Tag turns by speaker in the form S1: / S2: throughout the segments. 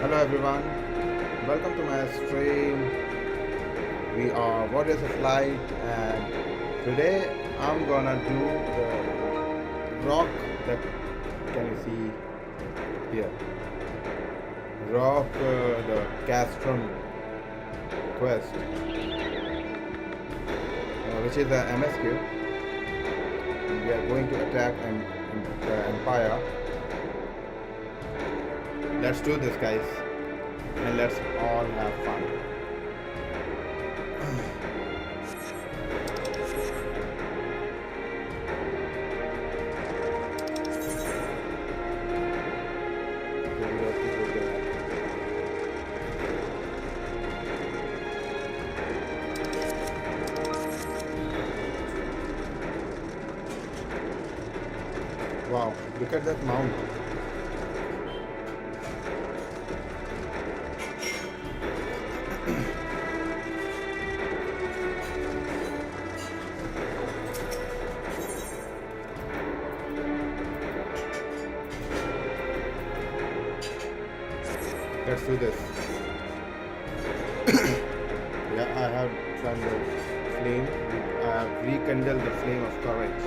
S1: Hello everyone, welcome to my stream. We are Warriors of Light, and today I'm gonna do the rock that can you see here? Rock the Castrum quest, which is the MSQ. And we are going to attack the Empire. Let's do this, guys, and let's all have fun. Wow, look at that mount. Let's do this. Yeah, I have done the flame. I have rekindled the flame of courage.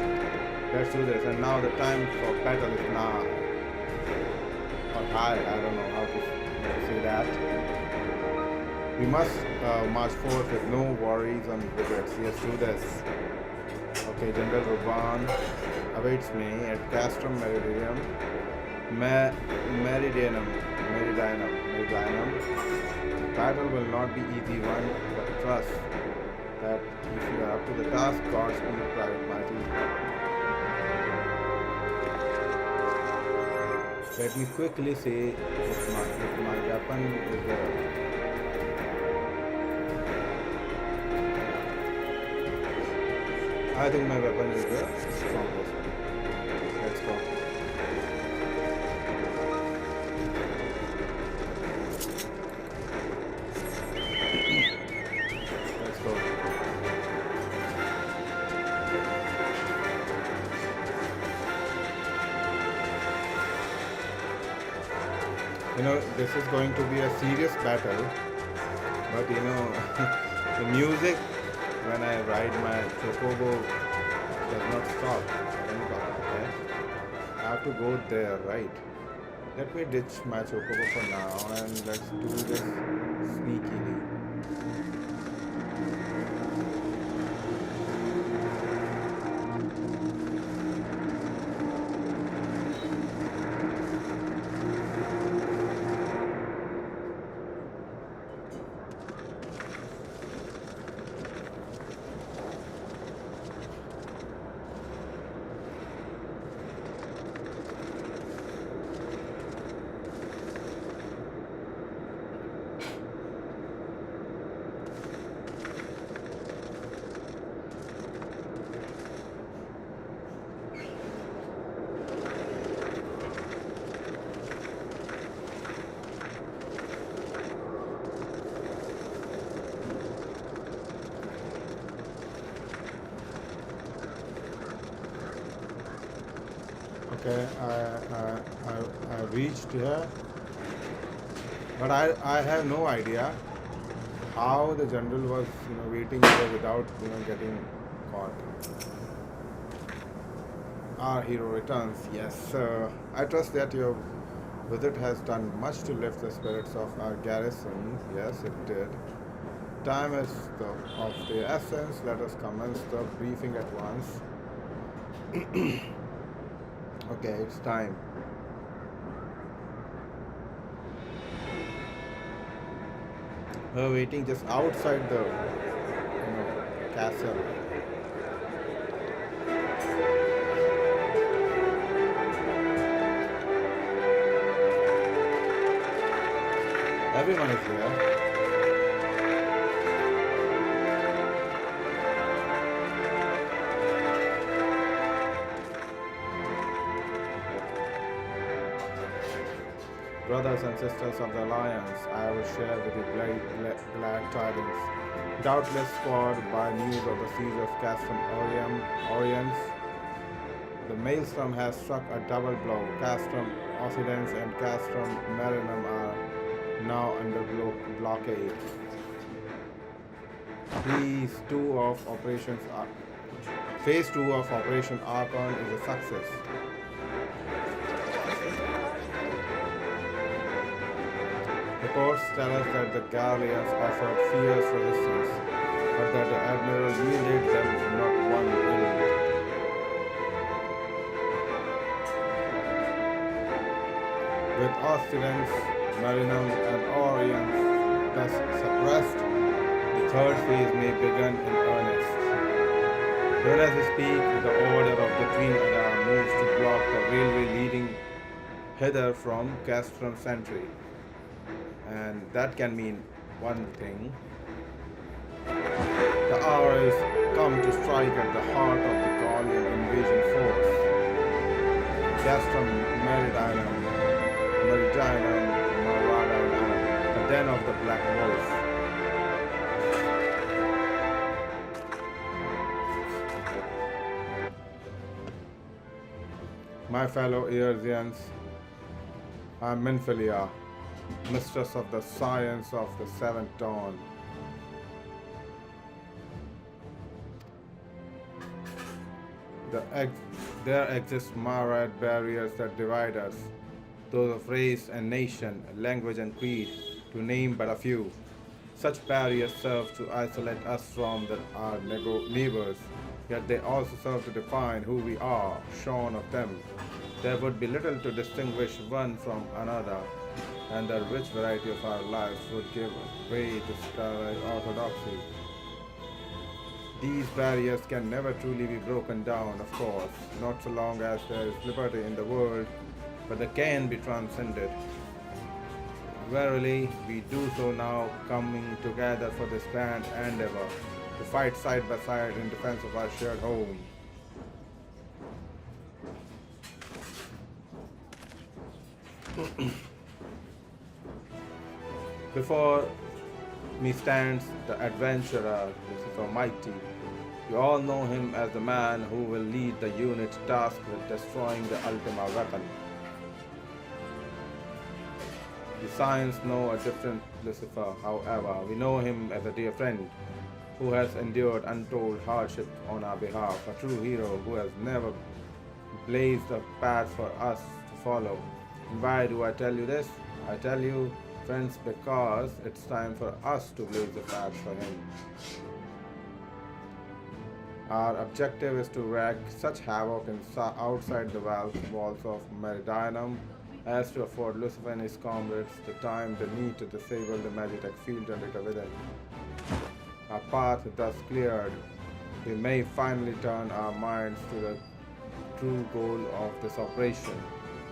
S1: Let's do this. And now the time for battle is now. Or high, I don't know how to say that. We must march forward with no worries and regrets. Let's do this. Okay, General Ruban awaits me at Castrum Meridianum. Meridianum. Battle will not be easy one, but trust that if you are up to the task, Godspeed, Private Mighty. Let me quickly say if my weapon is I think my weapon is the strongest one. Let's go. Let's go. You know, this is going to be a serious battle, but you know, the music when I ride my chocobo does not stop. Okay, I have to go there, right? Let me ditch my chocobo for now and let's do this sneakily. Okay, I reached here, but I have no idea how the general was waiting here without getting caught. Our hero returns. Yes, I trust that your visit has done much to lift the spirits of our garrison. Yes, it did. Time is of the essence. Let us commence the briefing at once. Okay, it's time. We're waiting just outside the castle. Everyone is here. Brothers and sisters of the Alliance, I will share with you glad tidings. Doubtless scored by news of the siege of Castrum Oriens, the maelstrom has struck a double blow. Castrum Occidens and Castrum Marinum are now under blockade. These two of operations are Phase 2 of Operation Archon is a success. Reports tell us that the Galleons offered fierce resistance, but that the Admiral yielded them not one ill. With Oscidents, Marinum, and Orions thus suppressed, the third phase may begin in earnest. Even as we speak, the order of the Twin Ada moves to block the railway leading hither from Castrum Sentry. And that can mean one thing. The hour is come to strike at the heart of the Gallian invasion force. Castrum Meridinum, the den of the Black Wolf. My fellow Eorzeans, I am Minfilia, mistress of the science of the seventh dawn. There exist myriad barriers that divide us, those of race and nation, language and creed, to name but a few. Such barriers serve to isolate us from our neighbors, yet they also serve to define who we are, shorn of them. There would be little to distinguish one from another, and the rich variety of our lives would give way to sterile orthodoxy. These barriers can never truly be broken down, of course, not so long as there is liberty in the world, but they can be transcended. Verily, we do so now, coming together for this grand endeavor, to fight side by side in defense of our shared home. Before me stands the adventurer, Lucifer Mighty. You all know him as the man who will lead the unit tasked with destroying the Ultima weapon. The Science know a different Lucifer, however. We know him as a dear friend who has endured untold hardship on our behalf, a true hero who has never blazed a path for us to follow. And why do I tell you this? I tell you, friends, because it's time for us to blaze the path for him. Our objective is to wreak such havoc outside the walls of Meridinum as to afford Lucifer and his comrades the time they need to disable the Magitech field generator within. Our path thus cleared, we may finally turn our minds to the true goal of this operation,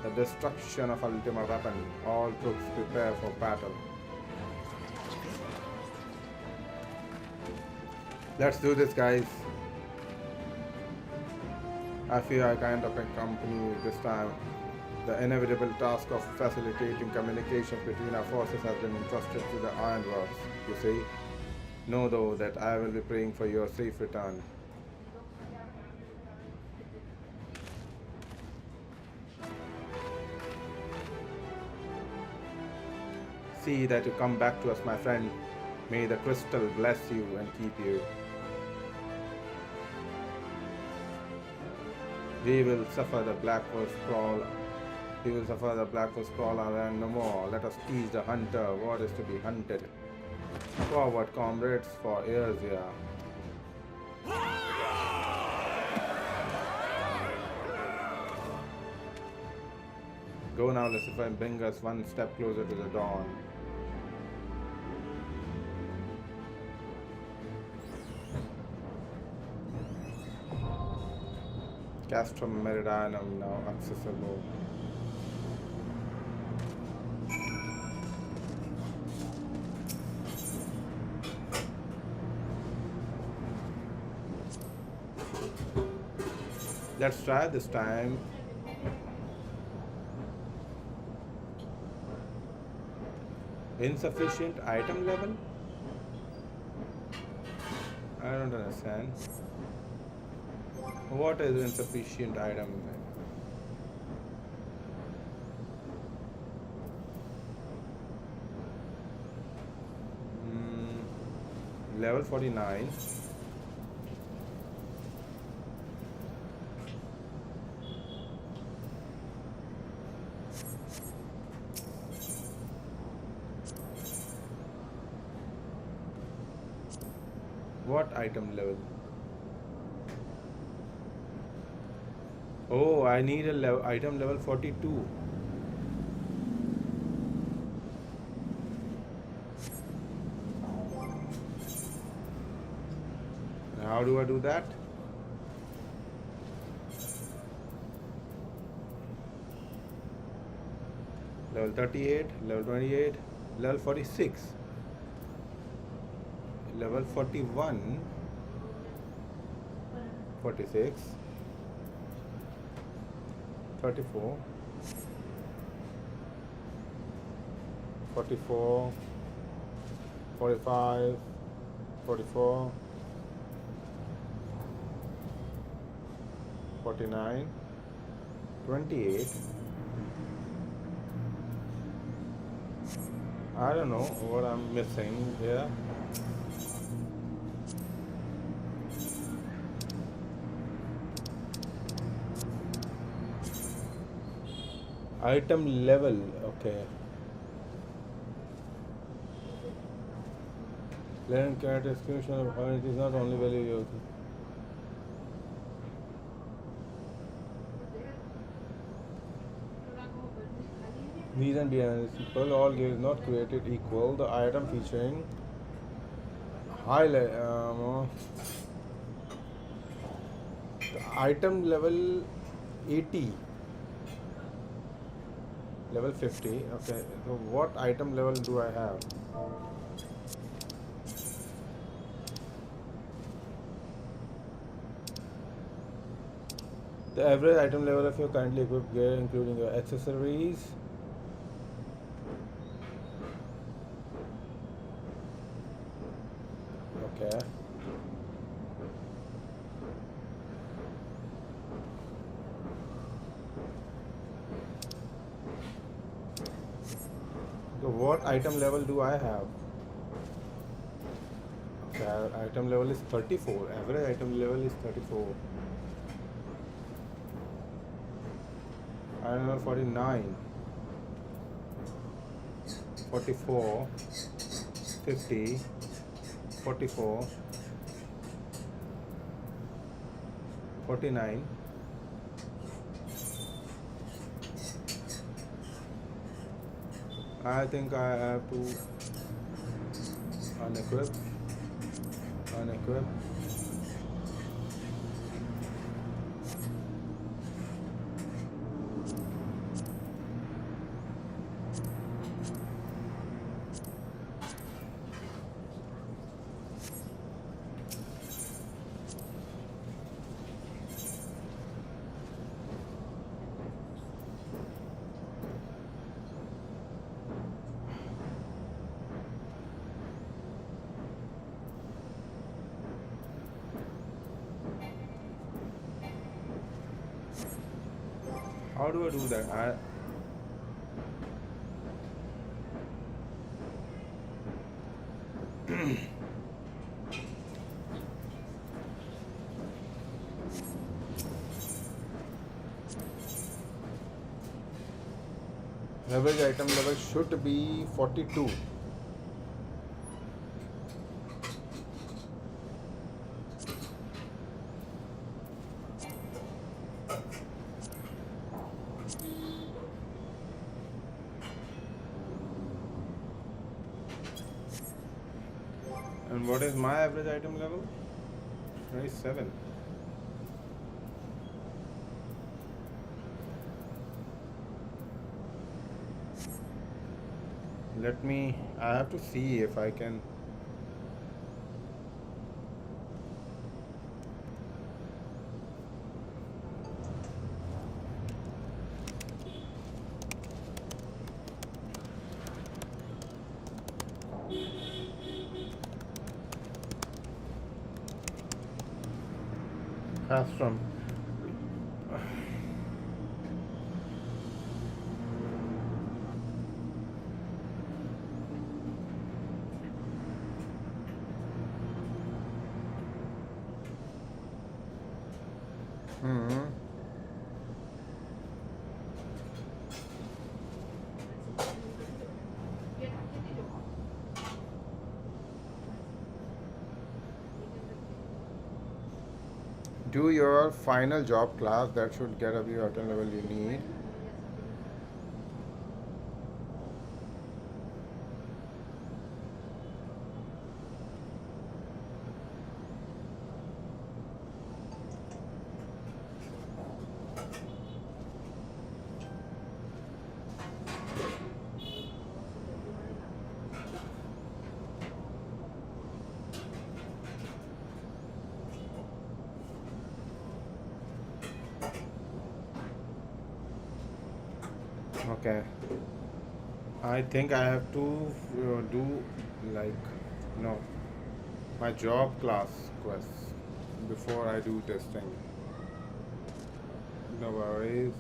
S1: the destruction of Ultima weapon. All troops prepare for battle. Let's do this, guys. I fear I kind of accompany you this time. The inevitable task of facilitating communications between our forces has been entrusted to the Ironworks, you see. Know though that I will be praying for your safe return. See that you come back to us, my friend. May the crystal bless you and keep you. We will suffer the Black Wolf sprawl. We will suffer the Black Wolf sprawl and no more. Let us teach the hunter what is to be hunted. Forward, comrades, for Eorzea. Go now, Lucifer, and bring us one step closer to the dawn. Castrum Meridinum now accessible. Let's try this time. Insufficient item level? I don't understand. What is insufficient item? level 49. What item level? Oh, I need a item level 42. How do I do that? Level 38, level 28, level 46, level 41, 46, 34, 44, 45, 44, 49, 28. I don't know what I'm missing here. Item level, okay. Learn character description of how it is not only value used. Reason behind this simple, all gear is not created equal. The item featuring highlight the item level 80, level 50. Okay, so what item level do I have? The average item level of your currently equipped gear, including your accessories. Okay. So what item level do I have? Okay, item level is 34. Average item level is 34. Item level 49. 44. 50. 44. 49. I think I have to unequip. How do I do that? Average item level should be 42. And what is my average item level? 27. I have to see if I can. Castrum. Hmm. Do your final job class that should get up you at a level you need. Okay. I think I have to do like no my job class quests before I do this thing. No worries.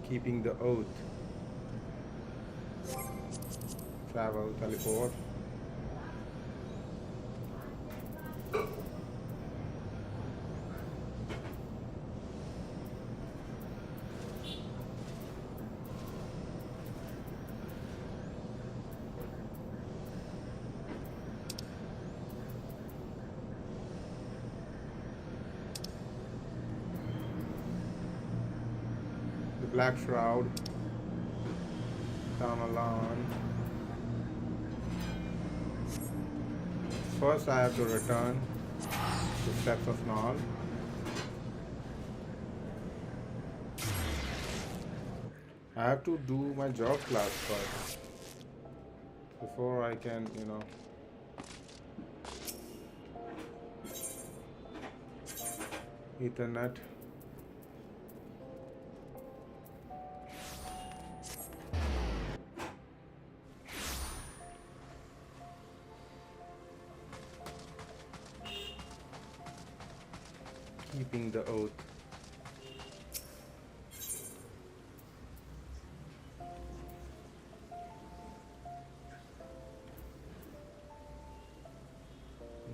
S1: Keeping the oath. Travel, teleport. The Black Shroud. Tamalan. First, I have to return to Steps of Null. I have to do my job class first before I can, Ethernet. Keeping the oath.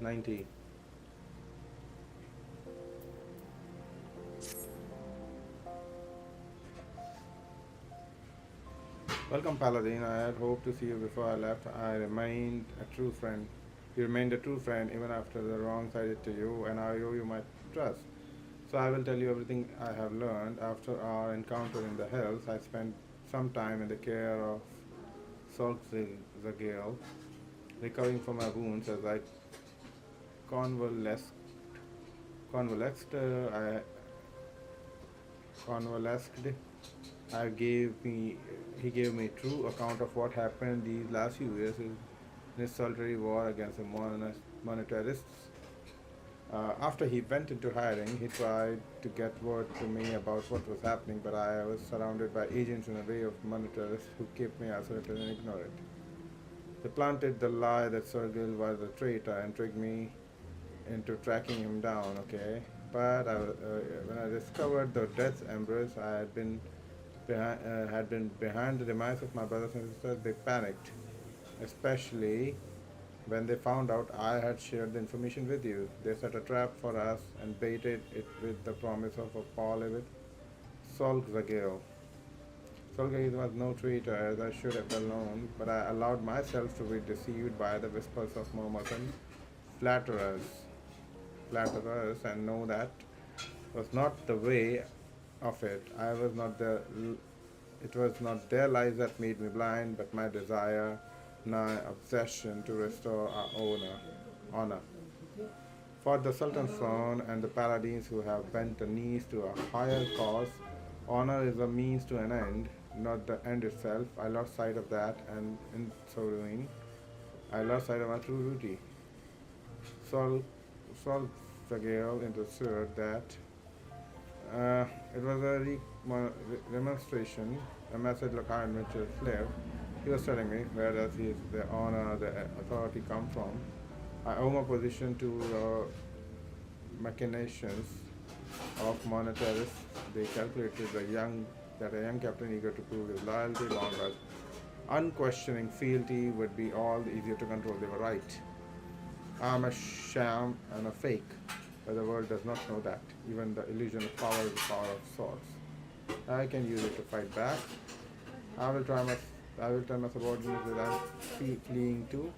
S1: $90. Welcome, Paladin. I had hoped to see you before I left. I remained a true friend. You remained a true friend even after the wrong side did to you, and I owe you my trust. So I will tell you everything I have learned. After our encounter in the hills, I spent some time in the care of Solzagale, recovering from my wounds as I convalesced. Convalesced. Convalesced. I gave me he gave me true account of what happened these last few years in this solitary war against the monetarists. After he went into hiding, he tried to get word to me about what was happening, but I was surrounded by agents in a way of monetarists who kept me isolated and ignorant. They planted the lie that Sergil was a traitor and tricked me into tracking him down, okay? But when I discovered the death's embers, had been behind the demise of my brothers and sisters, they panicked, especially when they found out I had shared the information with you. They set a trap for us and baited it with the promise of a parley with Solzagale. Solzagale was no traitor as I should have known, but I allowed myself to be deceived by the whispers of murmurs and flatterers. Flatterers, and know that was not the way of it. It was not their lies that made me blind, but my desire, my obsession to restore our honor. For the Sultan's throne and the paladins who have bent the knees to a higher cause, honor is a means to an end, not the end itself. I lost sight of that, and in so doing, I lost sight of my true duty. Sol, Sol Zagale understood that it was a remonstration, a message like Iron Mitchell slave. He was telling me where does the honor, the authority come from. I owe my position to the machinations of monetarists. They calculated that a young captain eager to prove his loyalty, long as unquestioning fealty would be all the easier to control. They were right. I'm a sham and a fake, but the world does not know that. Even the illusion of power is the power of swords. I can use it to fight back. I will try my I will tell my subordinates that I'm fleeing to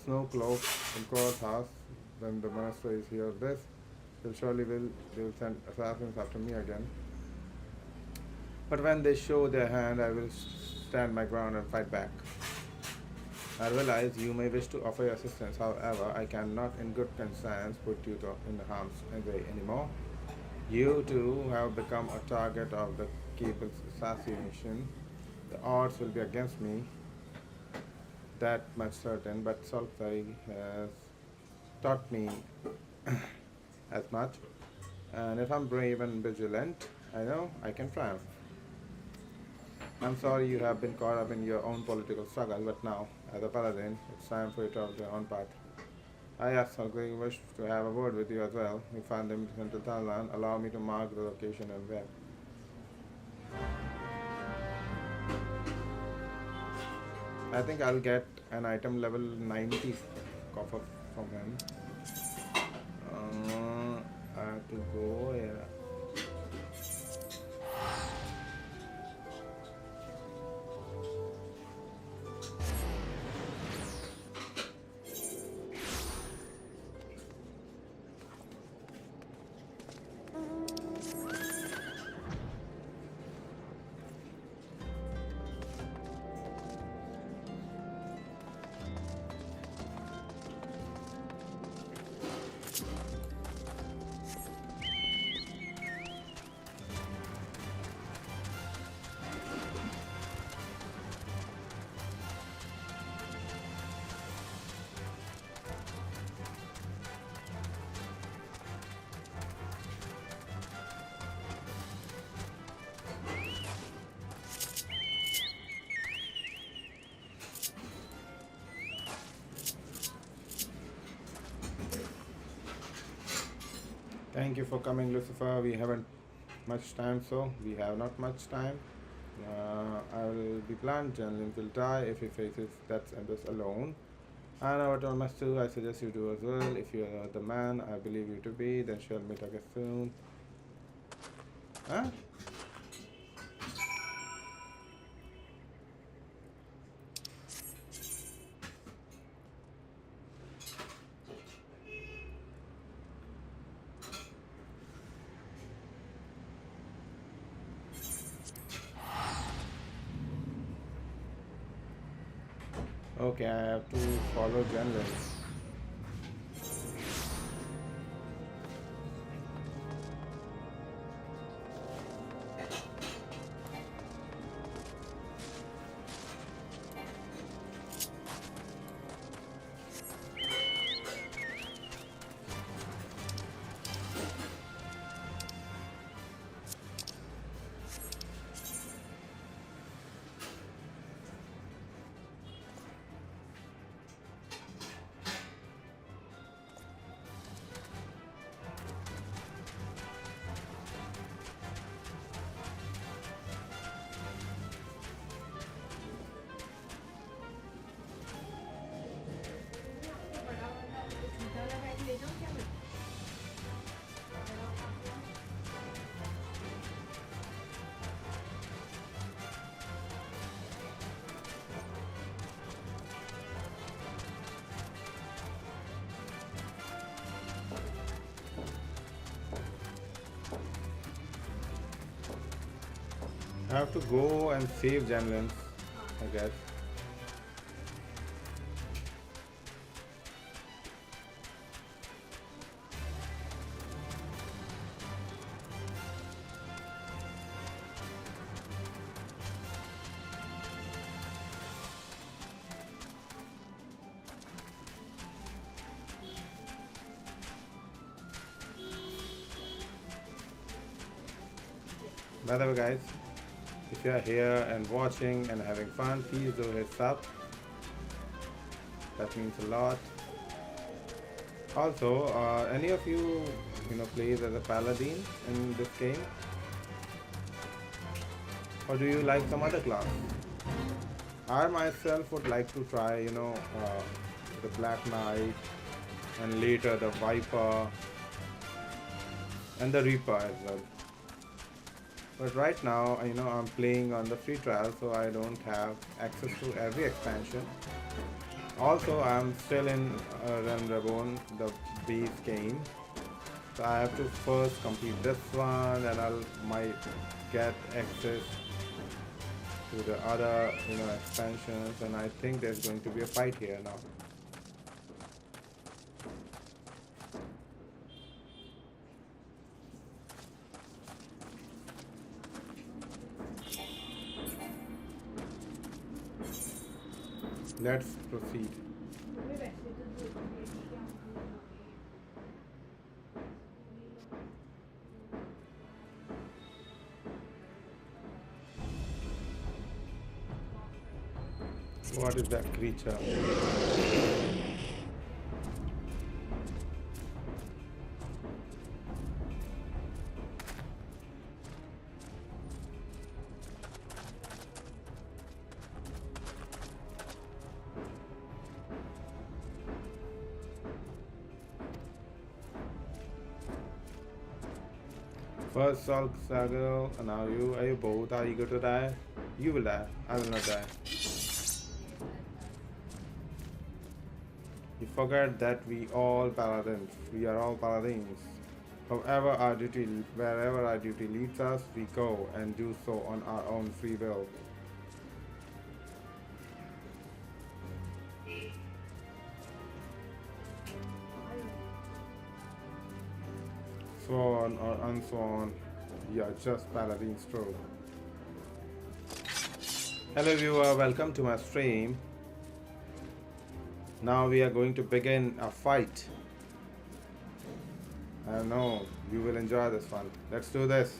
S1: Snowcloak in Court's house when the master is here. This they will send assassins after me again. But when they show their hand, I will stand my ground and fight back. I realize you may wish to offer your assistance, however, I cannot in good conscience put you in harm's way anymore. You too have become a target of the cable's assassination. The odds will be against me, that much certain, but Solfay has taught me as much. And if I'm brave and vigilant, I know I can triumph. I'm sorry you have been caught up in your own political struggle, but now, as a paladin, it's time for you to have your own path. I asked Solfay wish to have a word with you as well. We find them in Central Thailand. Allow me to mark the location and where. I think I'll get an item level 90 copper from him. I have to go here. Thank you for coming, Lucifer. We haven't much time, so we have not much time. I will be blunt. General will die if he faces death's embrace alone. And our Thomas too, I suggest you do as well. If you are the man I believe you to be, then shall meet again soon. Huh? Okay, I have to follow General. I have to go and save Janlin, I guess. By the way, guys, if you are here and watching and having fun, please do hit sub. That means a lot. Also, any of you, plays as a paladin in this game, or do you like some other class? I myself would like to try, the Black Knight and later the Viper and the Reaper as well. But right now, I'm playing on the free trial, so I don't have access to every expansion. Also, I'm still in Run Reborn, the base game. So I have to first complete this one, and might get access to the other, expansions. And I think there's going to be a fight here now. Let's proceed. What is that creature? First Salk Sagal, and now you. Are you both? Are eager to die? You will die. I will not die. You forget that we all paladins. We are all paladins. Wherever our duty leads us, we go and do so on our own free will. Sworn or unsworn, we are just paladins true. Hello viewer, welcome to my stream. Now we are going to begin a fight. I know you will enjoy this one. Let's do this.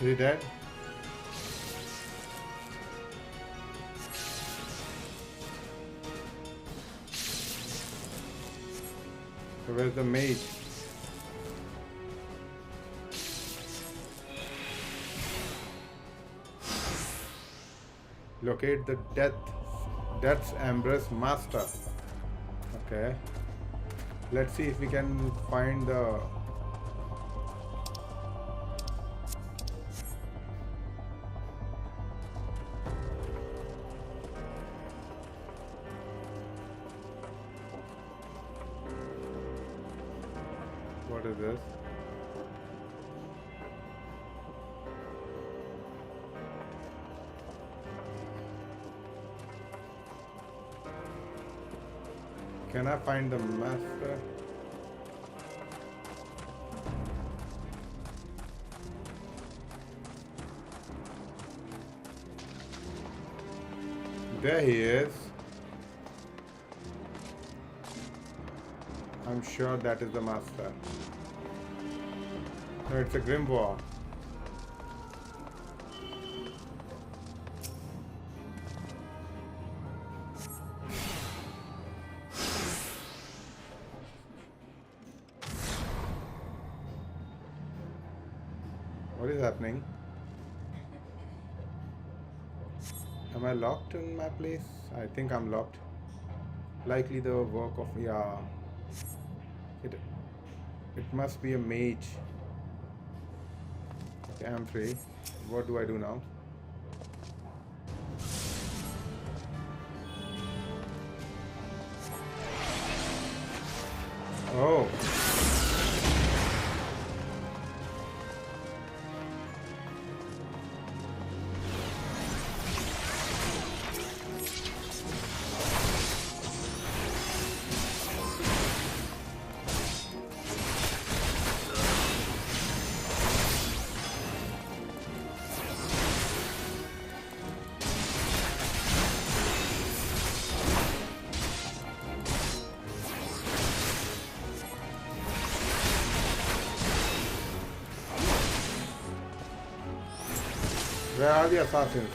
S1: Is he dead? So where's the mage? Locate the Death's Embrace Master. Okay. Let's see if we can find the what is this? Can I find the master? There he is. I'm sure that is the master. No, it's a Grimoire. What is happening? Am I locked in my place? I think I'm locked. Likely the work of, yeah. It it must be a mage. Okay, I'm free. What do I do now? Oh, where are the assassins?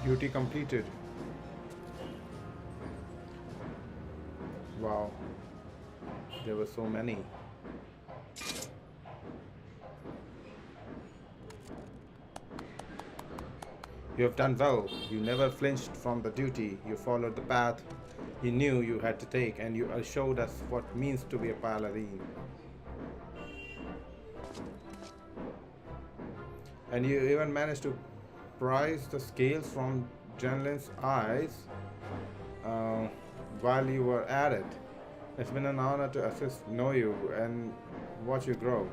S1: Duty completed. Wow, there were so many. You have done well. You never flinched from the duty. You followed the path you knew you had to take, and you showed us what it means to be a paladin. And you even managed to prise the scales from Janlin's eyes uh, while you were at it. It's been an honor to know you and watch you grow.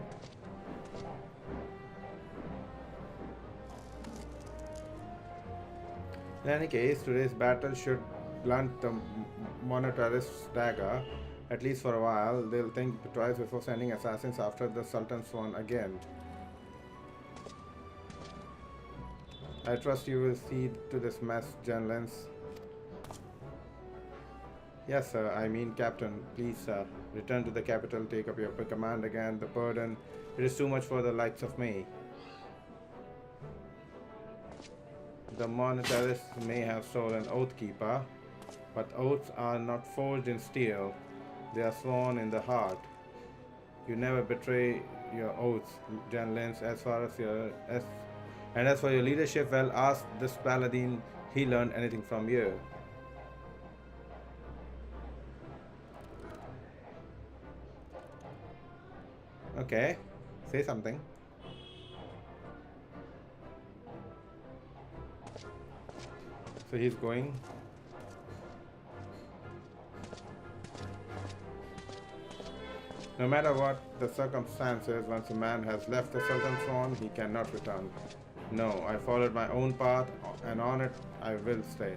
S1: In any case, today's battle should blunt the monetarist's dagger, at least for a while. They'll think twice before sending assassins after the Sultan's one again. I trust you will see to this mess, Janlens. Yes, sir. I mean, Captain. Please, sir. Return to the capital. Take up your command again. The burden. It is too much for the likes of me. The monetarists may have stolen Oathkeeper, but oaths are not forged in steel. They are sworn in the heart. You never betray your oaths, Janlens. As for your leadership, well, ask this paladin. He learned anything from you. Okay, say something. So he's going. No matter what the circumstances, once a man has left the Sultan's throne, he cannot return. No, I followed my own path, and on it I will stay.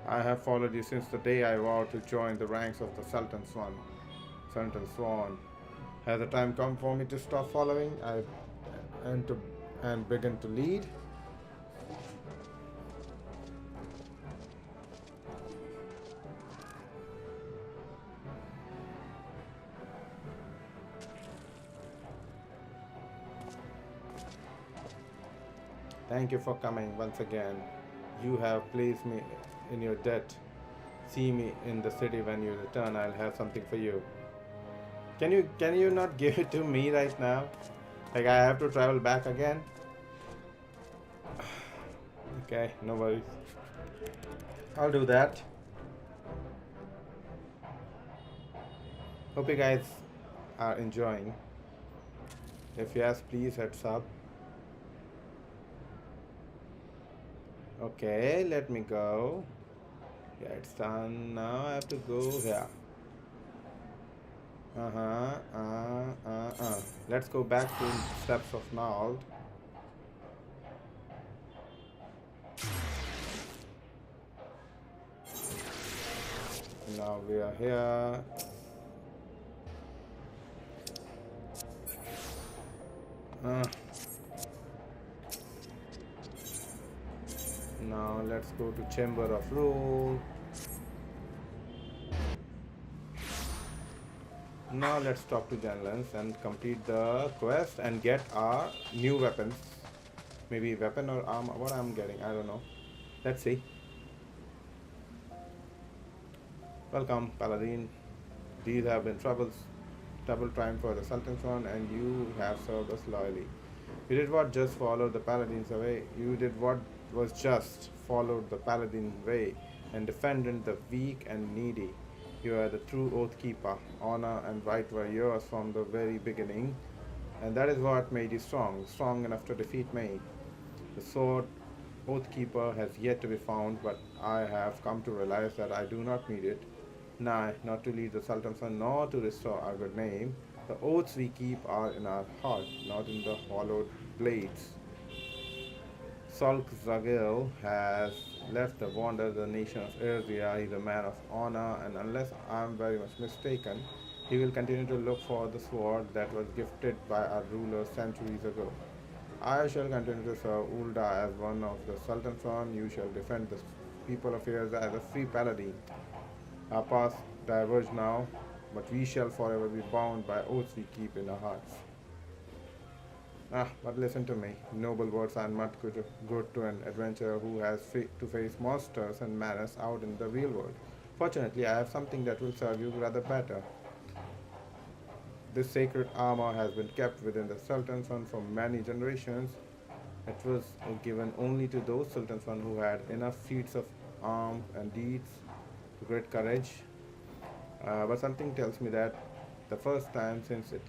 S1: I have followed you since the day I vowed to join the ranks of the Sultan's Swan. Sultan's Swan. Has the time come for me to stop following and to and begin to lead? Thank you for coming once again. You have placed me in your debt. See me in the city when you return. I'll have something for you. Can you not give it to me right now? Like I have to travel back again? Okay, no worries. I'll do that. Hope you guys are enjoying. If yes, please heads up. Okay, let me go. Yeah, it's done. Now I have to go here. Let's go back to steps of Nald. Now we are here. Now let's go to Chamber of Rule. Now let's talk to Janlens and complete the quest and get our new weapons. Maybe weapon or armor. What I'm getting, I don't know. Let's see. Welcome, Paladin. These have been trouble time for the Sultan's one, and you have served us loyally. You did what just followed the Paladin's way. You did what was just followed the Paladin way and defended the weak and needy. You are the true oath keeper. Honor and right were yours from the very beginning, and that is what made you strong enough to defeat me. The sword oath keeper has yet to be found, but I have come to realize that I do not need it. Nay, not to lead the Sultan's son, nor to restore our good name. The oaths we keep are in our heart, not in the hollowed blades. Salk Zagil has left to wander the nation of Eorzea. He is a man of honor, and unless I am very much mistaken, he will continue to look for the sword that was gifted by our rulers centuries ago. I shall continue to serve Ulda as one of the Sultan's son. You shall defend the people of Eorzea as a free paladin. Our paths diverge now, but we shall forever be bound by oaths we keep in our hearts. But listen to me. Noble words are not good to an adventurer who has to face monsters and menace out in the real world. Fortunately, I have something that will serve you rather better. This sacred armor has been kept within the Sultan's Son for many generations. It was given only to those Sultan's Son who had enough feats of arms and deeds, great courage. But something tells me that the first time since it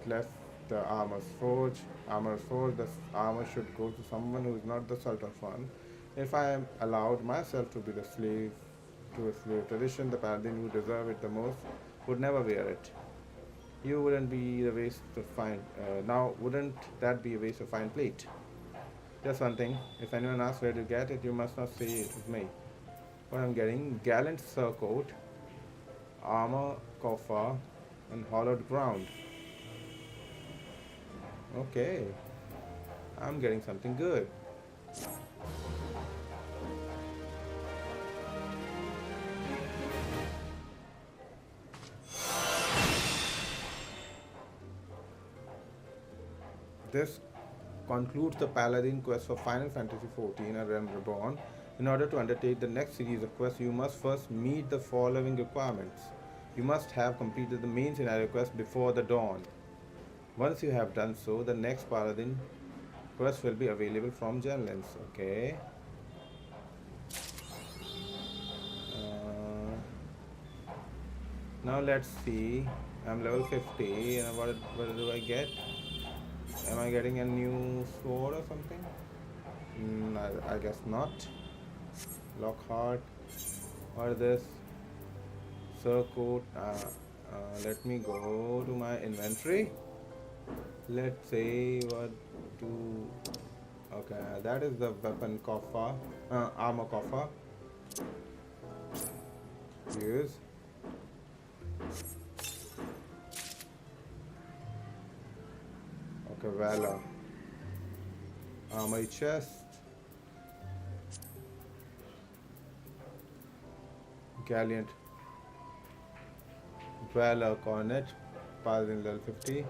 S1: left the armor's forge, the armor should go to someone who is not the Sultan's one. If I am allowed myself to be the slave to a slave tradition, the paladin who deserve it the most would never wear it. You wouldn't be the waste to find. Now, wouldn't that be a waste of fine plate? Just one thing. If anyone asks where to get it, you must not say it is me. What I'm getting: gallant surcoat, armor, coffer, and hollowed ground. Okay, I'm getting something good. This concludes the Paladin quest for Final Fantasy XIV: A Realm Reborn. In order to undertake the next series of quests, you must first meet the following requirements. You must have completed the main scenario quest before the dawn. Once you have done so, the next Paladin quest will be available from Genlens. Okay. Now let's see. I'm level 50, and what do I get? Am I getting a new sword or something? I guess not. Lockhart. Or this circuit. Let me go to my inventory. Let's say what do. Okay, that is the weapon coffer. Armor coffer. Use. Okay, valor. Armory chest. Gallant. Valor cornet. Paladin level 50.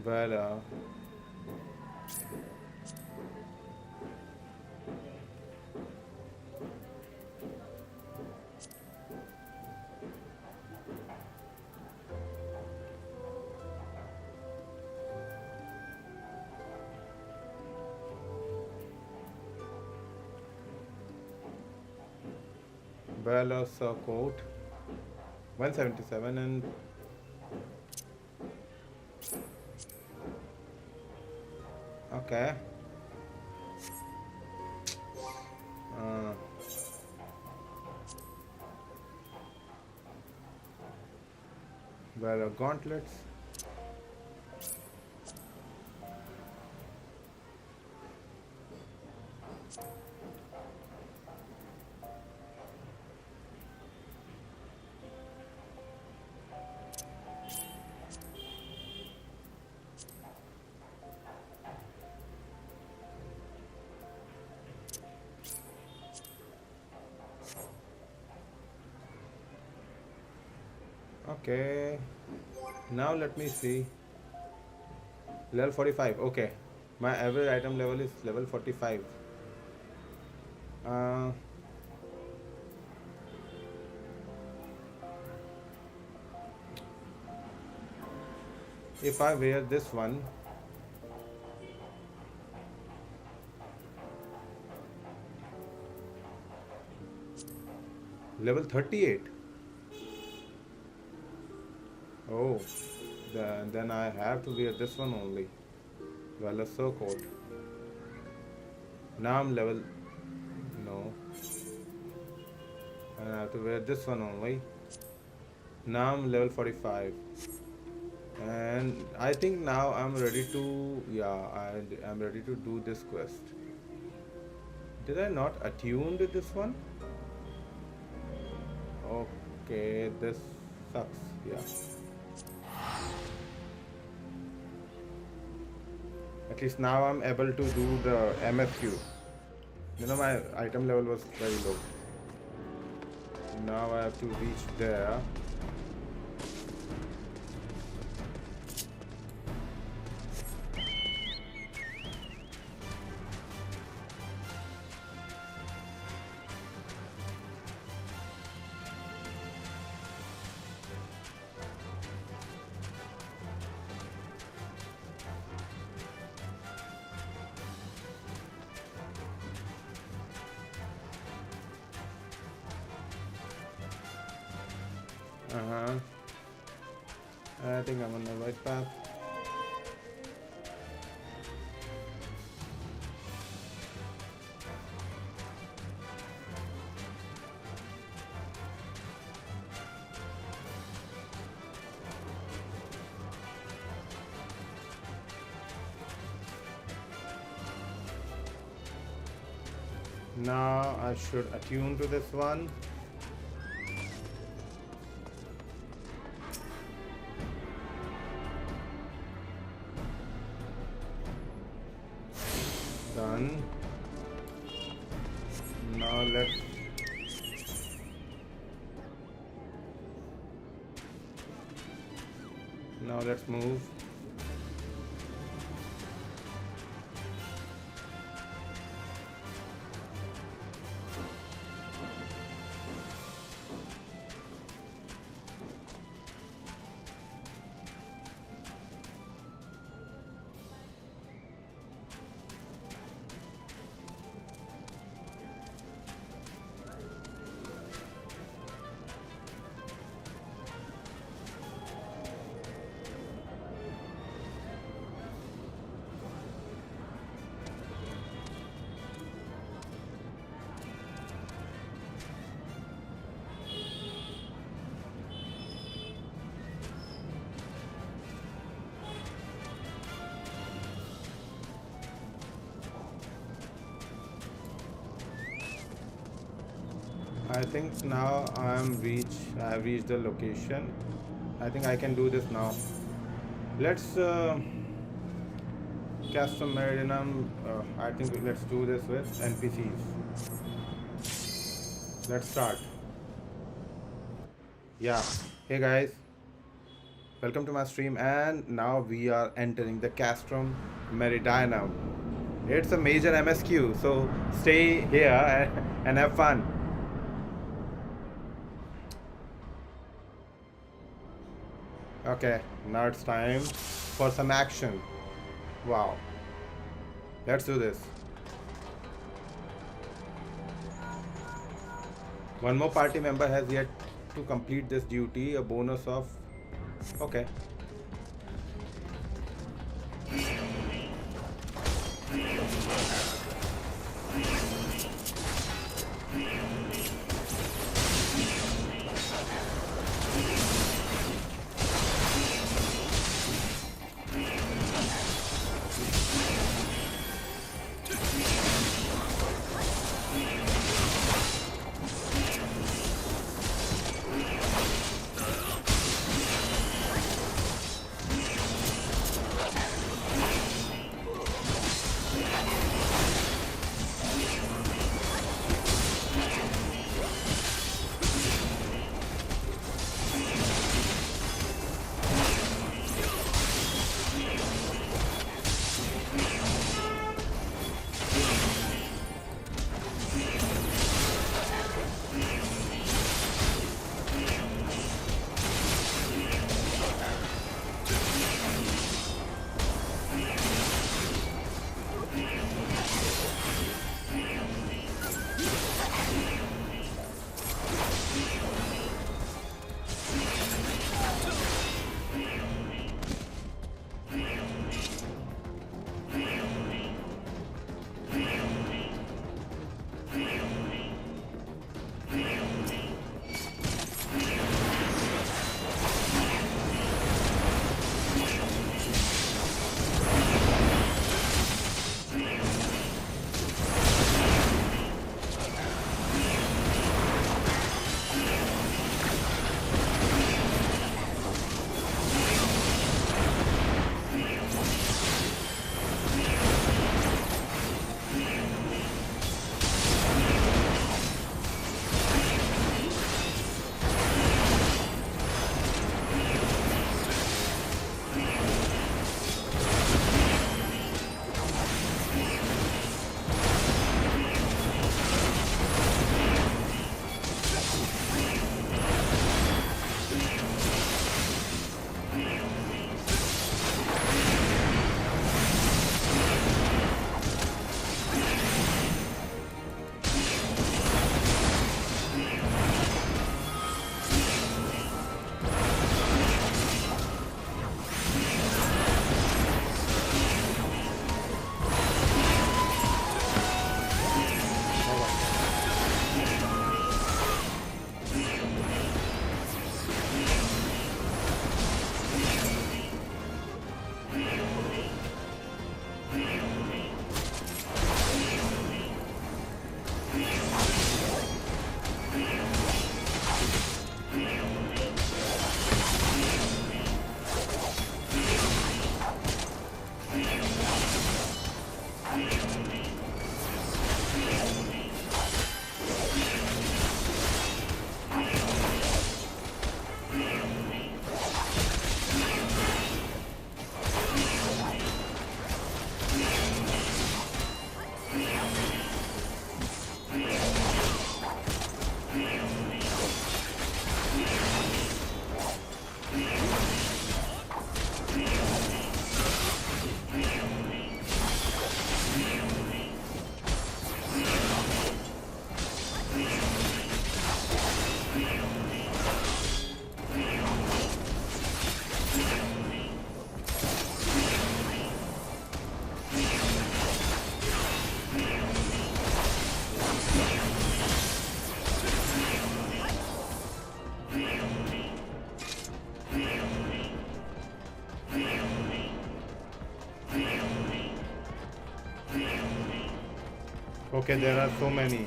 S1: Valor. Valor Circuit 177 and okay. Uh, Valor gauntlets. Okay. Now let me see. Level 45. Okay. My average item level is level 45. Uh, if I wear this one, level 38. Oh, then I have to wear this one only. Valor Circuit. Now I'm level. No. And I have to wear this one only. Now I'm level 45. And I think now I'm ready to. Yeah, I'm ready to do this quest. Did I not attune to this one? Okay, this sucks. Yeah. At least now I'm able to do the MFQ. You know, my item level was very low. Now I have to reach there. I think I'm on the right path. Now I should attune to this one. Done. Now let's move. I think now I've reached the location. I think I can do this now. Let's custom Meridianum. I think let's do this with NPCs. Let's start. Yeah. Hey guys, welcome to my stream, and now we are entering the Castrum Meridianum. It's a major MSQ, so stay here and have fun. Okay, now it's time for some action. Wow. Let's do this. One more party member has yet to complete this duty, a bonus of... Okay. Okay, there are so many.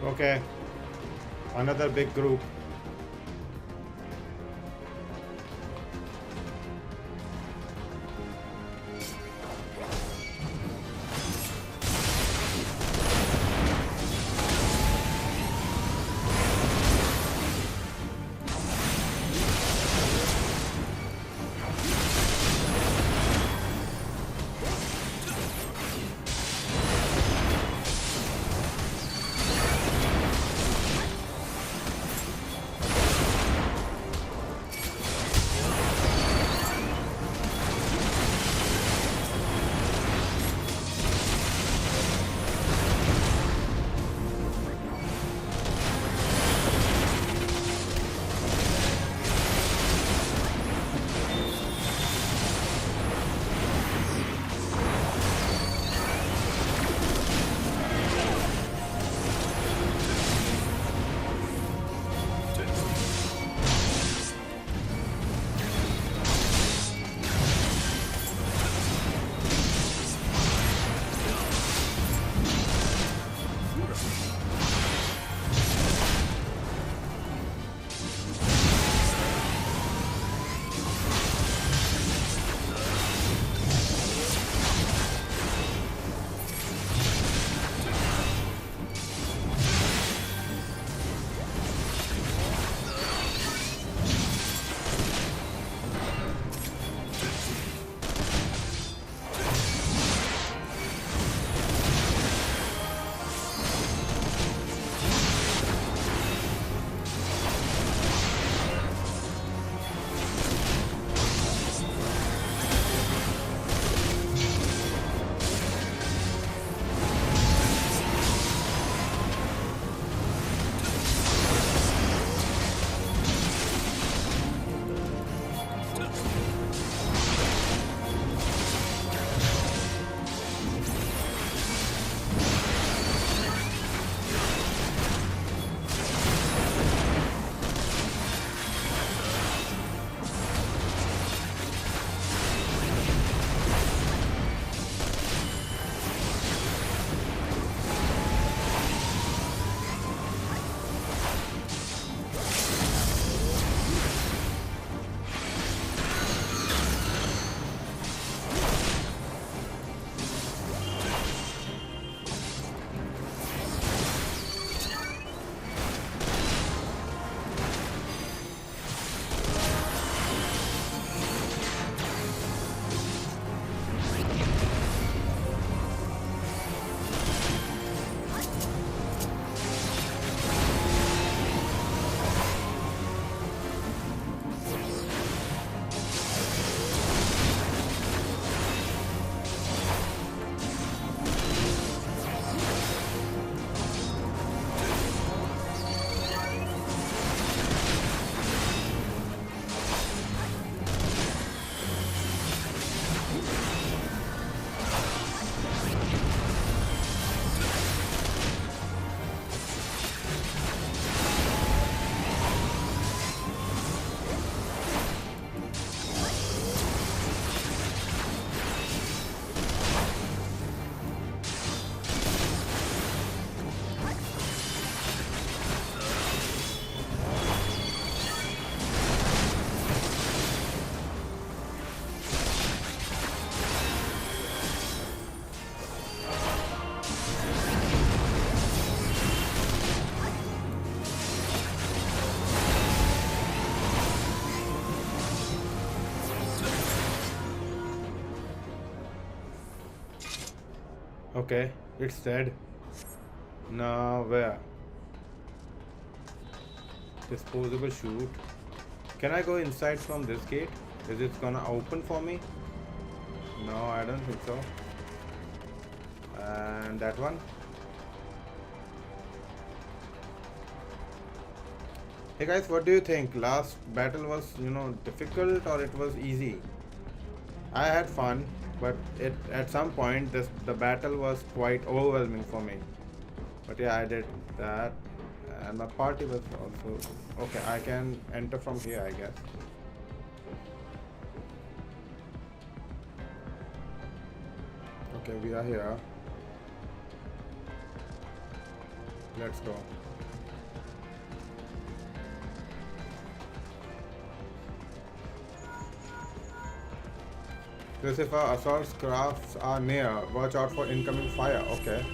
S1: Okay, another big group. Okay, it's dead. Now where? Disposable chute. Can I go inside from this gate? Is it gonna open for me? No, I don't think so. And that one? Hey guys, what do you think? Last battle was, difficult or it was easy? I had fun, but at some point the battle was quite overwhelming for me. But yeah, I did that, and my party was also okay. I can enter from here, I guess. Okay, we are here. Let's go. Lucifer, assault crafts are near. Watch out for incoming fire. Okay.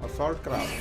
S1: Assault craft.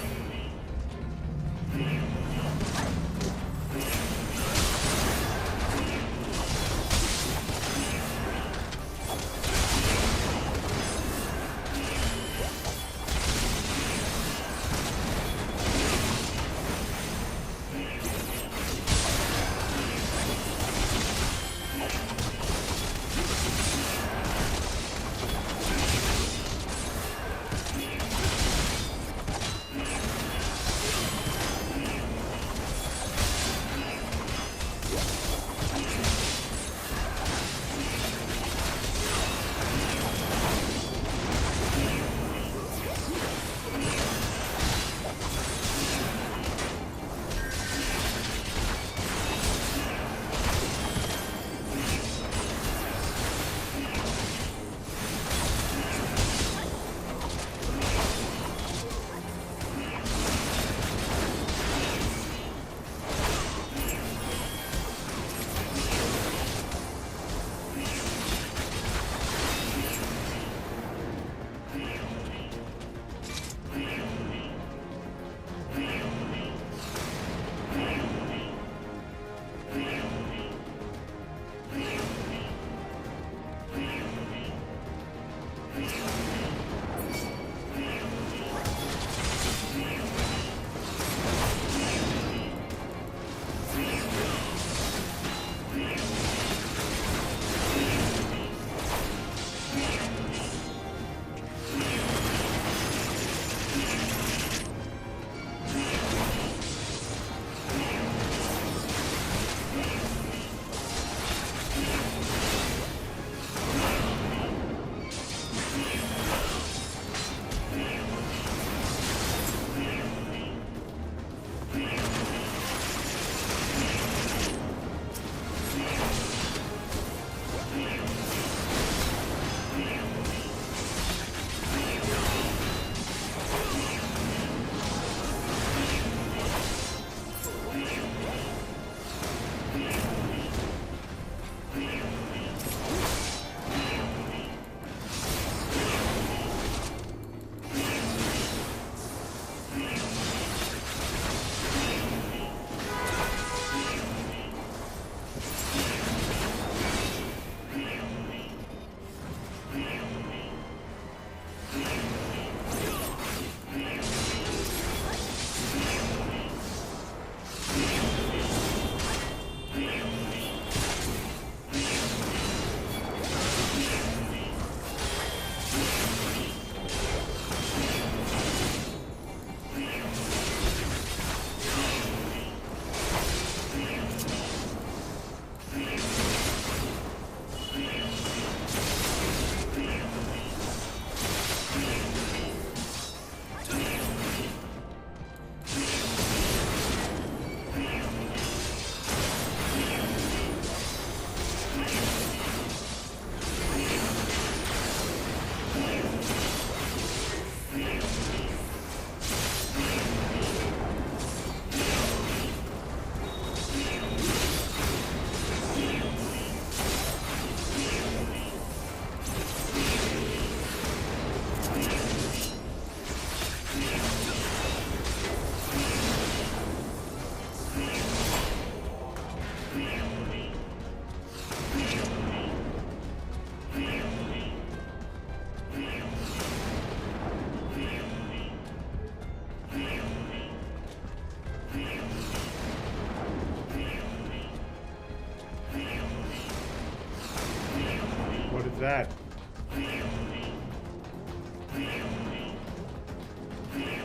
S1: That?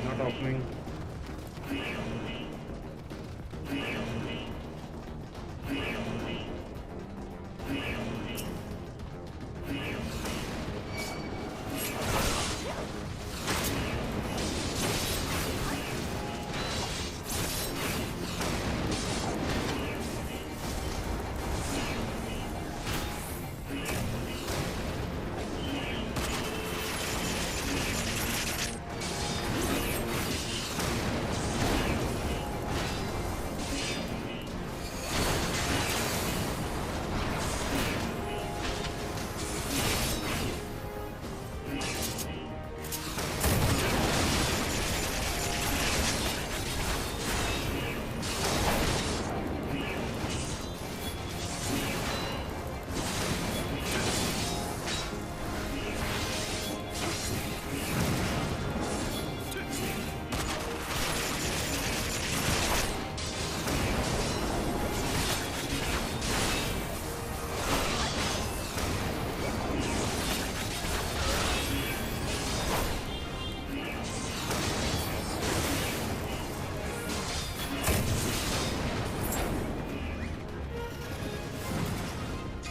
S1: Not opening.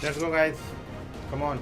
S1: Let's go, guys. Come on.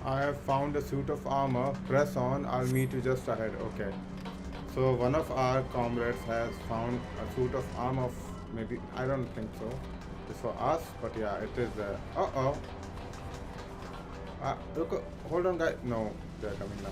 S1: I have found a suit of armor. Press on. I'll meet you just ahead. Okay. So one of our comrades has found a suit of armor. Maybe I don't think so. It's for us, but yeah, it is there. Uh-oh. Look, hold on, guys. No, they're coming now.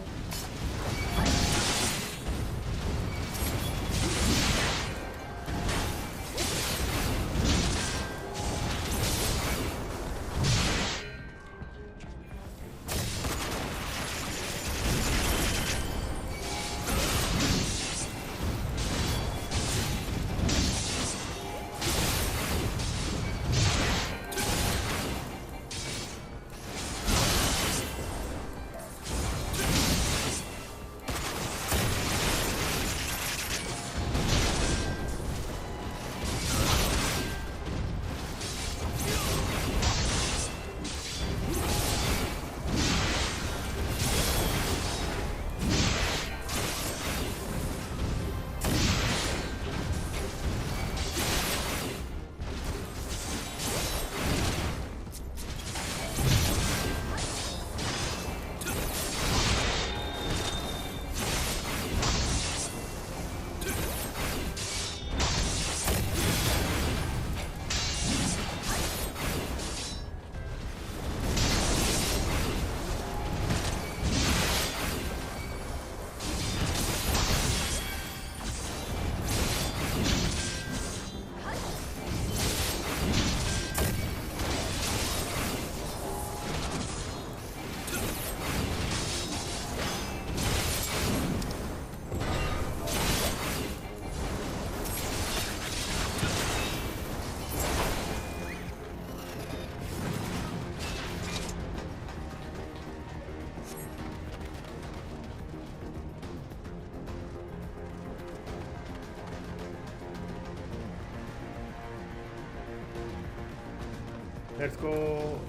S1: Let's go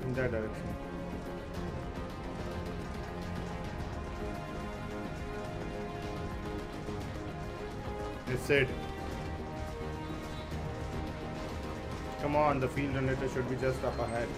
S1: in that direction. It's it. Come on, the field generator should be just up ahead.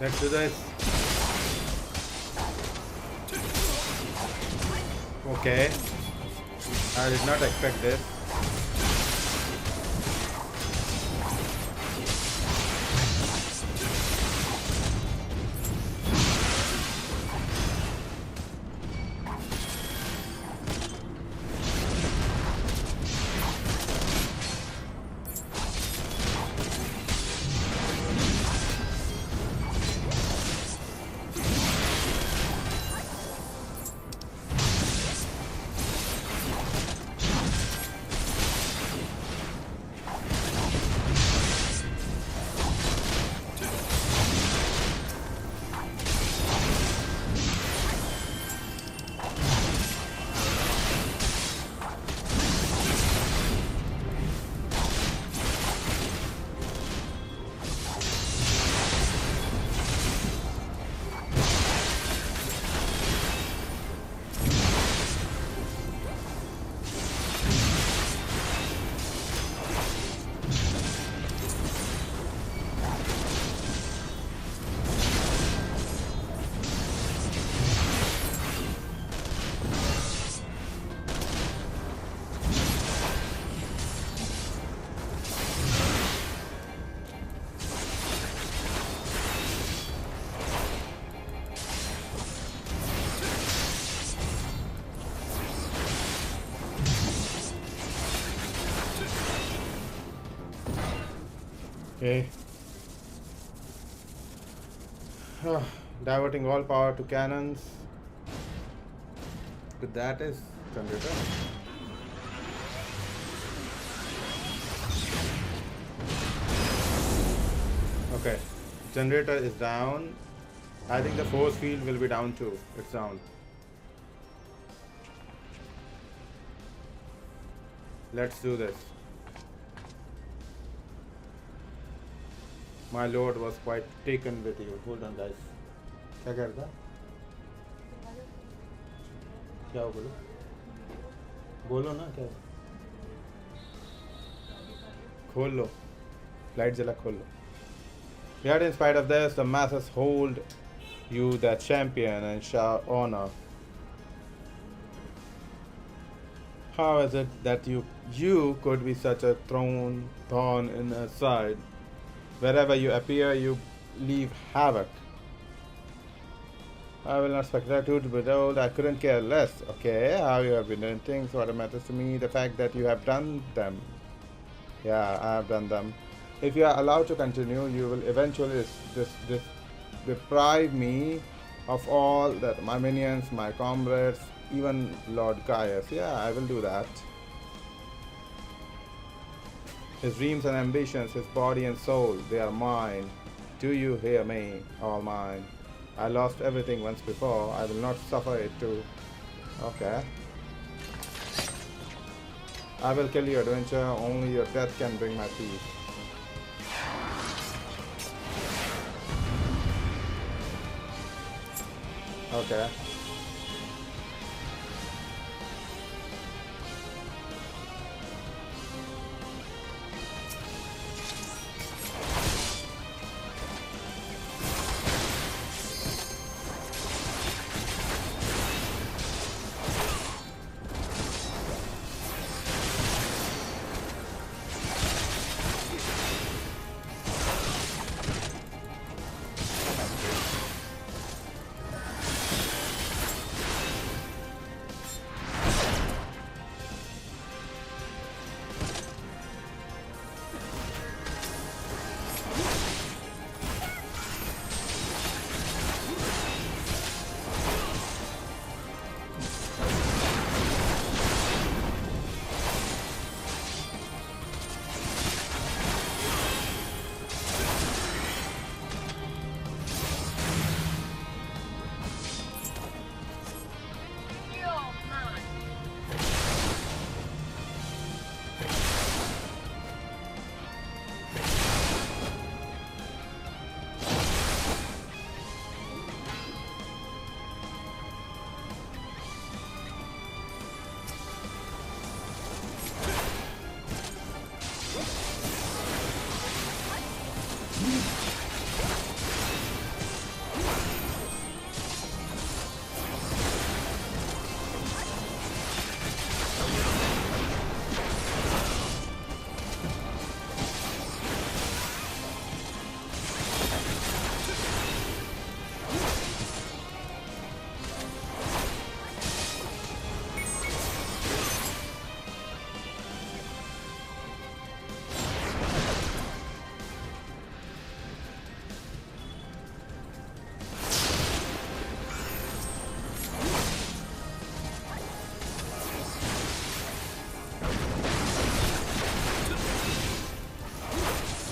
S1: Let's do this. Okay. I did not expect this. Okay. Diverting all power to cannons. But that is generator. Okay. Generator is down. I think the force field will be down too. It's down. Let's do this. My lord was quite taken with you. Hold on, guys. क्या कह रहा था? क्या हो बोलो? बोलो ना क्या? खोल लो. Light जला खोल लो. Yet in spite of this, the masses hold you their champion and shall honor. How is it that you could be such a thorn in her side? Wherever you appear, you leave havoc. I will not expect you to be told. I couldn't care less. Okay, how you have been doing things. What matters to me, the fact that you have done them. Yeah, I have done them. If you are allowed to continue, you will eventually deprive me of all that, my minions, my comrades, even Lord Gaius. Yeah, I will do that. His dreams and ambitions, his body and soul, they are mine. Do you hear me? All mine. I lost everything once before. I will not suffer it too. Okay. I will kill your adventure. Only your death can bring my peace. Okay.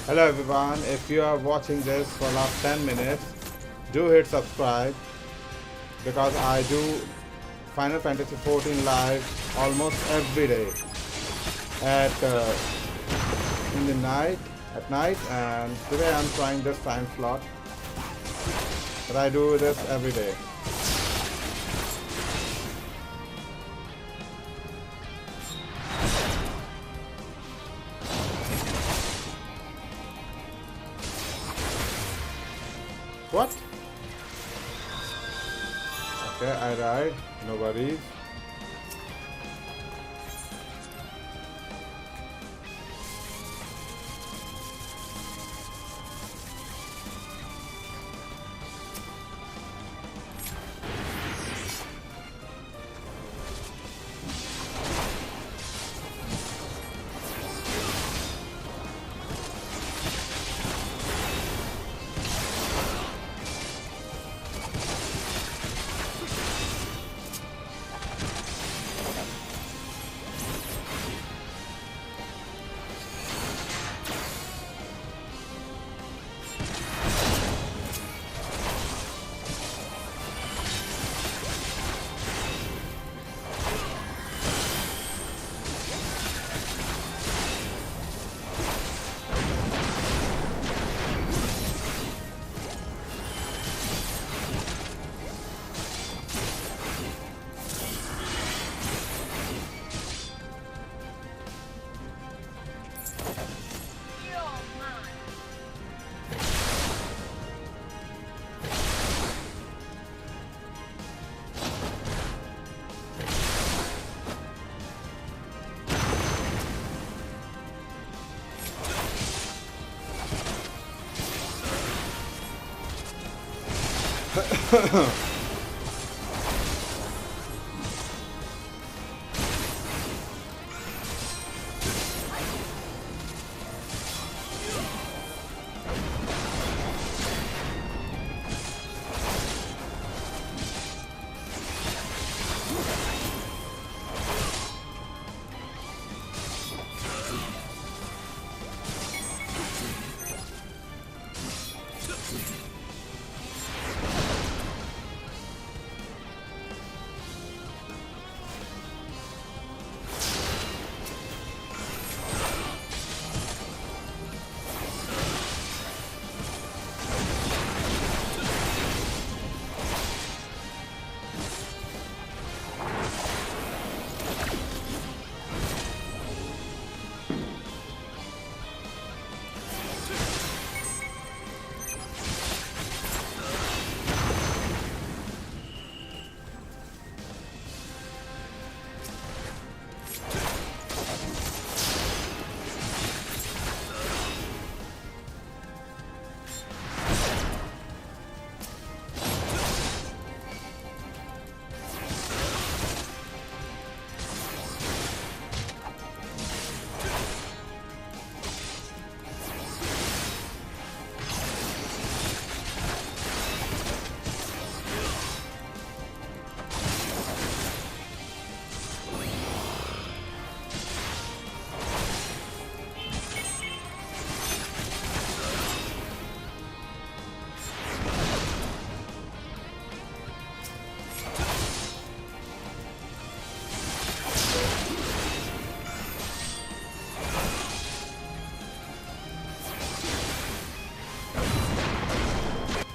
S1: Hello everyone, if you are watching this for last 10 minutes, do hit subscribe because I do Final Fantasy XIV live almost every day at in the night at night, and today I'm trying this time slot, but I do this every day. What? Okay, I died. No worries.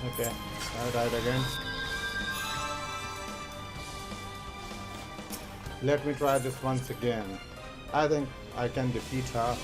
S1: Okay, I died again. Let me try this once again. I think I can defeat her.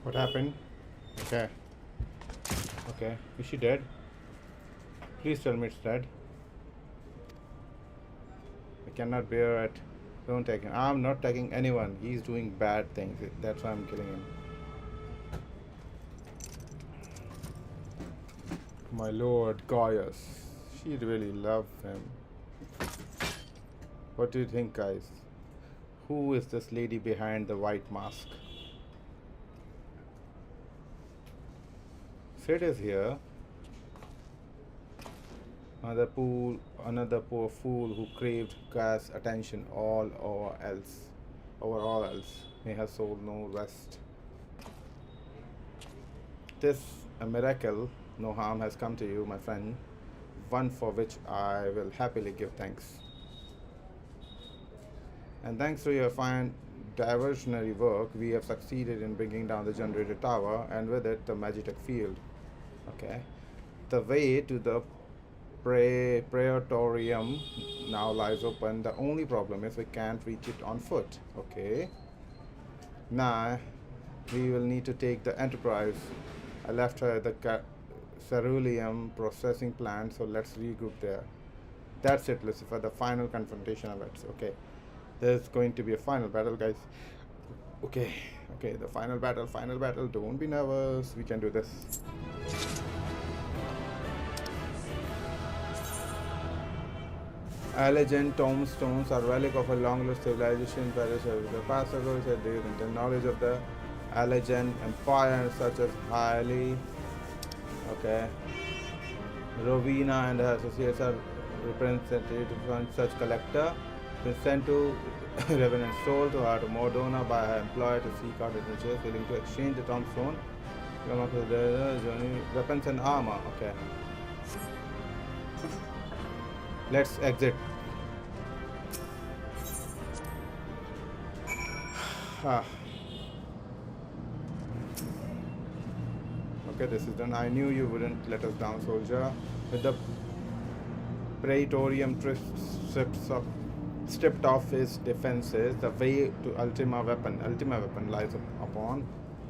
S1: What happened? Okay. Okay. Is she dead? Please tell me it's dead. I cannot bear it. Don't take him. I'm not taking anyone. He's doing bad things. That's why I'm killing him. My lord, Gaius. She really loved him. What do you think, guys? Who is this lady behind the white mask? Sid is here. Another poor fool who craved Gaius' attention over all else. May her soul know rest. Tis a miracle. No harm has come to you, my friend. One for which I will happily give thanks. And thanks to your fine diversionary work, we have succeeded in bringing down the generator tower and with it the Magitech field. Okay. The way to the Praetorium now lies open. The only problem is we can't reach it on foot. Okay. Now, we will need to take the Enterprise. I left her at the ceruleum processing plant, so let's regroup there. That's it, Lucifer. The final confrontation of it. Okay. There's going to be a final battle, guys. Okay. Okay, the final battle. Don't be nervous. We can do this. Allegiant tombstones are relic of a long-lost civilization perished over the past ago. Said they the knowledge of the Allegiant Empire, such as highly. Okay. Rowena and her associates are representative from such collector. Been sent to Revenant Soul to her to Mordona by her employer to seek out adventures, willing to exchange the tombstone. Weapons and armor. Okay. Let's exit. Okay, this is done. I knew you wouldn't let us down, soldier. With the Praetorium stripped off his defenses, the way to Ultima Weapon lies upon.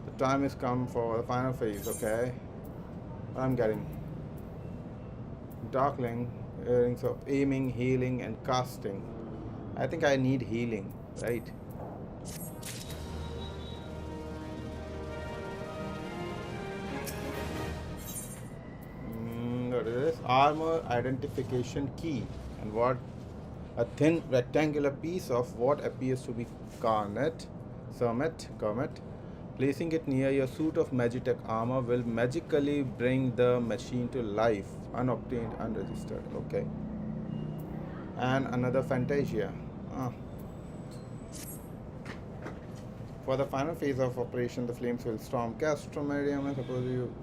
S1: The time has come for the final phase, okay? I'm getting Darkling, earrings of aiming, healing, and casting. I think I need healing, right? What is this? Armor identification key. And what? A thin rectangular piece of what appears to be garnet. Placing it near your suit of Magitech armor will magically bring the machine to life. Unobtained, unregistered. Okay. And another Fantasia. For the final phase of operation, the flames will storm Castrum area. I suppose you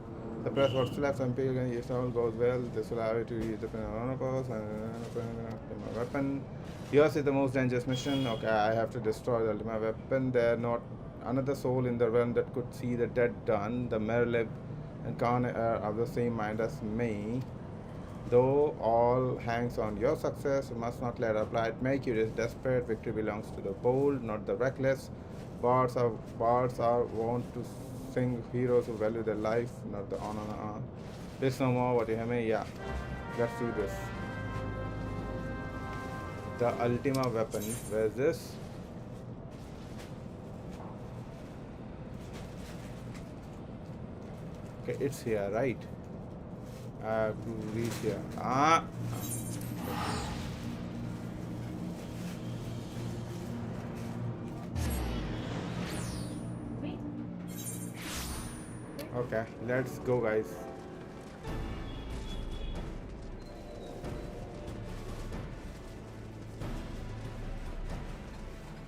S1: suppress what's left and pay again. If all goes well, this will allow you to use the Pentecost and weapon. Yours is the most dangerous mission. Okay, I have to destroy the ultimate weapon. There not another soul in the realm that could see the dead done. The Merlib and Khan are of the same mind as me. Though all hangs on your success, you must not let our plight make you desperate. Victory belongs to the bold, not the reckless. Bards are wont to sing heroes who value their life, not the honor. This no more. What you have me? Yeah, let's do this. The Ultima Weapon. Where is this? Okay, it's here, right? I have to reach here. Okay, let's go, guys.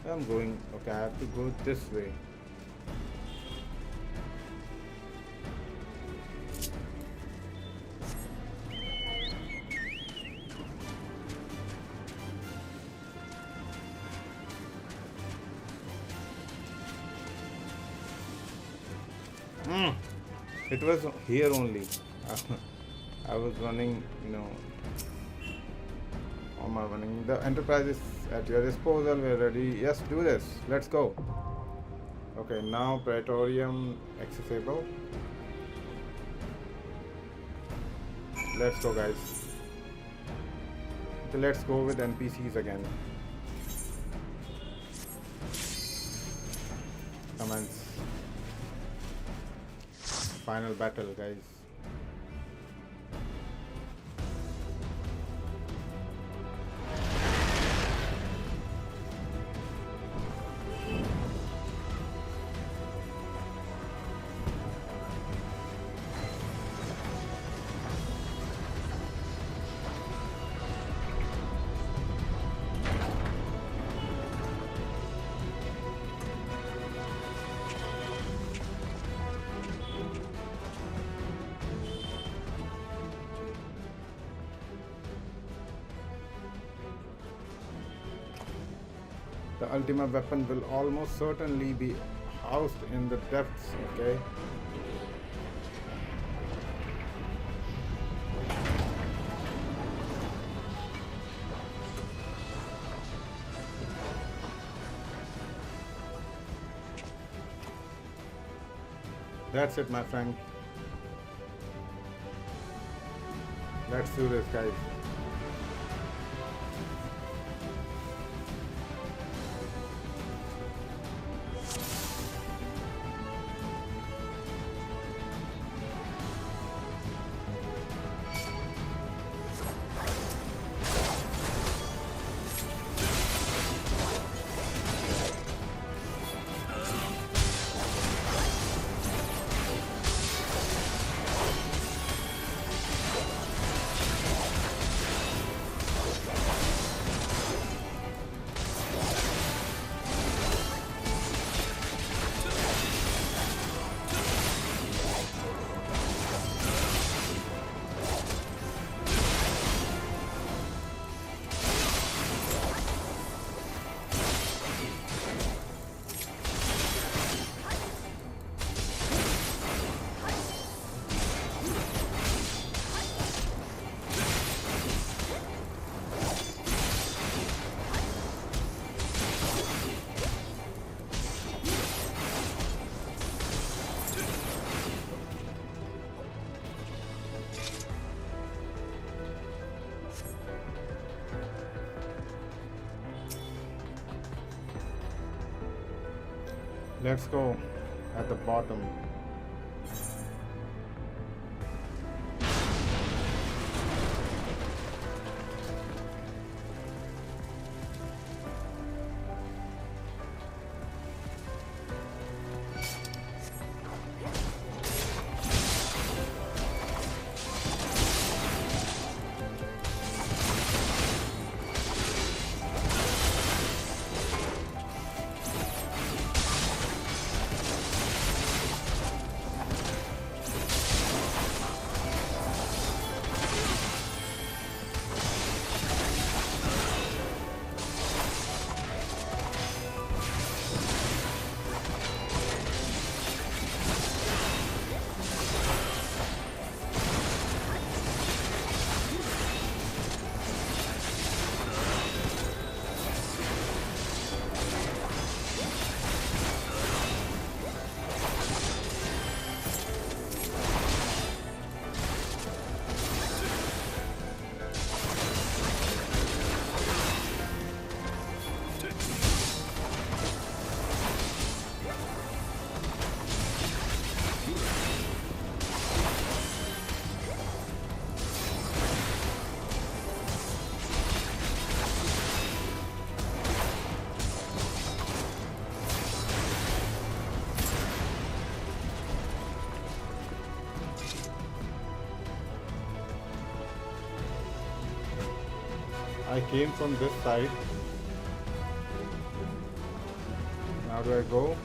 S1: I'm going. Okay, I have to go this way. It was here only. I was running, on my running. The Enterprise is at your disposal. We're ready. Yes, do this. Let's go. Okay, now Praetorium accessible. Let's go, guys. Okay, let's go with NPCs again. Commence. Final battle, guys. The ultimate weapon will almost certainly be housed in the depths, okay? That's it, my friend. Let's do this, guys. Let's go at the bottom. I came from this side. Now do I go?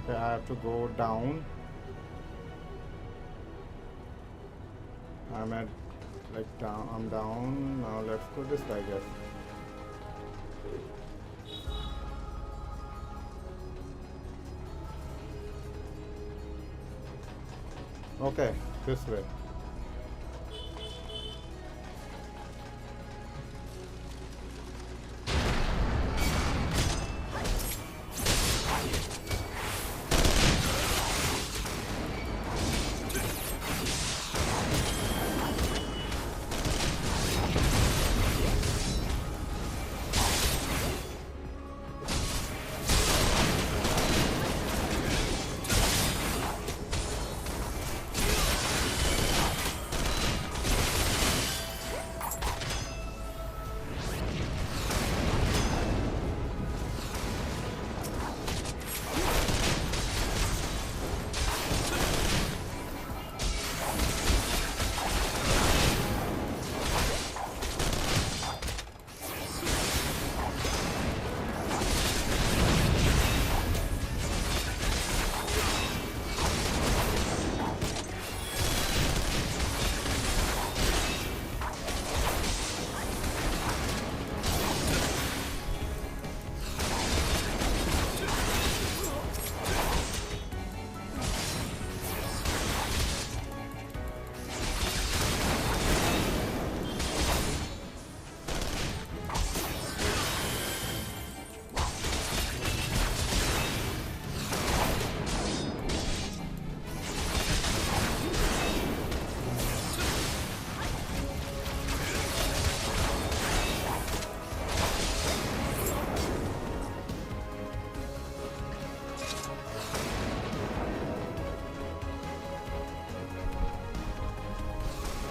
S1: I have to go down. I'm at like down. I'm down. Now let's go this way, I guess. Okay, this way.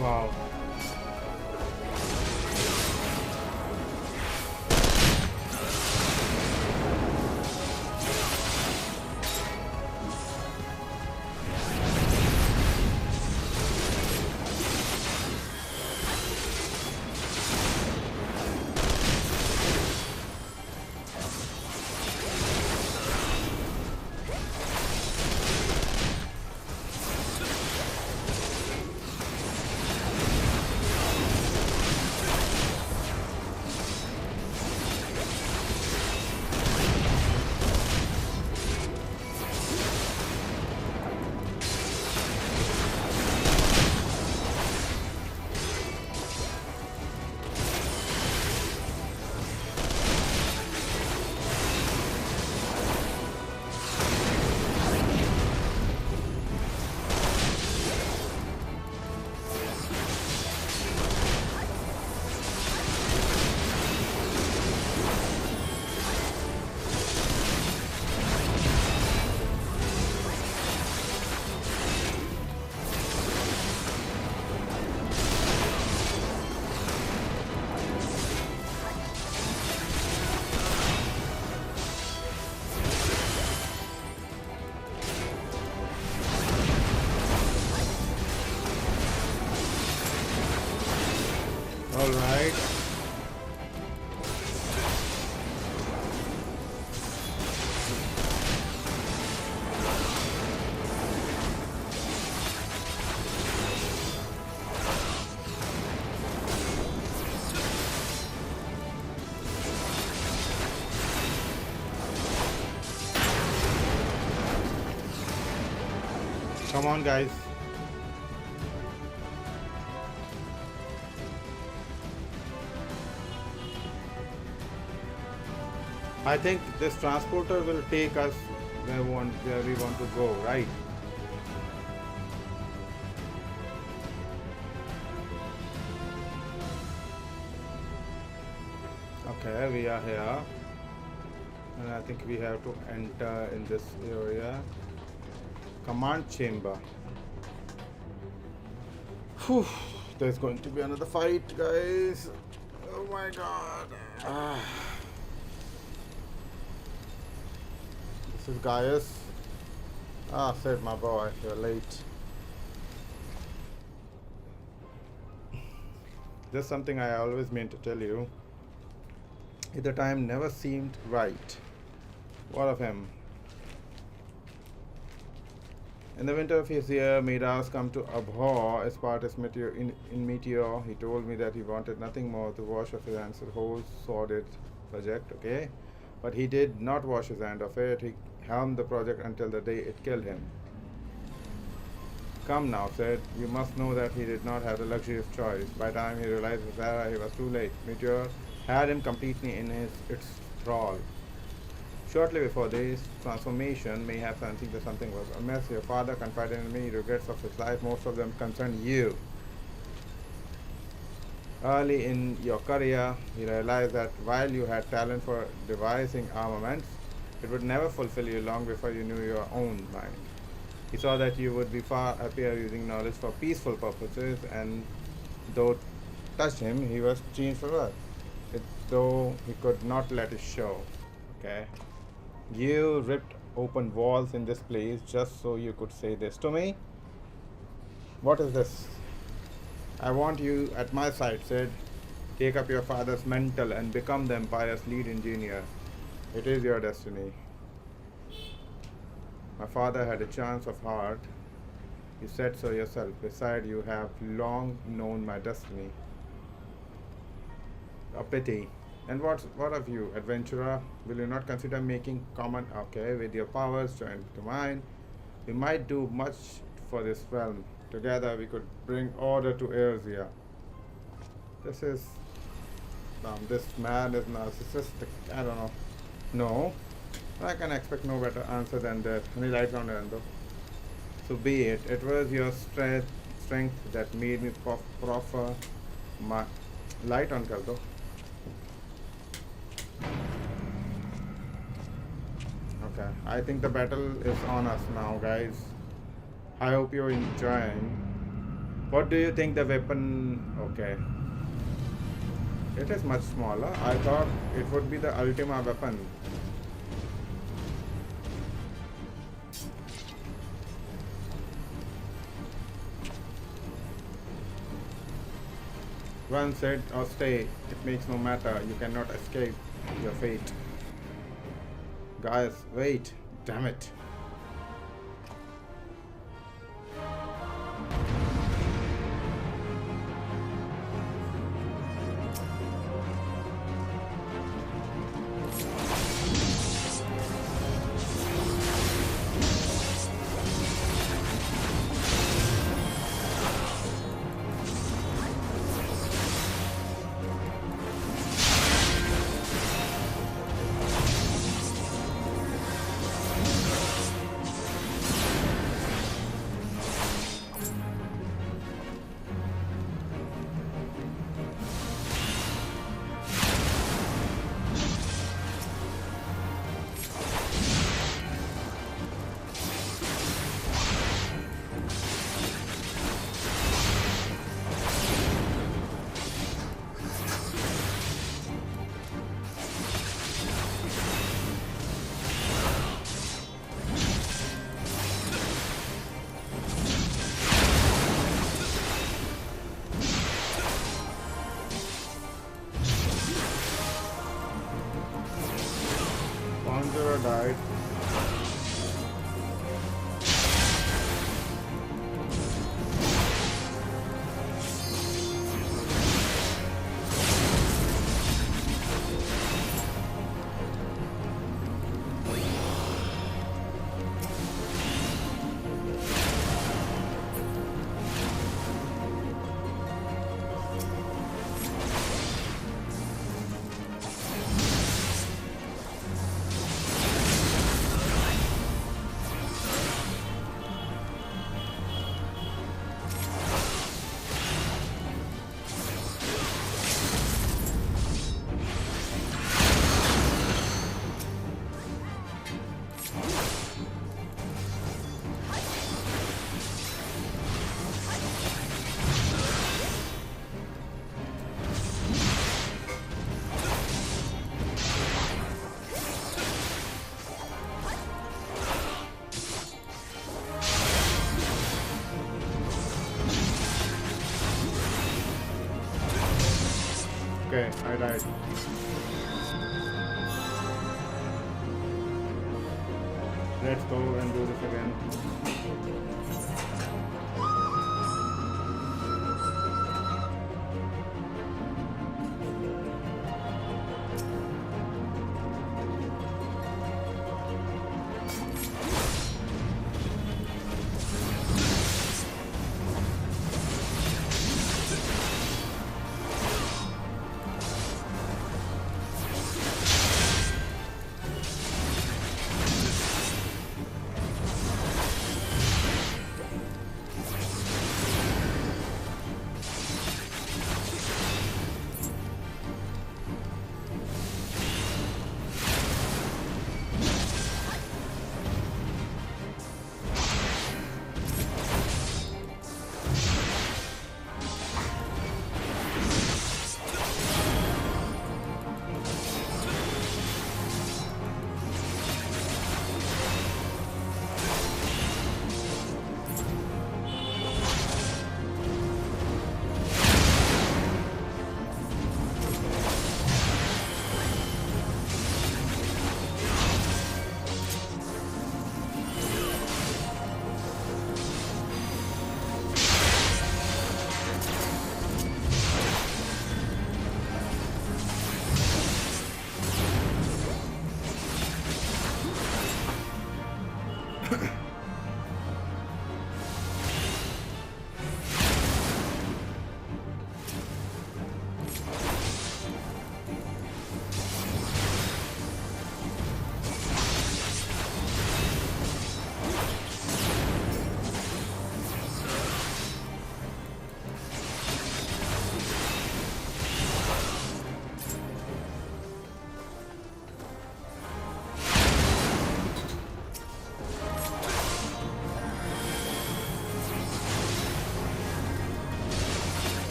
S1: Wow. All right. Come on, guys. I think this transporter will take us where we want to go, right? Okay, we are here. And I think we have to enter in this area. Command chamber. Whew, there's going to be another fight, guys. Oh my god. This is Gaius. Said my boy, you're late. Just something I always meant to tell you. The time never seemed right. What of him? In the winter of his year, Midas come to abhor Spartus in Meteor. He told me that he wanted nothing more to wash off his hands the whole sordid project, okay? But he did not wash his hand of it. He helmed the project until the day it killed him. Come now, said, you must know that he did not have the luxury of choice. By the time he realized his error, he was too late. Meteor had him completely in its thrall. Shortly before this transformation, mayhap sensing that something was amiss, your father confided in me regrets of his life. Most of them concerned you. Early in your career, he realized that while you had talent for devising armaments, it would never fulfill you long before you knew your own mind. He saw that you would be far happier using knowledge for peaceful purposes, and though touched him, he was changed forever. Though he could not let it show. Okay. You ripped open walls in this place just so you could say this to me? What is this? I want you at my side, said. Take up your father's mantle and become the Empire's lead engineer. It is your destiny. My father had a chance of heart. You said so yourself. Besides, you have long known my destiny. A pity. And what of you, adventurer? Will you not consider making common, okay, with your powers joined to mine? We might do much for this realm. Together we could bring order to Eorzea. This man is narcissistic. I don't know. No, I can expect no better answer than that. Any lights on it, though. So be it. It was your strength that made me proffer my light on kar do. Okay, I think the battle is on us now, guys. I hope you're enjoying. What do you think the weapon? Okay, it is much smaller. I thought it would be the Ultima weapon. One said or stay, it makes no matter. You cannot escape your fate. Guys, wait. Damn it. Died. Okay, I died. Let's go and do this again.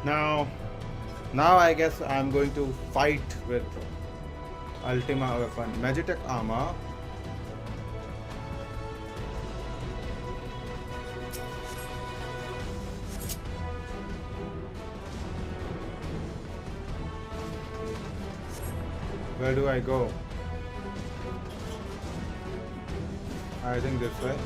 S1: Now, now I guess I'm going to fight with Ultima weapon, Magitech armor. Where do I go? I think this way.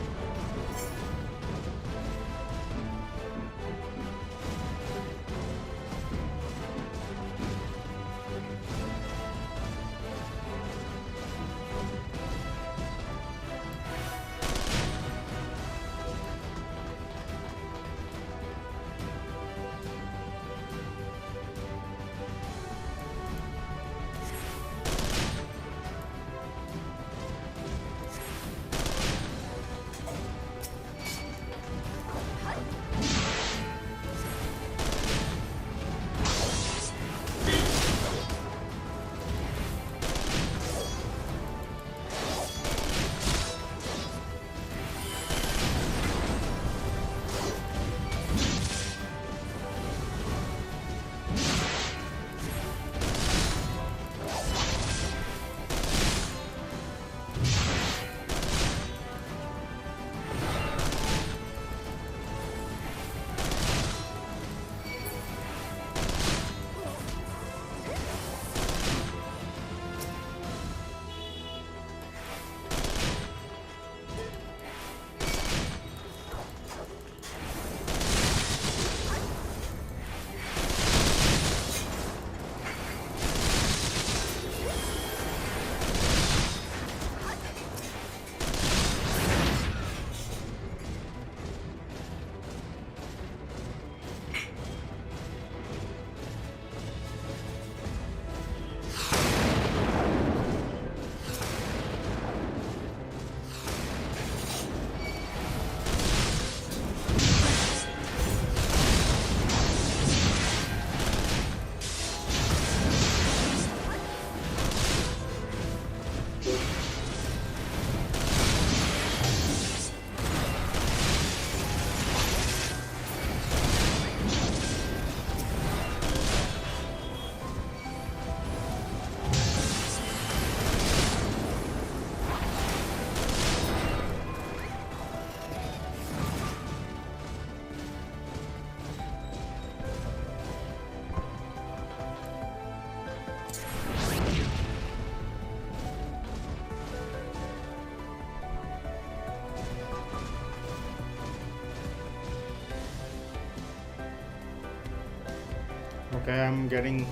S1: Okay, I'm getting.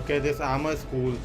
S1: Okay, this armor is cool.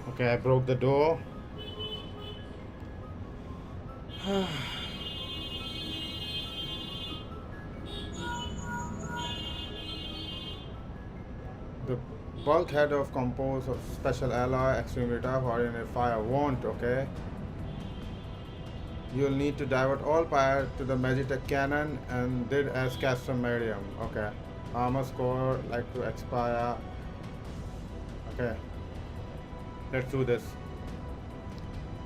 S1: Okay, I broke the door. The bulkhead of composed of special alloy, extremely tough, or in a fire won't, okay? You'll need to divert all fire to the Magitech cannon and did as Castrum medium. Okay. Armor score like to expire. Okay. Let's do this.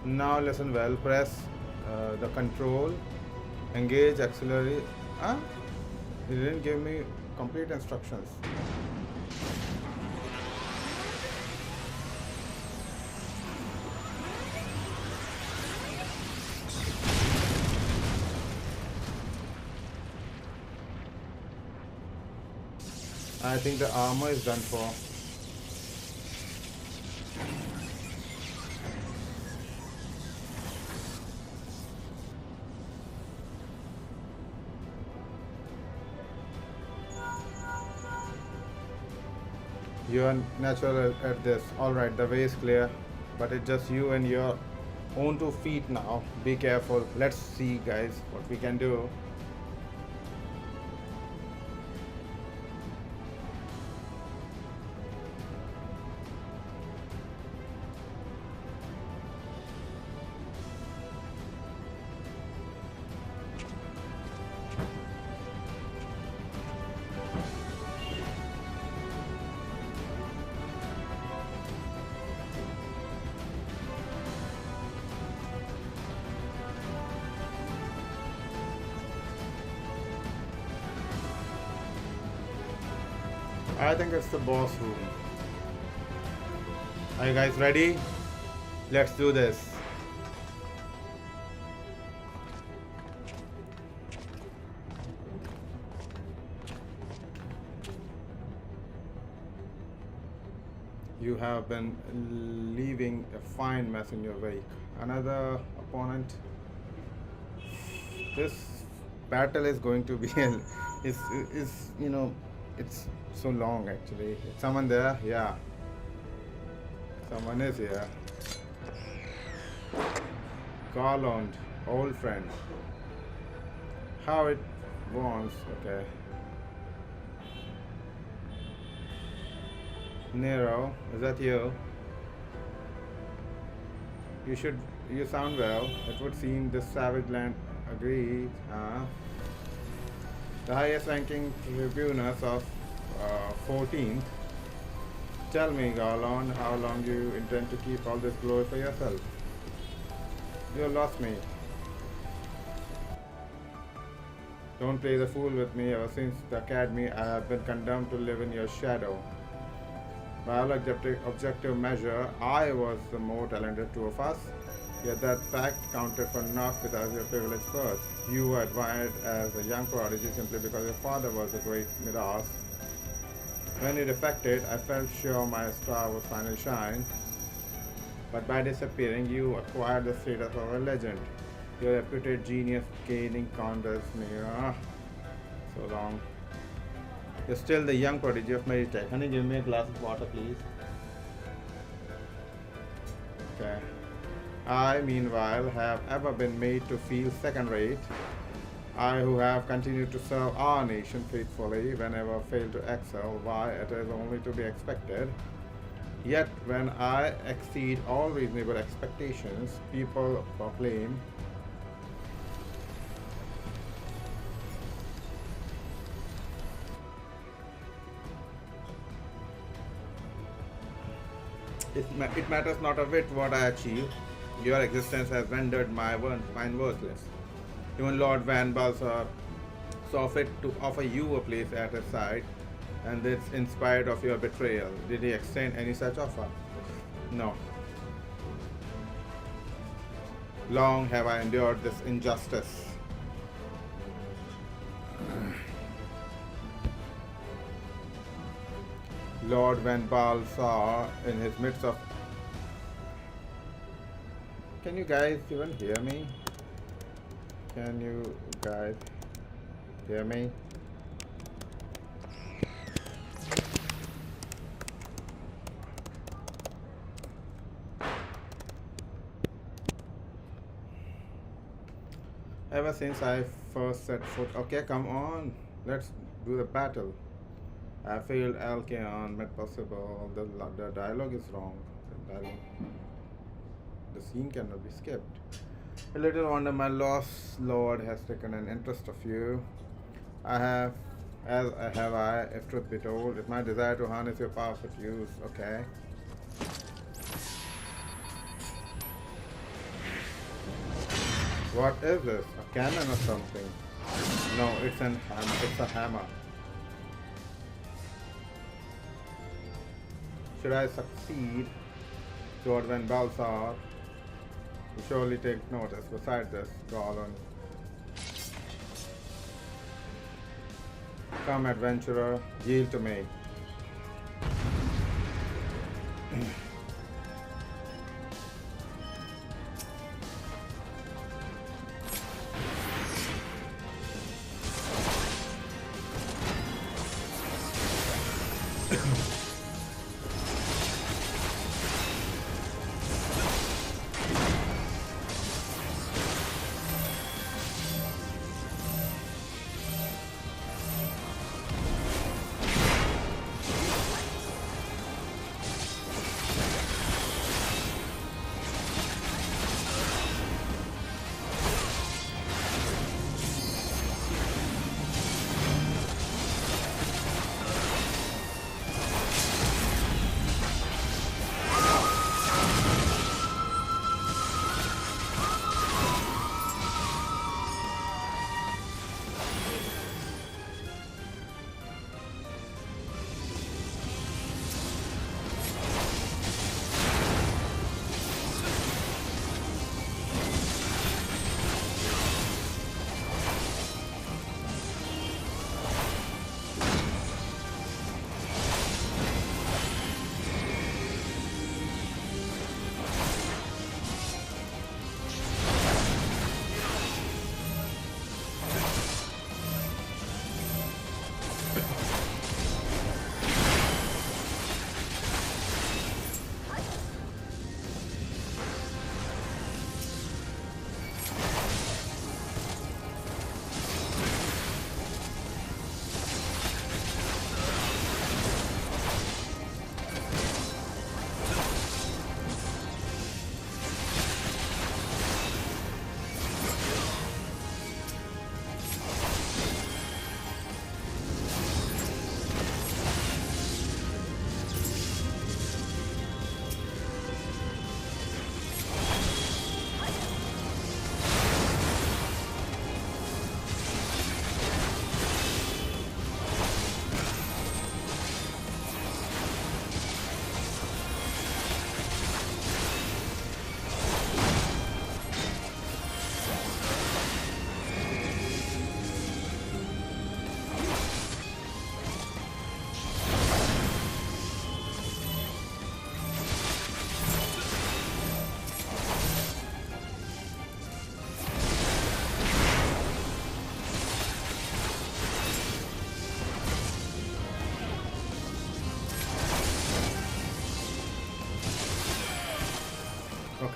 S1: Now listen well. Press the control. Engage auxiliary. Huh? He didn't give me complete instructions. I think the armor is done for. You are natural at this. Alright, the way is clear. But it's just you and your own 2 feet now. Be careful. Let's see, guys, what we can do. I think it's the boss room. Are you guys ready? Let's do this. You have been leaving a fine mess in your wake. Another opponent. This battle is going to be is you know, it's so long actually. Is someone there? Yeah. Someone is here. Garland, old friend. How it wants, okay. Nero, is that you? You sound well. It would seem this savage land agreed. The highest ranking tribuners of 14th. Tell me, Garland, how long you intend to keep all this glory for yourself? You lost me. Don't play the fool with me. Ever since the academy, I have been condemned to live in your shadow. By all objective measure, I was the more talented two of us. Yet that fact counted for enough without your privileged birth. You were admired as a young prodigy simply because your father was a great Midas. When you defected, I felt sure my star would finally shine. But by disappearing, you acquire the status of a legend. Your reputed genius gaining contests near. So long. You're still the young prodigy of Meditech. Honey, give me a glass of water, please. Okay. I, meanwhile, have ever been made to feel second rate. I, who have continued to serve our nation faithfully, whenever fail to excel, why, it is only to be expected. Yet, when I exceed all reasonable expectations, people proclaim it matters not a whit what I achieve. Your existence has rendered mine worthless. Even Lord Van Balsar saw fit to offer you a place at his side, and this in spite of your betrayal. Did he extend any such offer? No. Long have I endured this injustice. Lord Van Balsar in his midst of... Can you guys even hear me? Can you guys hear me? Ever since I first set foot... Okay, come on. Let's do the battle. I failed Alkeon, made possible. The dialogue is wrong. The scene cannot be skipped. A little wonder my lost lord has taken an interest of you. I have, as have I, if truth be told, it's my desire to harness your power for use. Okay. What is this? A cannon or something? No, it's a hammer. Should I succeed, Lord Van Balsar, you surely take notice. Besides this, Golan. Come, adventurer, yield to me.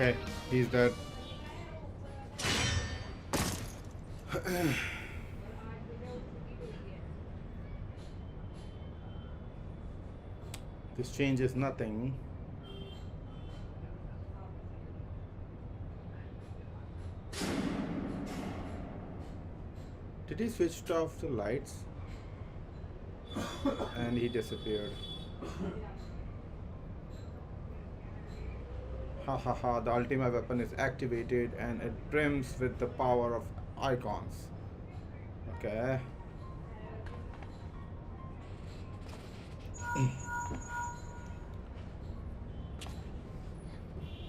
S1: Okay, he's dead. This changes nothing. Did he switch off the lights? And he disappeared. Ha ha ha, the ultimate weapon is activated and it brims with the power of icons. Okay.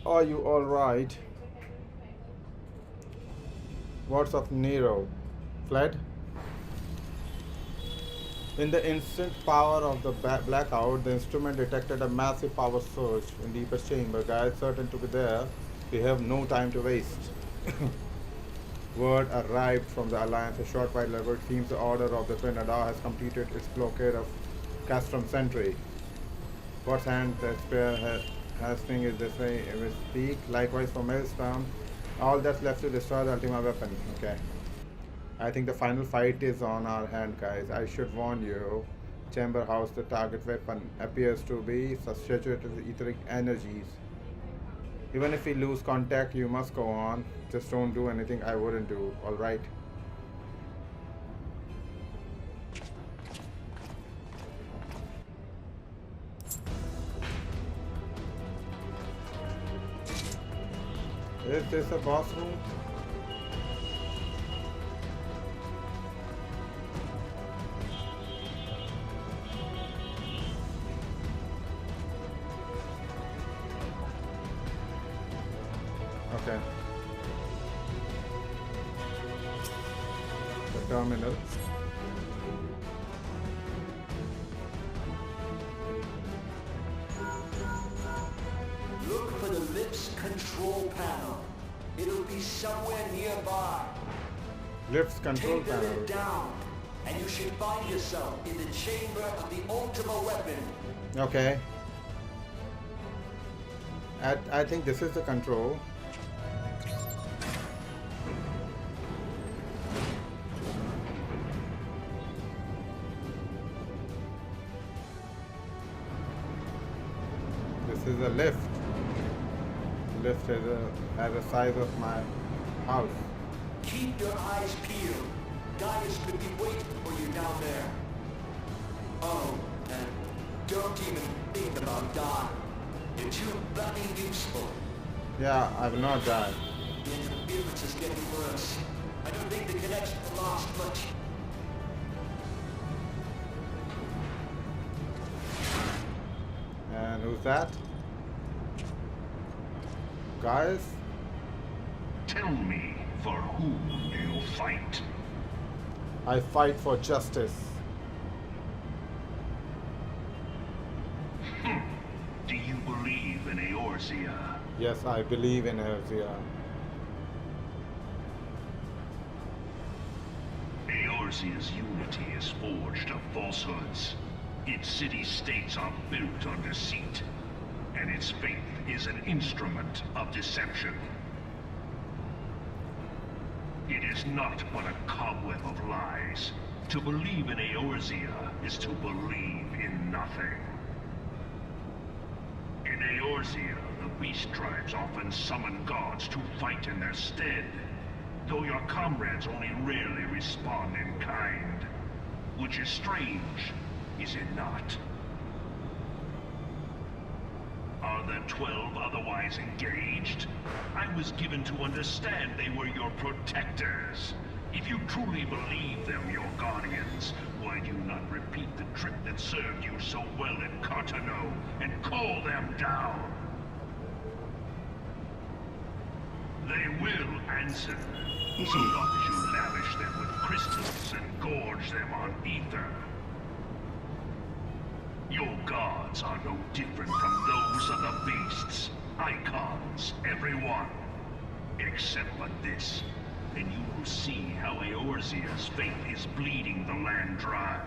S1: Are you alright? Words of Nero. Fled? In the instant power of the blackout, the instrument detected a massive power surge in deepest chamber. Guys certain to be there. We have no time to waste. Word arrived from the Alliance a short while ago. It seems the Order of the Twin Adar has completed its blockade of Castrum Sentry. What's hand the spear hastening is this way we speak. Likewise for Maelstrom. All that's left to destroy the ultimate weapon. Okay. I think the final fight is on our hand, guys. I should warn you. Chamber house, the target weapon, appears to be saturated with etheric energies. Even if we lose contact, you must go on. Just don't do anything I wouldn't do, alright? Is this a boss room? Okay. The terminal.
S2: Look for the lift's control panel. It'll be somewhere nearby.
S1: Lift's control
S2: Take the
S1: panel.
S2: lift down, and you should find yourself in the chamber of the ultimate weapon.
S1: Okay. I think this is the control. This is a lift. Lift has a size of my house.
S2: Keep your eyes peeled. Guys could be waiting for you down there. Oh, and don't even think about dying. You're too bloody useful.
S1: Yeah, I will not die.
S2: The interference is getting worse. I don't think the connection will last much.
S1: And who's that? Guys?
S3: Tell me, for whom do you fight?
S1: I fight for justice.
S3: Do you believe in Eorzea?
S1: Yes, I believe in Eorzea.
S3: Eorzea's unity is forged of falsehoods. Its city-states are built on deceit, and its faith is an instrument of deception. It is not but a cobweb of lies. To believe in Eorzea is to believe in nothing. In Eorzea, the beast tribes often summon gods to fight in their stead, though your comrades only rarely respond in kind. Which is strange, is it not? Are the 12 otherwise engaged? I was given to understand they were your protectors. If you truly believe them your guardians, why do you not repeat the trick that served you so well in Cartano and call them down? They will answer, so long as you lavish them with crystals and gorge them on ether. Your gods are no different from those of the beasts. Icons, every one. Except for this. And you will see how Eorzea's faith is bleeding the land dry.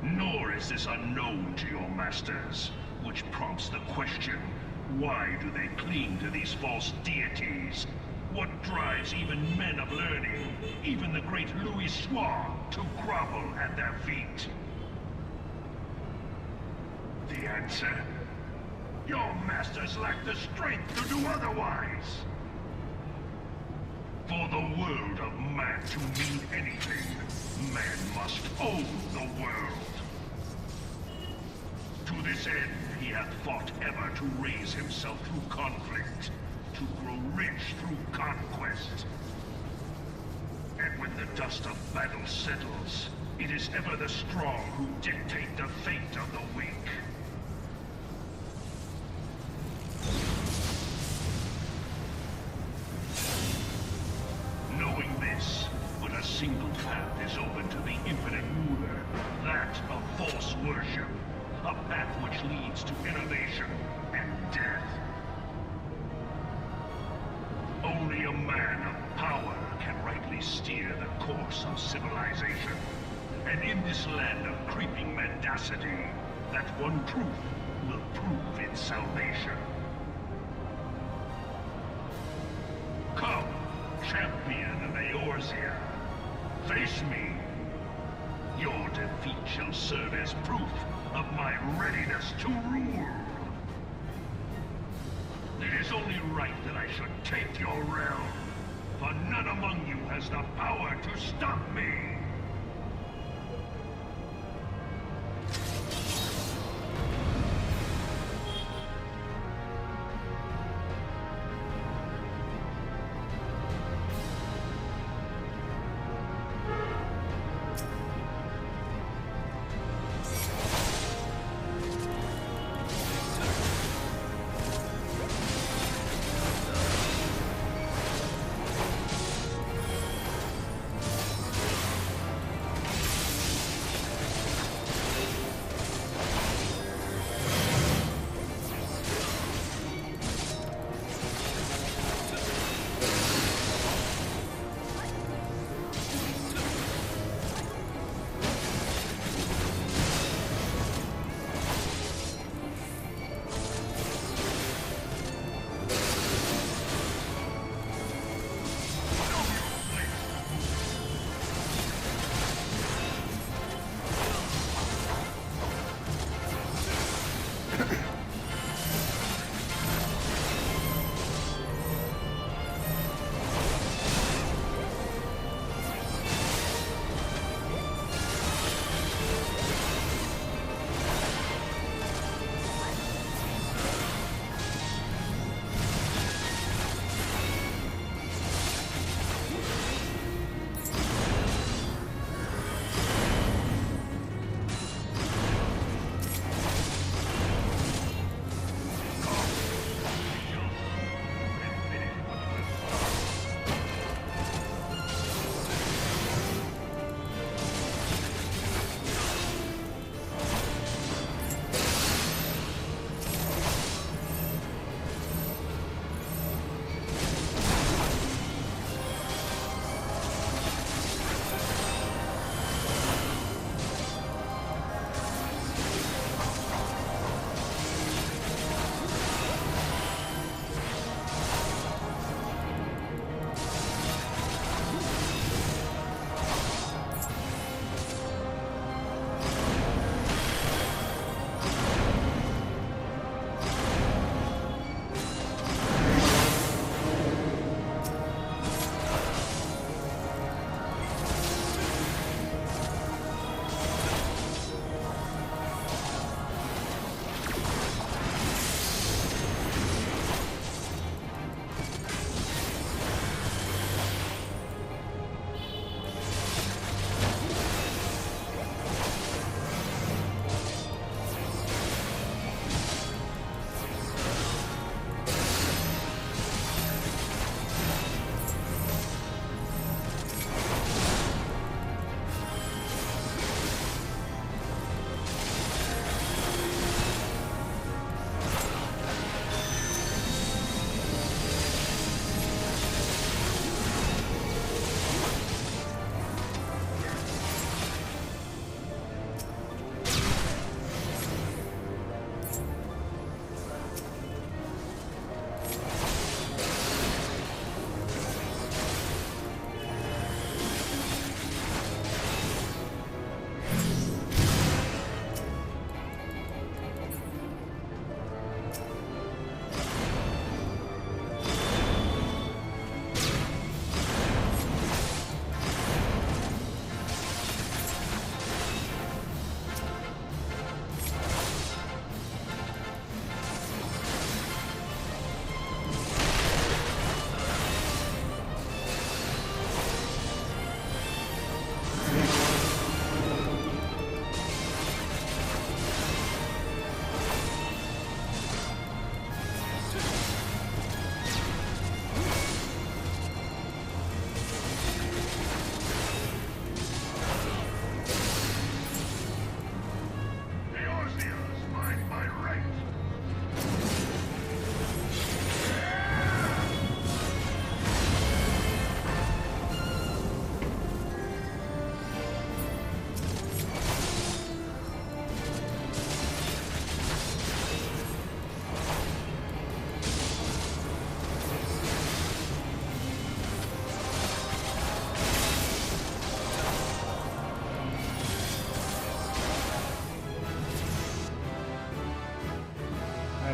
S3: Nor is this unknown to your masters, which prompts the question, Why do they cling to these false deities? What drives even men of learning, even the great Louis Soir, to grovel at their feet? The answer? Your masters lack the strength to do otherwise. For the world of man to mean anything, man must own the world. To this end, he hath fought ever to raise himself through conflict, to grow rich through conquest. And when the dust of battle settles, it is ever the strong who dictate the fate of the weak. Knowing this, but a single path is open to the infinite ruler, that of false worship, a path which leads to innovation and death. Only a man of power can rightly steer the course of civilization. And in this land of creeping mendacity, that one truth will prove its salvation. Come, champion of Eorzea, face me. Your defeat shall serve as proof of my readiness to rule. It is only right that I should take your realm, for none among you has the power to stop me.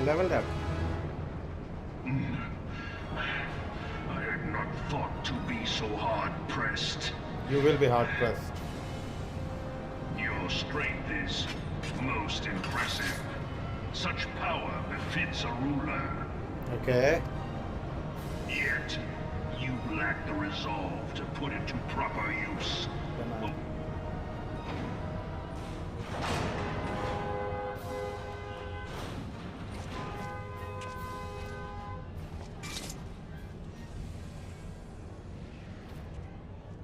S1: leveled up.
S3: I had not thought to be so hard-pressed.
S1: You will be hard pressed.
S3: Your strength is most impressive. Such power befits a ruler.
S1: Okay.
S3: Yet, you lack the resolve to put it to proper use.
S1: Come on.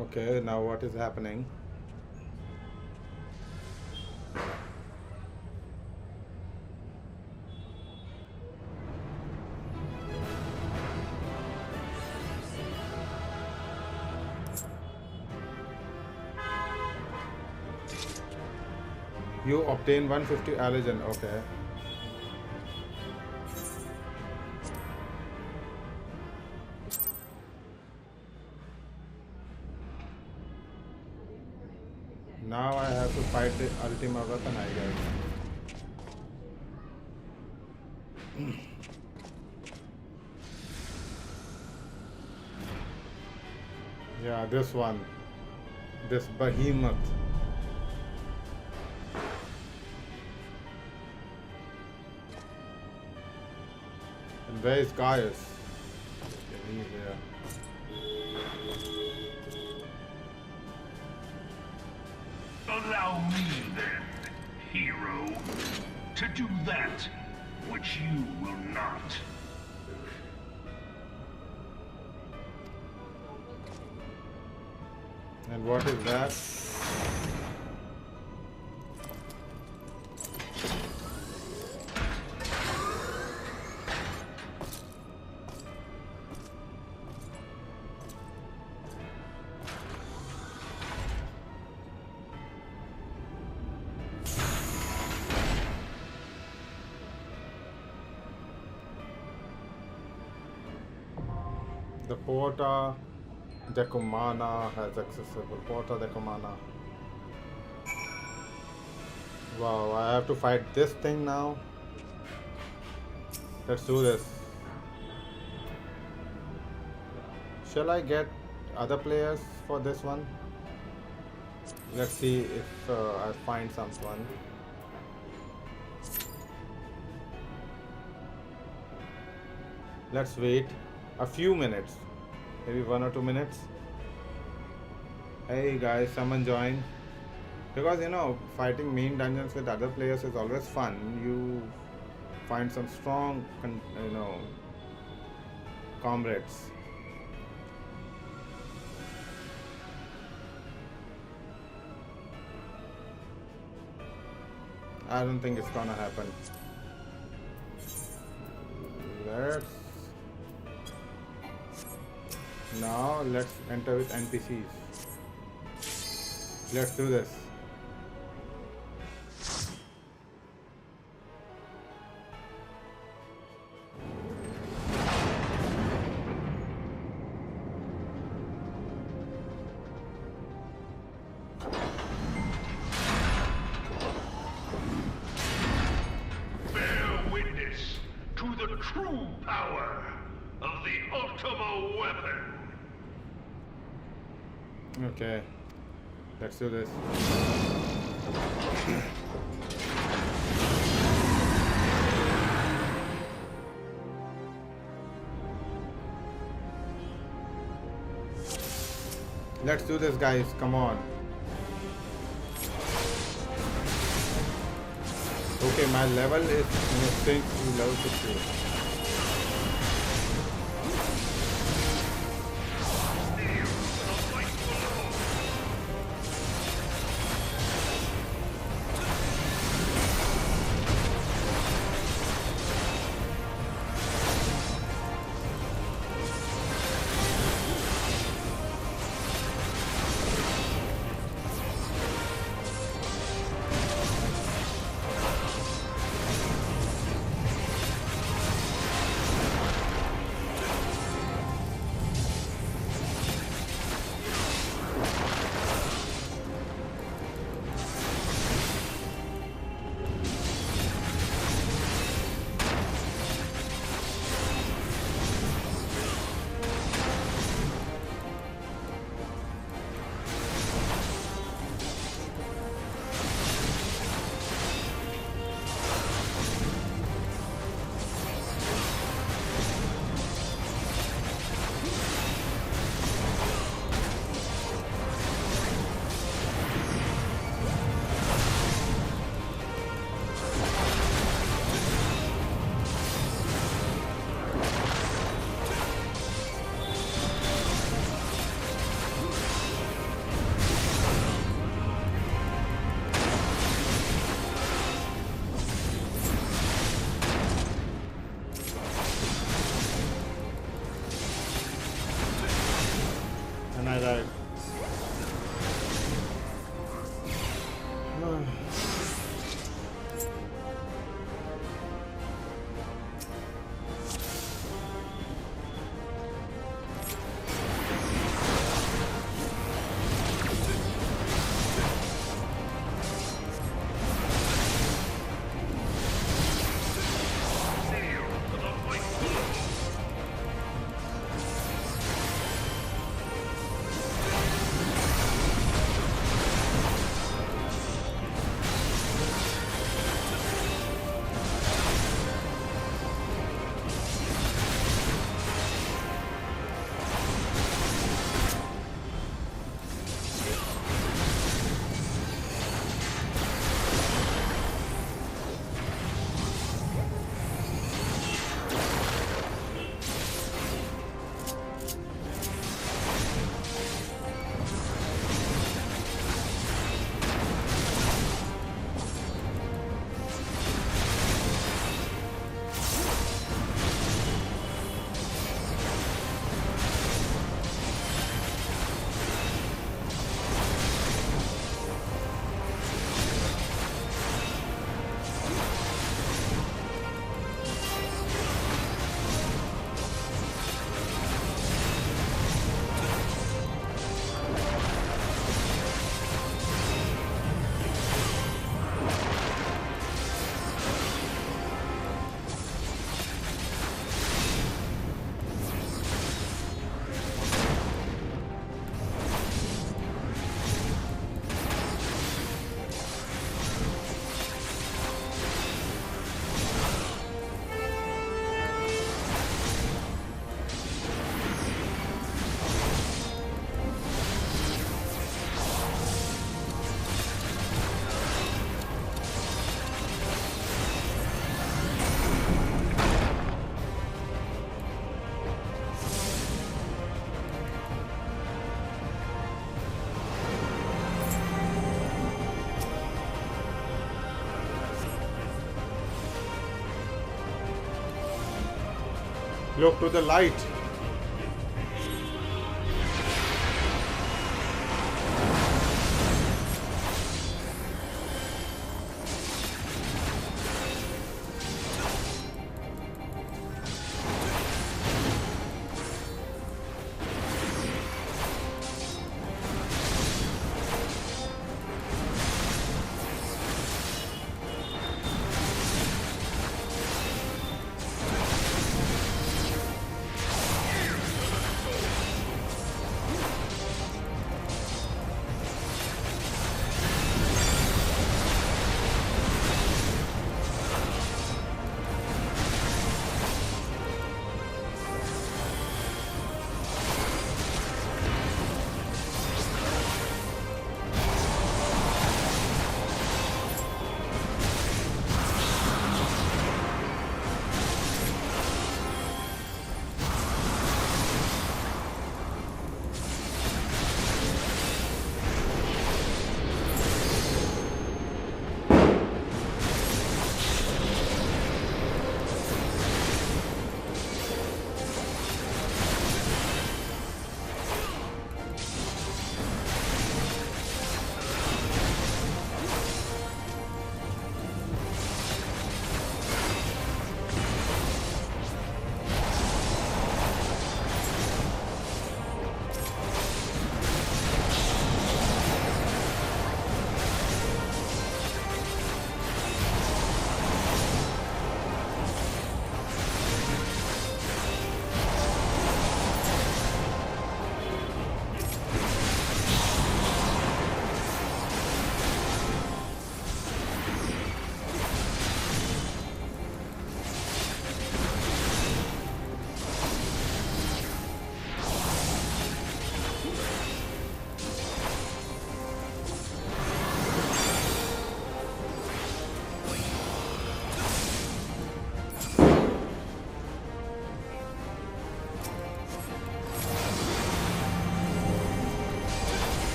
S1: Okay, now what is happening? You obtain 150 allergen. Okay. Now I have to fight the Ultima weapon, I guess. Yeah, this one. This behemoth. And where is Gaius? Okay, he's there.
S3: Allow me then, hero, to do that which you will not.
S1: And what is that? The Porta Decumana has accessible. Porta Decumana. Wow, I have to fight this thing now. Let's do this. Shall I get other players for this one? Let's see if I find someone. Let's wait a few minutes, maybe 1 or 2 minutes. Hey guys, someone join, because you know, fighting main dungeons with other players is always fun. You find some strong comrades. I don't think it's gonna happen. Now let's enter with NPCs. Let's do this.
S3: Bear witness to the true power of the Ultima weapon.
S1: Okay, let's do this. Let's do this, guys. Come on. Okay, my level is sync to level 60. Look to the light.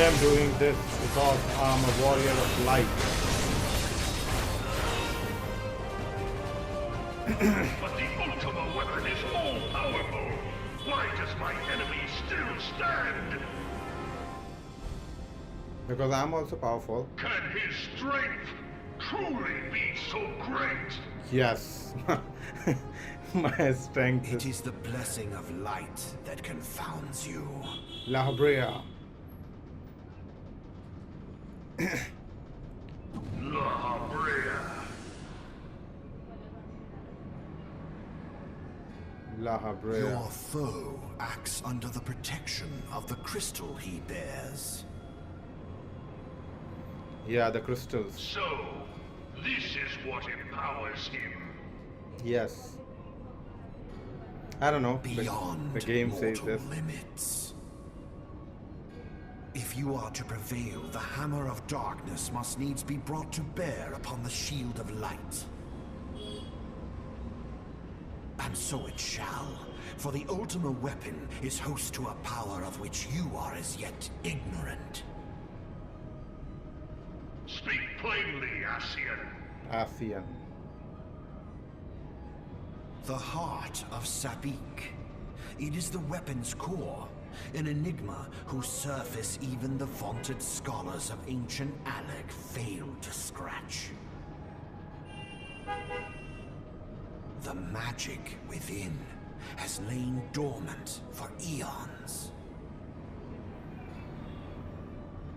S1: am doing this because I'm a warrior of light.
S3: But the Ultima weapon is all powerful. Why does my enemy still stand?
S1: Because I'm also powerful.
S3: Can his strength truly be so great?
S1: Yes. My strength
S4: It is the blessing of light that confounds you.
S1: La Brea.
S3: La Brea.
S1: La Brea.
S4: Your foe acts under the protection of the crystal he bears.
S1: Yeah, the crystals.
S3: So, this is what empowers him.
S1: Yes. I don't know.
S4: Beyond
S1: The game says
S4: mortal
S1: this.
S4: limits. If you are to prevail, the hammer of darkness must needs be brought to bear upon the shield of light. And so it shall, for the Ultima weapon is host to a power of which you are as yet ignorant.
S3: Speak plainly, Ascian.
S1: Asian.
S4: The heart of Sabik. It is the weapon's core, an enigma whose surface even the vaunted scholars of ancient Alec failed to scratch. The magic within has lain dormant for eons.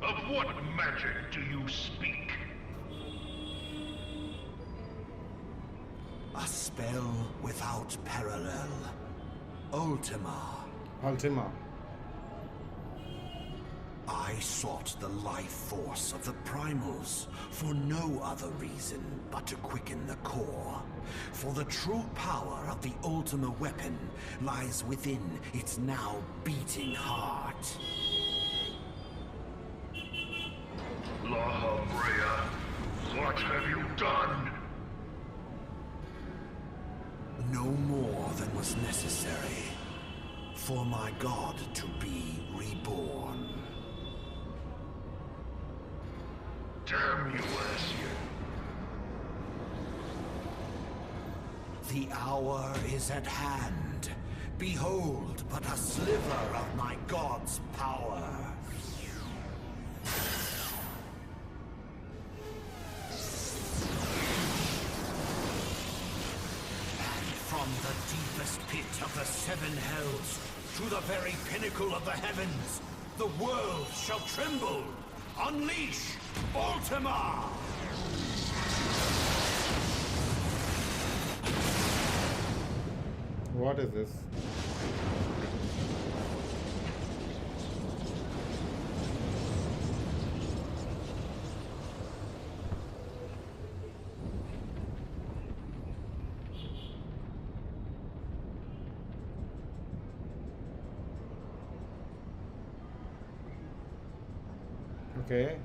S3: Of what magic do you speak?
S4: A spell without parallel. Ultima.
S1: Ultima.
S4: I sought the life force of the primals for no other reason but to quicken the core. For the true power of the Ultima weapon lies within its now beating heart.
S3: La Brea, what have you done?
S4: No more than was necessary for my god to be reborn.
S3: Damn you, Ascian.
S4: The hour is at hand. Behold but a sliver of my god's power. From the deepest pit of the seven hells to the very pinnacle of the heavens, the world shall tremble. Unleash Ultima!
S1: What is this? Okay.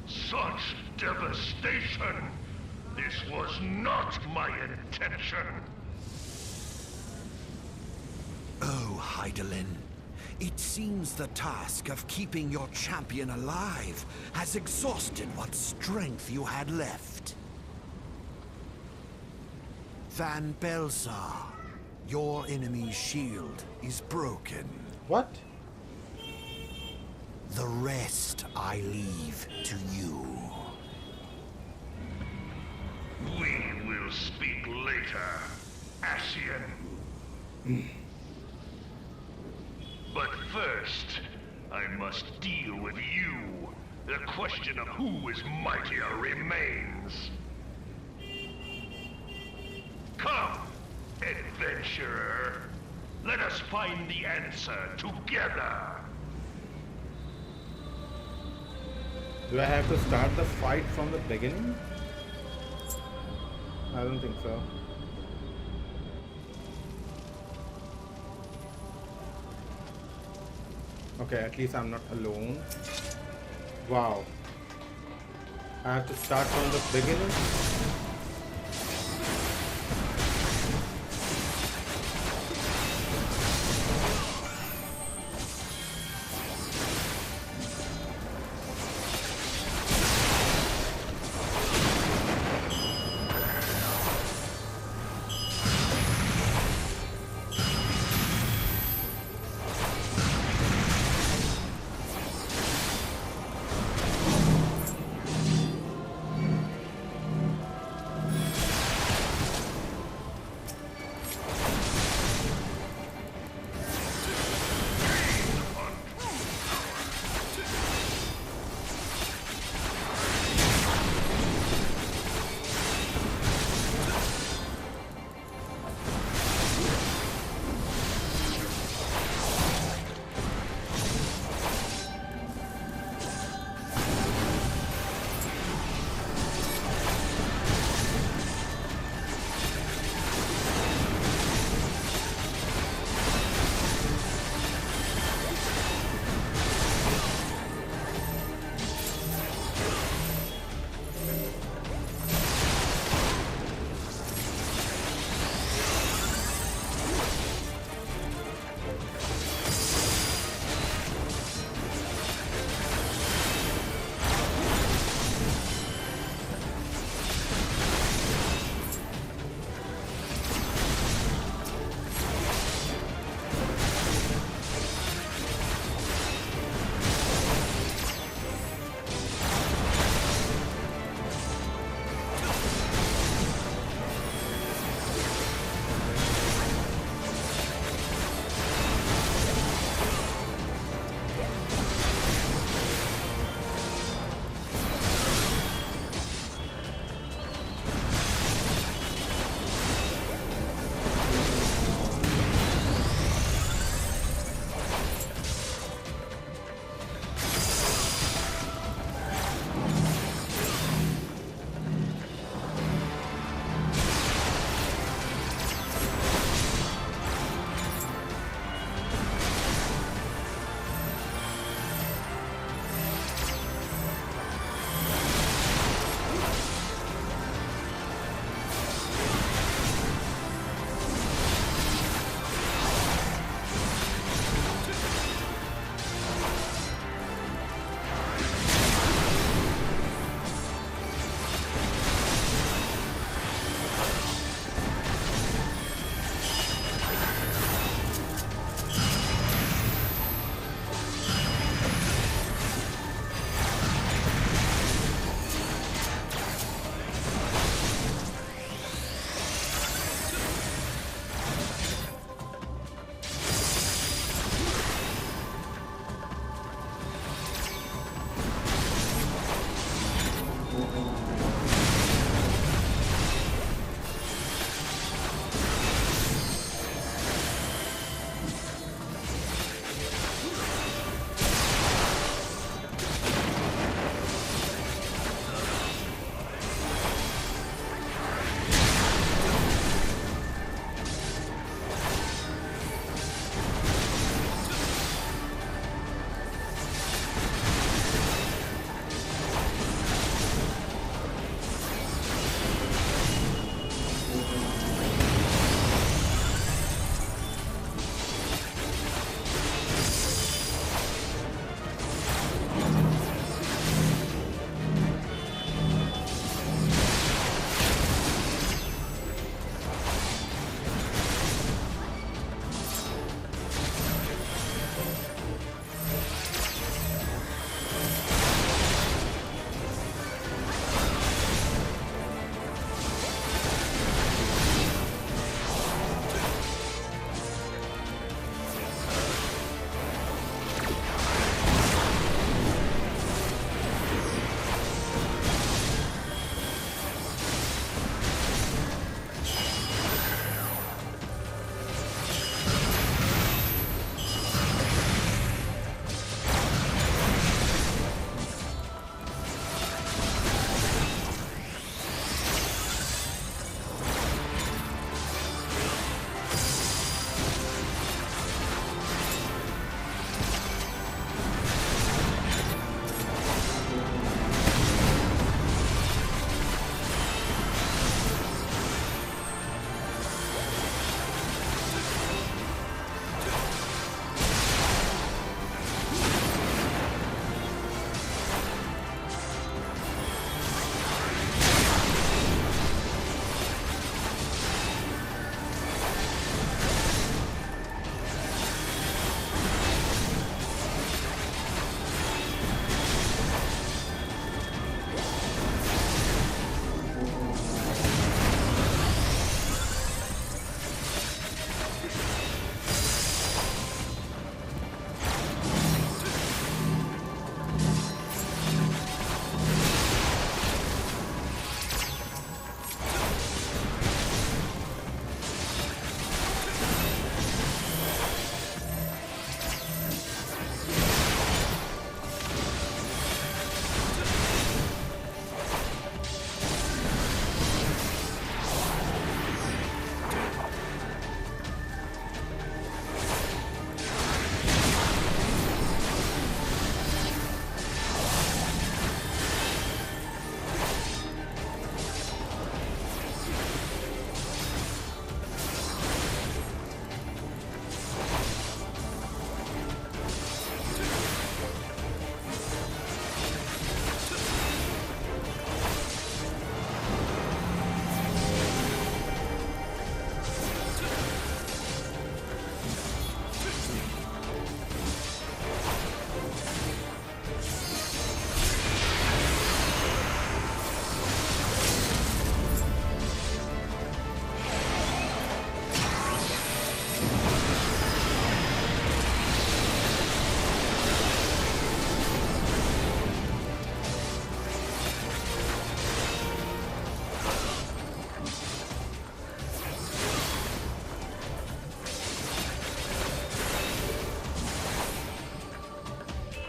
S3: Such devastation! This was not my intention!
S4: Oh, Heidelin. It seems the task of keeping your champion alive has exhausted what strength you had left. Van Belsar, your enemy's shield is broken.
S1: What?
S4: The rest I leave to you.
S3: We will speak later, Ascian. But first, I must deal with you. The question of who is mightier remains. Come, adventurer. Let us find the answer together.
S1: Do I have to start the fight from the beginning? I don't think so. Okay, at least I'm not alone. Wow. I have to start from the beginning?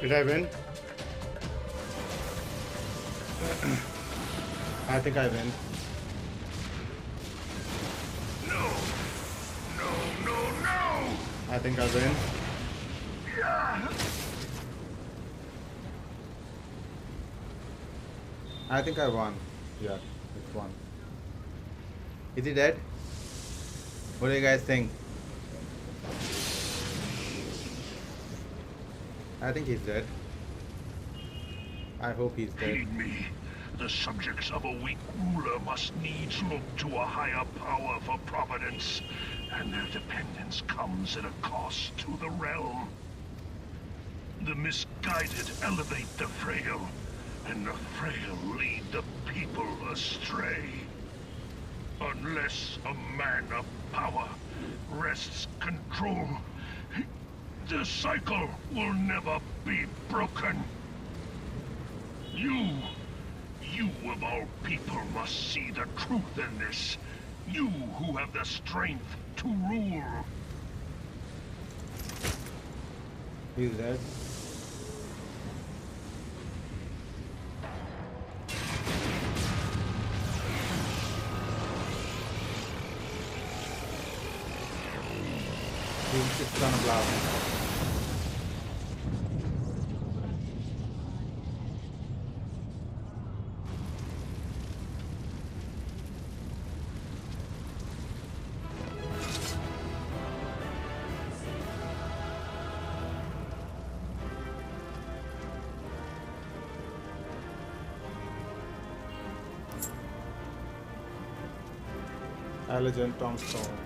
S1: Did I win? I think I win.
S3: No! No, no, no!
S1: I think I win. I think I won. Yeah, it's won. Is he dead? What do you guys think? I think he's dead. I hope he's dead.
S3: Heed me. The subjects of a weak ruler must needs look to a higher power for providence, and their dependence comes at a cost to the realm. The misguided elevate the frail, and the frail lead the people astray. Unless a man of power wrests control, the cycle will never be broken. You of all people must see the truth in this. You who have the strength to rule.
S1: He's dead. He's just gonna blast. Legend Tombstone.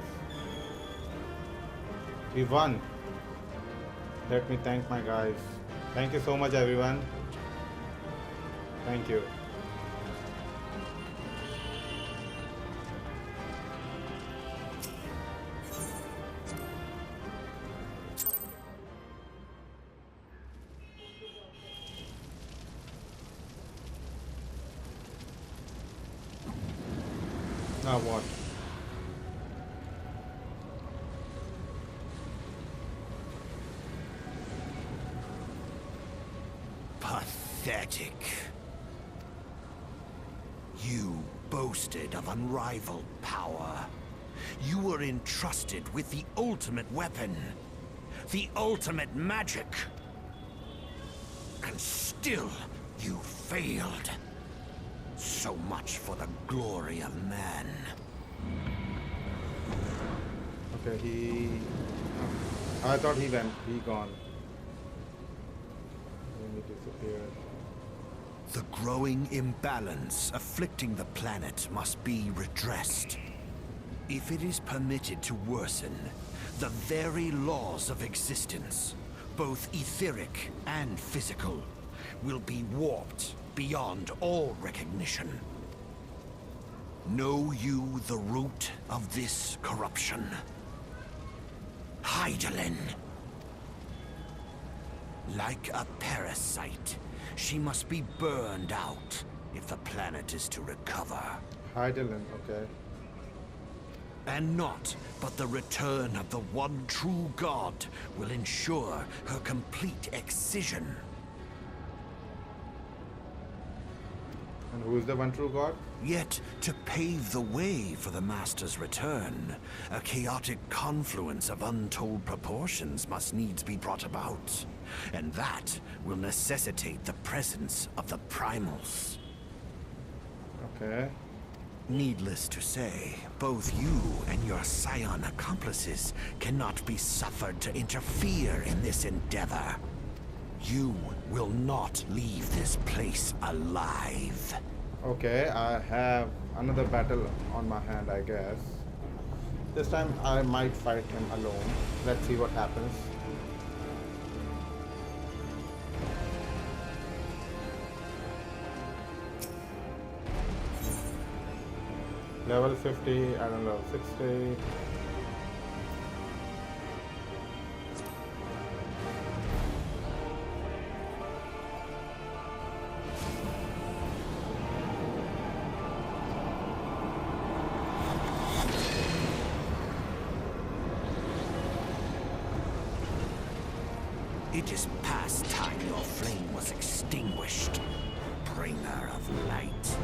S1: We won. Let me thank my guys. Thank you so much, everyone. Thank you. Now what?
S4: Pathetic. You boasted of unrivaled power. You were entrusted with the ultimate weapon, the ultimate magic. And still, you failed. So much for the glory of man.
S1: Okay, I thought he went. He gone. He disappeared.
S4: The growing imbalance afflicting the planet must be redressed. If it is permitted to worsen, the very laws of existence, both etheric and physical, will be warped beyond all recognition. Know you the root of this corruption? Hydaelyn. Like a parasite, she must be burned out if the planet is to recover.
S1: Hydaelyn, okay.
S4: And naught but the return of the one true god will ensure her complete excision.
S1: And who is the one true god?
S4: Yet, to pave the way for the Master's return, a chaotic confluence of untold proportions must needs be brought about. And that will necessitate the presence of the primals.
S1: Okay.
S4: Needless to say, both you and your scion accomplices cannot be suffered to interfere in this endeavor. You will not leave this place alive.
S1: Okay, I have another battle on my hand, I guess. This time I might fight him alone. Let's see what happens. Level 50, I don't know, 60.
S4: It is past time your flame was extinguished, bringer of light.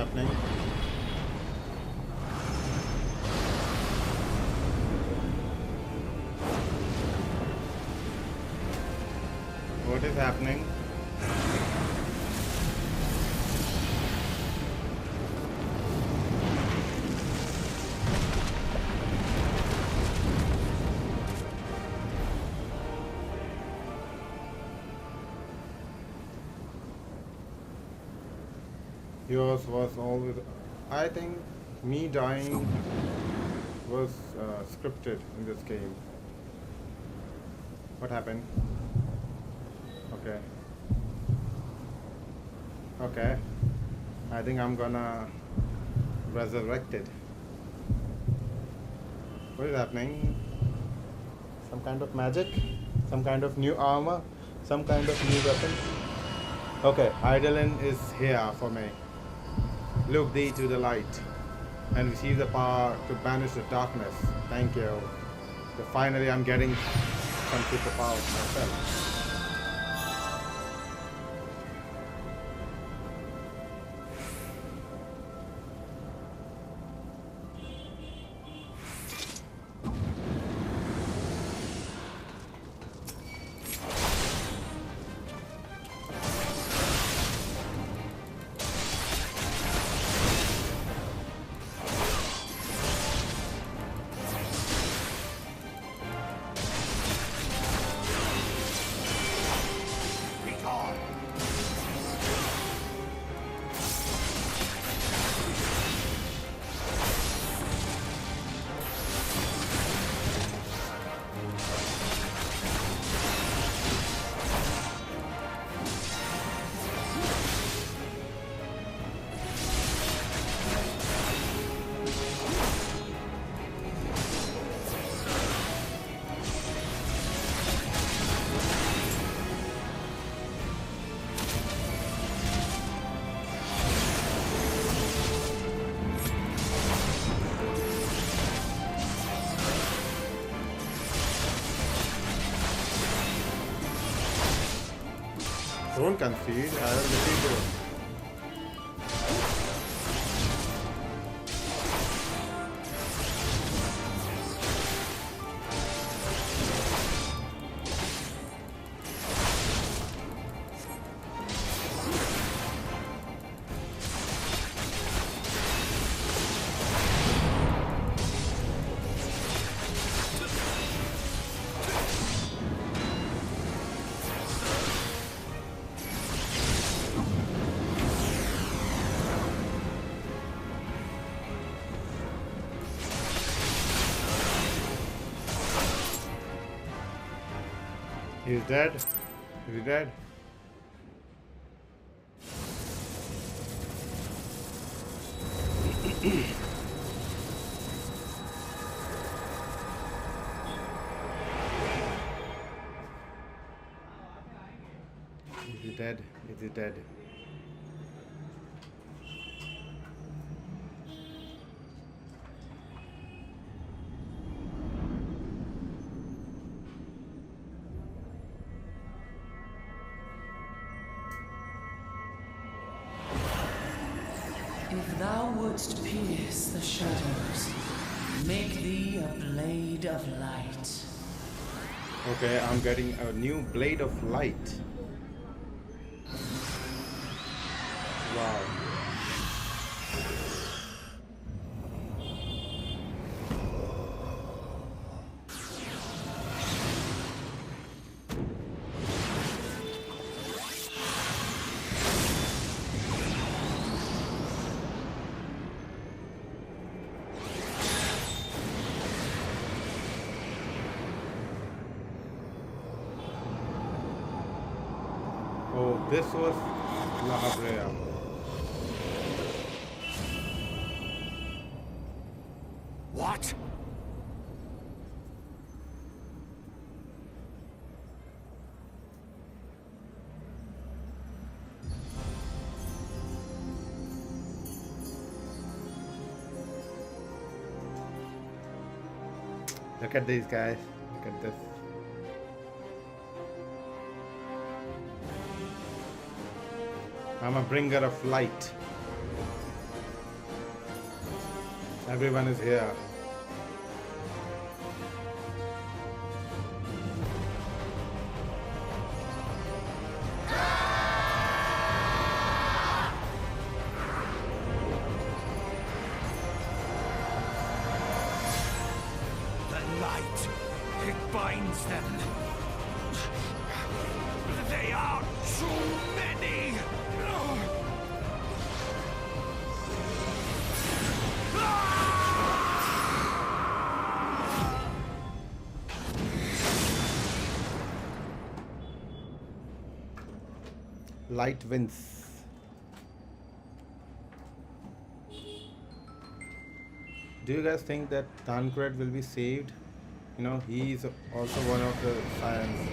S1: happening? What is happening? Yours was always. I think me dying was scripted in this game. What happened? Okay. Okay. I think I'm gonna resurrect it. What is happening? Some kind of magic? Some kind of new armor? Some kind of new weapon? Okay, Heidelin is here for me. Look thee to the light and receive the power to banish the darkness. Thank you. So finally I'm getting some superpowers myself. Don't concede, I will defeat you. He's dead. Is he dead? Is he dead? Is he dead?
S5: If thou wouldst pierce the shadows, make thee a blade of light.
S1: Okay, I'm getting a new blade of light. Wow. Oh, this was Eorzea.
S4: What?
S1: Look at these guys. Look at this. I'm a bringer of light. Everyone is here.
S4: The light, it binds them. They are too many.
S1: Light wins. Do you guys think that Tancred will be saved? You know, he is also one of the science.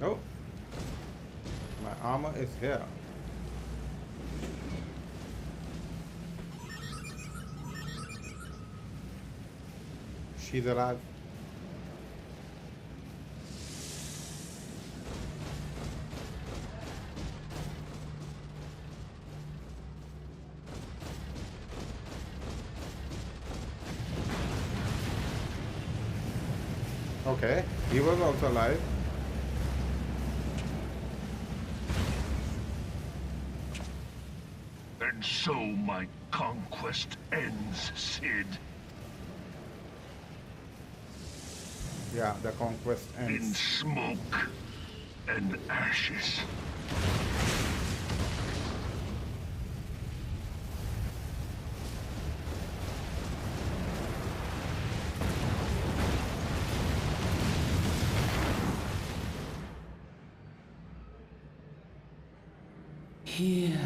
S1: Oh, my armor is here. She's alive. Okay, he was also alive.
S3: And so my conquest ends, Cid.
S1: Yeah, the conquest
S3: In
S1: ends.
S3: smoke and ashes.
S5: Hear,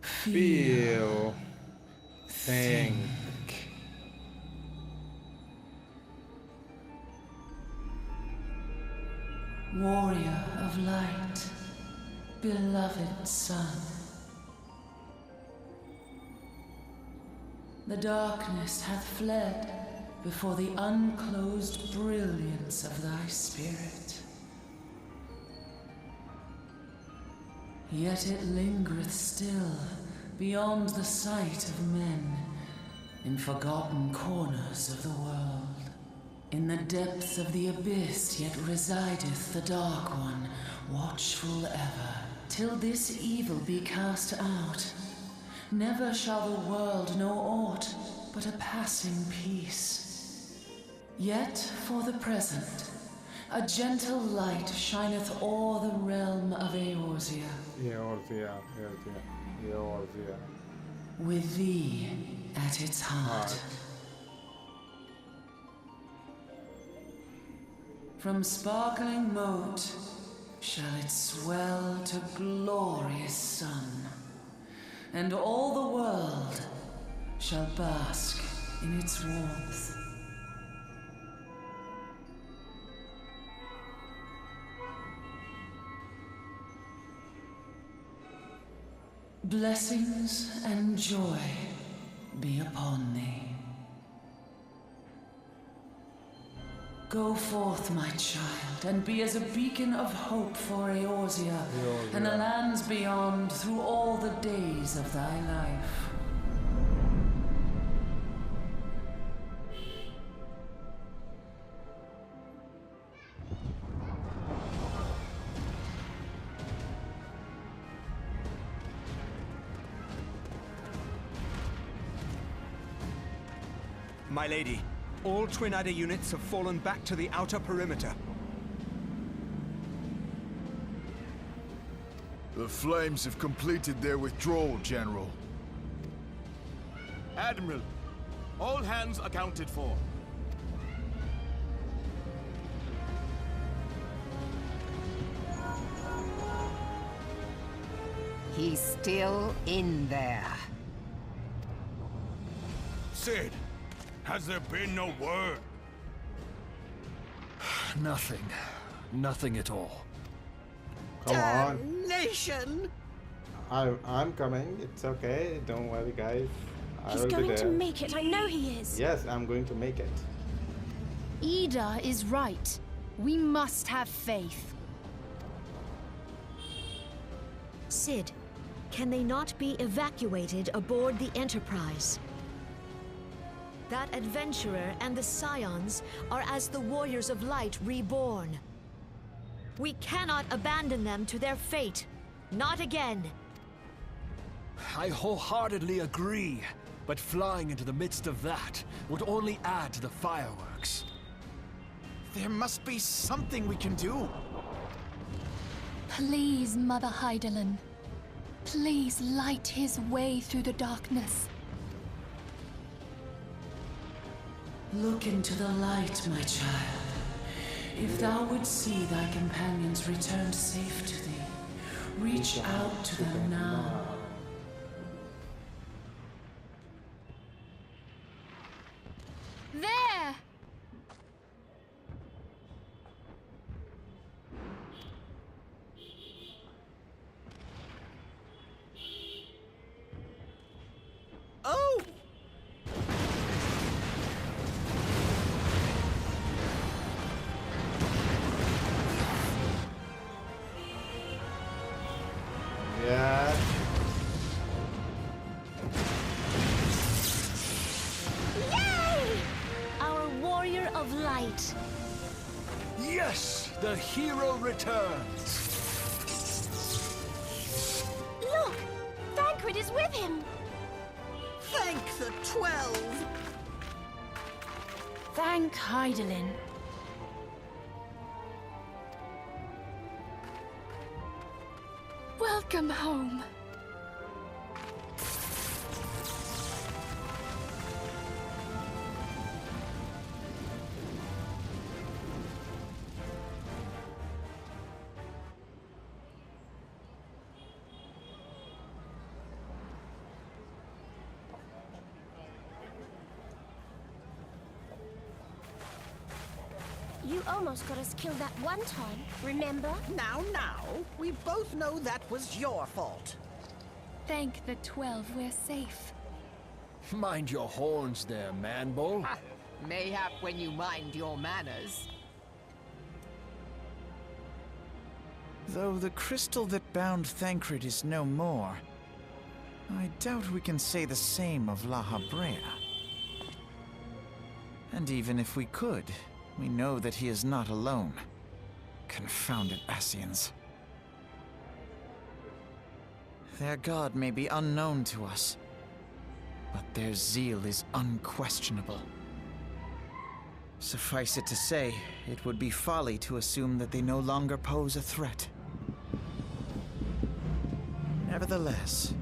S1: Feel, think.
S5: warrior of light, beloved son. The darkness hath fled before the unclosed brilliance of thy spirit. Yet it lingereth still beyond the sight of men, in forgotten corners of the world. In the depths of the abyss yet resideth the Dark One, watchful ever, till this evil be cast out. Never shall the world know aught but a passing peace. Yet for the present, a gentle light shineth o'er the realm of Eorzea.
S1: Eorzea.
S5: With thee at its heart. From sparkling moat shall it swell to glorious sun, and all the world shall bask in its warmth. Blessings and joy be upon thee. Go forth, my child, and be as a beacon of hope for Eorzea and the lands beyond through all the days of thy life.
S6: My lady, all Twin Adder units have fallen back to the outer perimeter.
S7: The Flames have completed their withdrawal, General.
S8: Admiral,
S7: All hands accounted for.
S8: He's still in there.
S7: Cid, has there been no word?
S9: Nothing. Nothing at all.
S1: Come on.
S8: Damnation!
S1: I'm coming. It's okay. Don't worry, guys. I
S10: He's
S1: will be
S10: going
S1: there.
S10: to make it. I know he is.
S1: Yes, I'm going to make it.
S10: Ida is right. We must have faith.
S11: Cid, can they not be evacuated aboard the Enterprise? That adventurer and the Scions are as the Warriors of Light reborn. We cannot abandon them to their fate. Not again.
S9: I wholeheartedly agree, but flying into the midst of that would only add to the fireworks.
S7: There must be something we can do.
S12: Please, Mother Hydaelyn. Please light his way through the darkness.
S5: Look into the light, my child. If thou wouldst see thy companions return safe to thee, reach out to them now.
S10: There!
S8: Oh!
S1: Yeah.
S11: Yay! Our Warrior of Light.
S9: Yes! The hero returns!
S10: Look! Thancred is with him!
S8: Thank the 12!
S10: Thank Hydaelyn.
S12: Welcome home.
S10: You almost got us killed that one time, remember?
S8: Now, we both know that was your fault.
S12: Thank the 12 we're safe.
S9: Mind your horns there, man-bull.
S8: Mayhap when you mind your manners.
S13: Though the crystal that bound Thancred is no more, I doubt we can say the same of La Habrea. And even if we could, we know that he is not alone. Confounded Ascians. Their god may be unknown to us, but their zeal is unquestionable. Suffice it to say, it would be folly to assume that they no longer pose a threat. Nevertheless,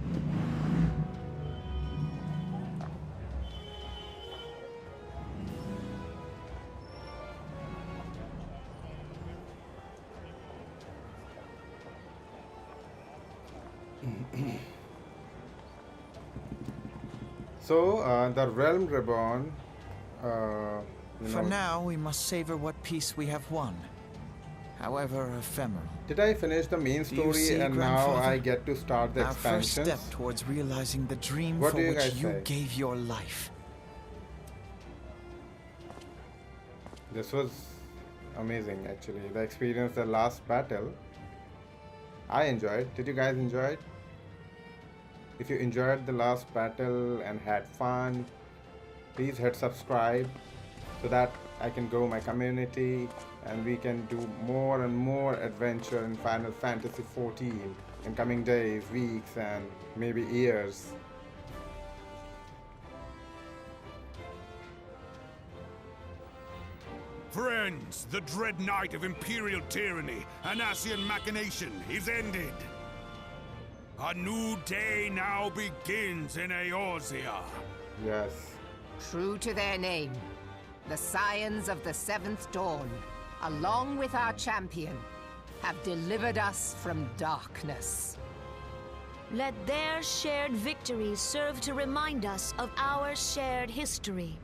S1: So, the Realm Reborn.
S13: for now, we must savor what peace we have won, however ephemeral.
S1: Did I finish the main
S13: Do you
S1: story
S13: see,
S1: and now
S13: Grandfather?
S1: I get to start the
S13: Our first
S1: expansions?
S13: step towards realizing the dream
S1: What
S13: for
S1: do you
S13: which
S1: guys
S13: you
S1: say?
S13: gave your life.
S1: This was amazing, actually. The experience, the last battle, I enjoyed. Did you guys enjoy it? If you enjoyed the last battle and had fun, please hit subscribe so that I can grow my community and we can do more and more adventure in Final Fantasy XIV in coming days, weeks, and maybe years.
S7: Friends, the dread night of Imperial tyranny and Ascian machination is ended. A new day now begins in Eorzea.
S1: Yes.
S8: True to their name, the Scions of the Seventh Dawn, along with our champion, have delivered us from darkness.
S11: Let their shared victory serve to remind us of our shared history.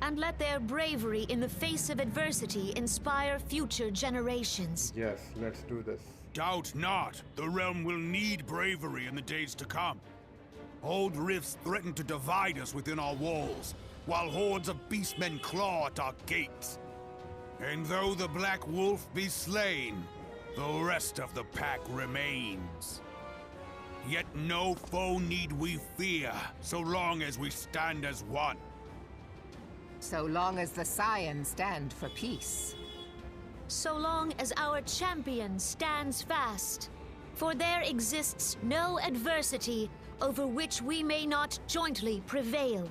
S11: And let their bravery in the face of adversity inspire future generations.
S1: Yes, let's do this.
S7: Doubt not, the realm will need bravery in the days to come. Old rifts threaten to divide us within our walls, while hordes of beastmen claw at our gates. And though the Black Wolf be slain, the rest of the pack remains. Yet no foe need we fear, so long as we stand as one.
S8: So long as the Scions stand for peace.
S11: So long as our champion stands fast. For there exists no adversity over which we may not jointly prevail.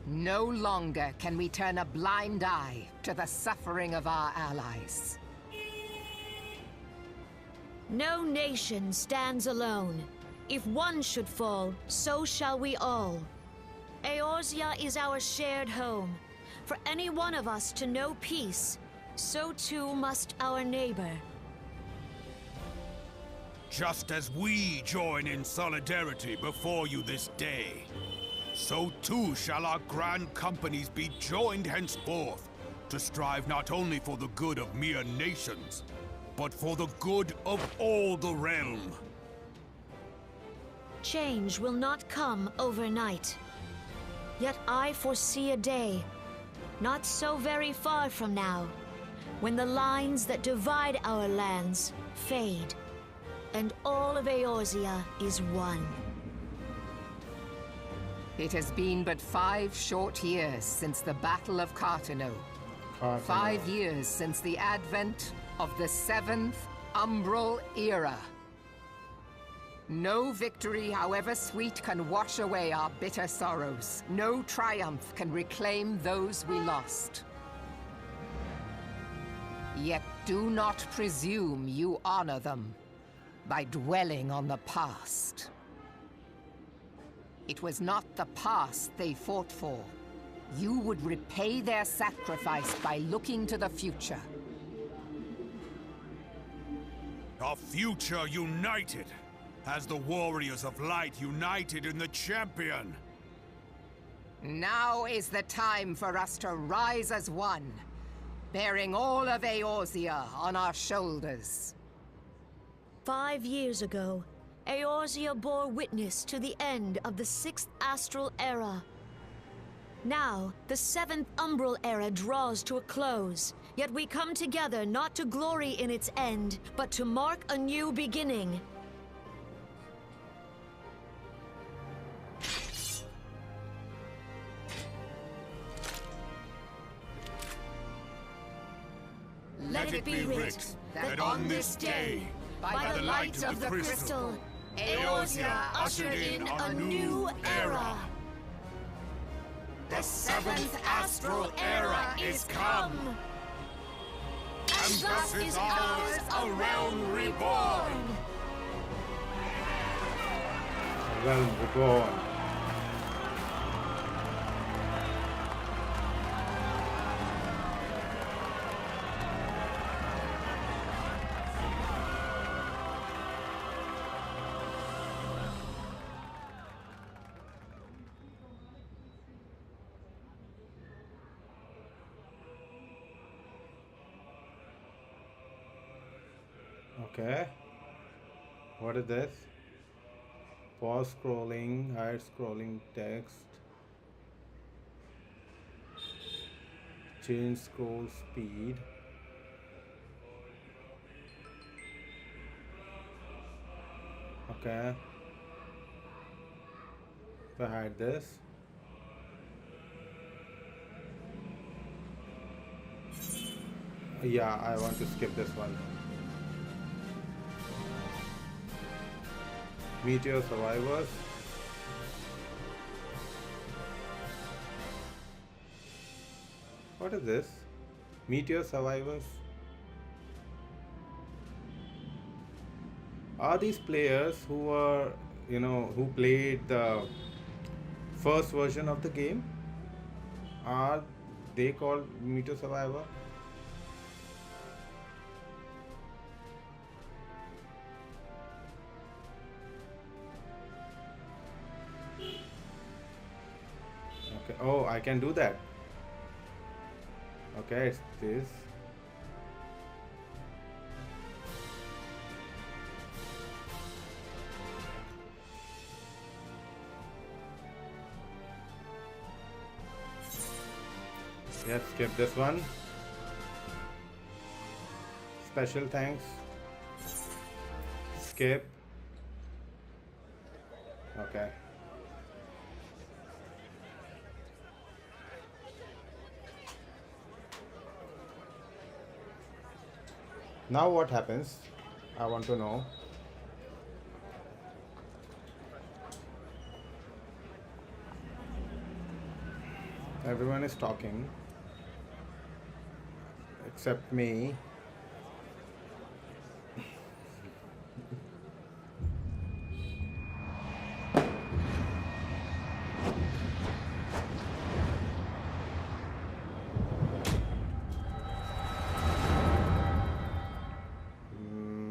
S8: No longer can we turn a blind eye to the suffering of our allies.
S11: No nation stands alone. If one should fall, so shall we all. Eorzea is our shared home. For any one of us to know peace, so too must our neighbor.
S7: Just as we join in solidarity before you this day, so too shall our grand companies be joined henceforth to strive not only for the good of mere nations, but for the good of all the realm.
S11: Change will not come overnight. Yet I foresee a day, not so very far from now, when the lines that divide our lands fade, and all of Eorzea is one.
S8: It has been but 5 short years since the Battle of Cartano. 5 years since the advent of the 7th Umbral Era. No victory, however sweet, can wash away our bitter sorrows. No triumph can reclaim those we lost. Yet do not presume you honor them by dwelling on the past. It was not the past they fought for. You would repay their sacrifice by looking to the future.
S7: A future united, as the warriors of light united in the champion.
S8: Now is the time for us to rise as one, bearing all of Eorzea on our shoulders.
S11: 5 years ago, Eorzea bore witness to the end of the 6th Astral Era. Now, the 7th Umbral Era draws to a close, yet we come together not to glory in its end, but to mark a new beginning.
S8: Let it be writ that on this day, by the light of the crystal, Eorzea ushered in a new era. The 7th Astral Era is come! And thus is ours a realm reborn!
S1: Realm reborn. Okay. What is this? Pause scrolling, hide scrolling text. Change scroll speed. Okay. If I hide this. Yeah, I want to skip this one. Meteor survivors. What is this? Meteor survivors. Are these players who are, who played the first version of the game? Are they called Meteor Survivor? Okay. Oh, I can do that. Okay, it's this. Yes, skip this one. Special thanks. Skip. Okay. Now what happens? I want to know. Everyone is talking except me.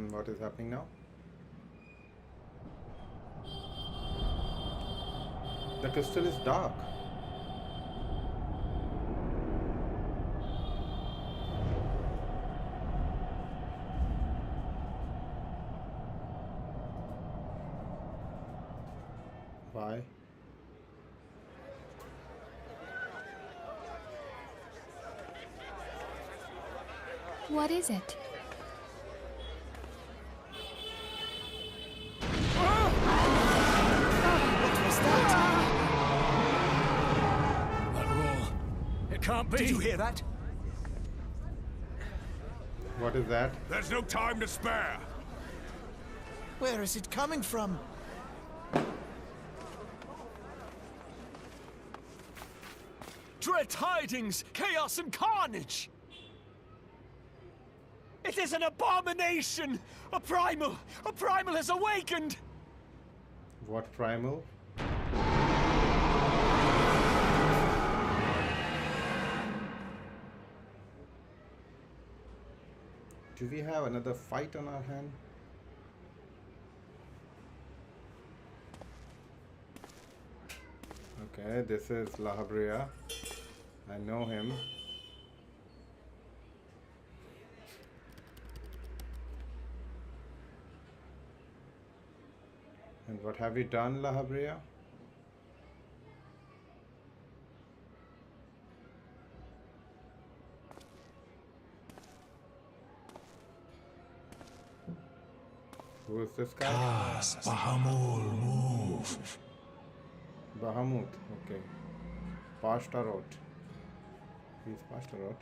S1: What is happening now? The crystal is dark. Why?
S12: What is it?
S9: Can't be.
S6: Did you hear that?
S1: What is that?
S7: There's no time to spare.
S13: Where is it coming from?
S9: Dread tidings, chaos and carnage! It is an abomination! A primal has awakened!
S1: What primal? Do we have another fight on our hand? Okay, this is Eorzea. I know him. And what have you done, Eorzea? Who is this guy?
S4: Cast Bahamul move.
S1: Bahamut, okay. Pashtarot. He's Pashtarot.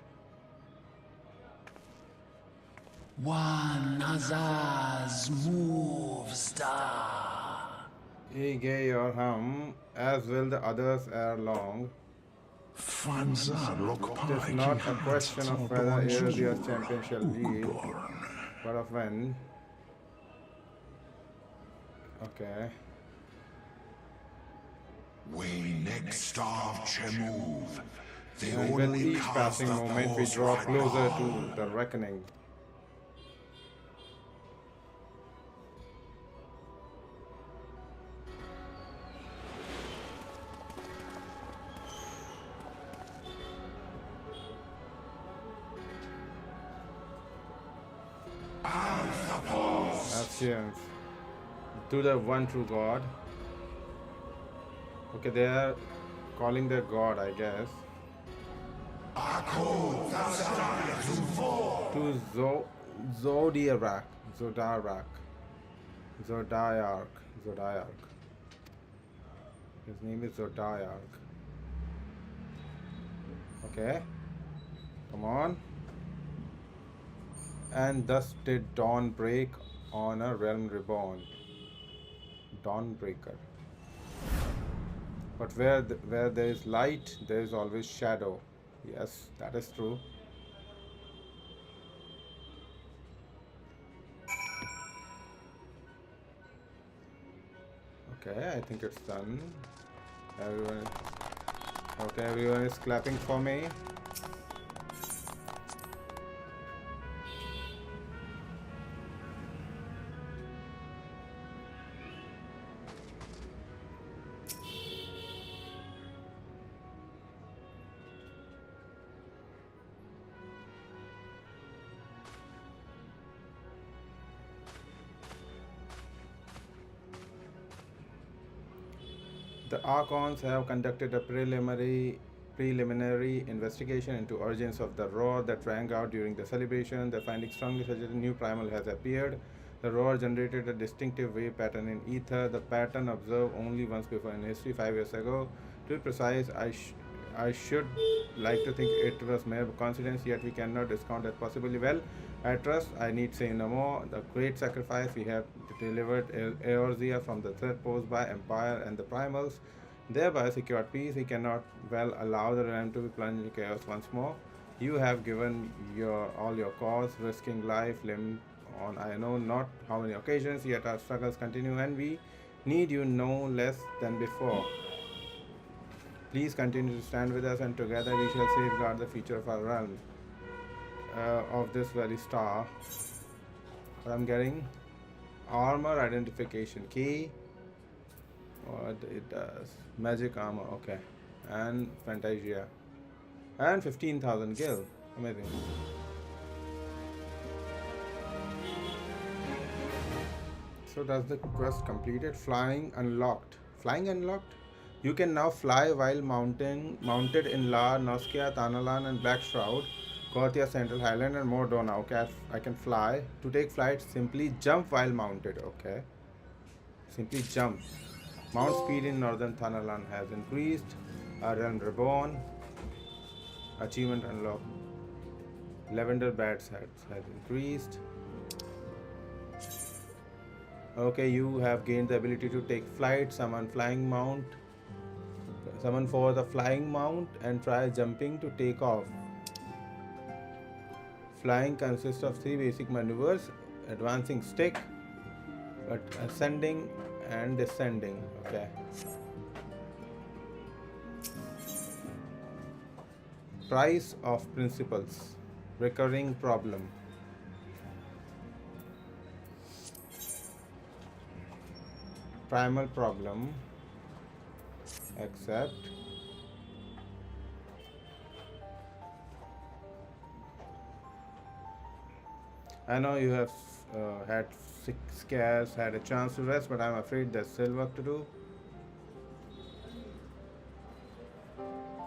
S5: One Azaz moves da.
S1: Ege your hum, as will the others ere long. It is not a question of whether Eorzea's champion shall lead, but of when. Okay.
S4: We next starve Chemuv.
S1: And with each passing moment, we draw closer to the reckoning. Ascians. To the one true God. Okay, they are calling their God, I guess. To Zodiac. His name is Zodiac. Okay. Come on. And thus did dawn break on a realm reborn. Dawnbreaker. But where there is light, there is always shadow. Yes, that is true. Okay, I think it's done. Everyone. Okay, everyone is clapping for me. The Archons have conducted a preliminary investigation into origins of the roar that rang out during the celebration. The findings strongly suggest a new primal has appeared. The roar generated a distinctive wave pattern in ether, the pattern observed only once before in history 5 years ago. To be precise, I should like to think it was mere coincidence, yet we cannot discount that possibly. Well, I trust I need say no more. The great sacrifice we have delivered Eorzea from the threat posed by Empire and the Primals, thereby secured peace. We cannot well allow the realm to be plunged in chaos once more. You have given all your cause, risking life, limb on I know not how many occasions, yet our struggles continue and we need you no less than before. Please continue to stand with us and together we shall safeguard the future of our realm. Of this very star. What I'm getting? Armor identification key. What it does. Magic armor, okay. And Fantasia. And 15,000 gil. Amazing. So that's the quest completed. Flying unlocked. Flying unlocked? You can now fly while mounted in La, Noskia, Tanalan and Black Shroud, Korthia, Central Highland and Mordona. Okay, I can fly. To take flight, simply jump while mounted. Okay. Simply jump. Mount speed in Northern Thanalan has increased. Realm Reborn. Achievement unlocked. Lavender Bats has increased. Okay, you have gained the ability to take flight, summon flying mount. Summon for the flying mount and try jumping to take off. Flying consists of 3 basic maneuvers: advancing stick, ascending and descending. Okay. Price of principles. Recurring problem. Primal problem. Accept. I know you have had 6 scares, had a chance to rest, but I'm afraid there's still work to do.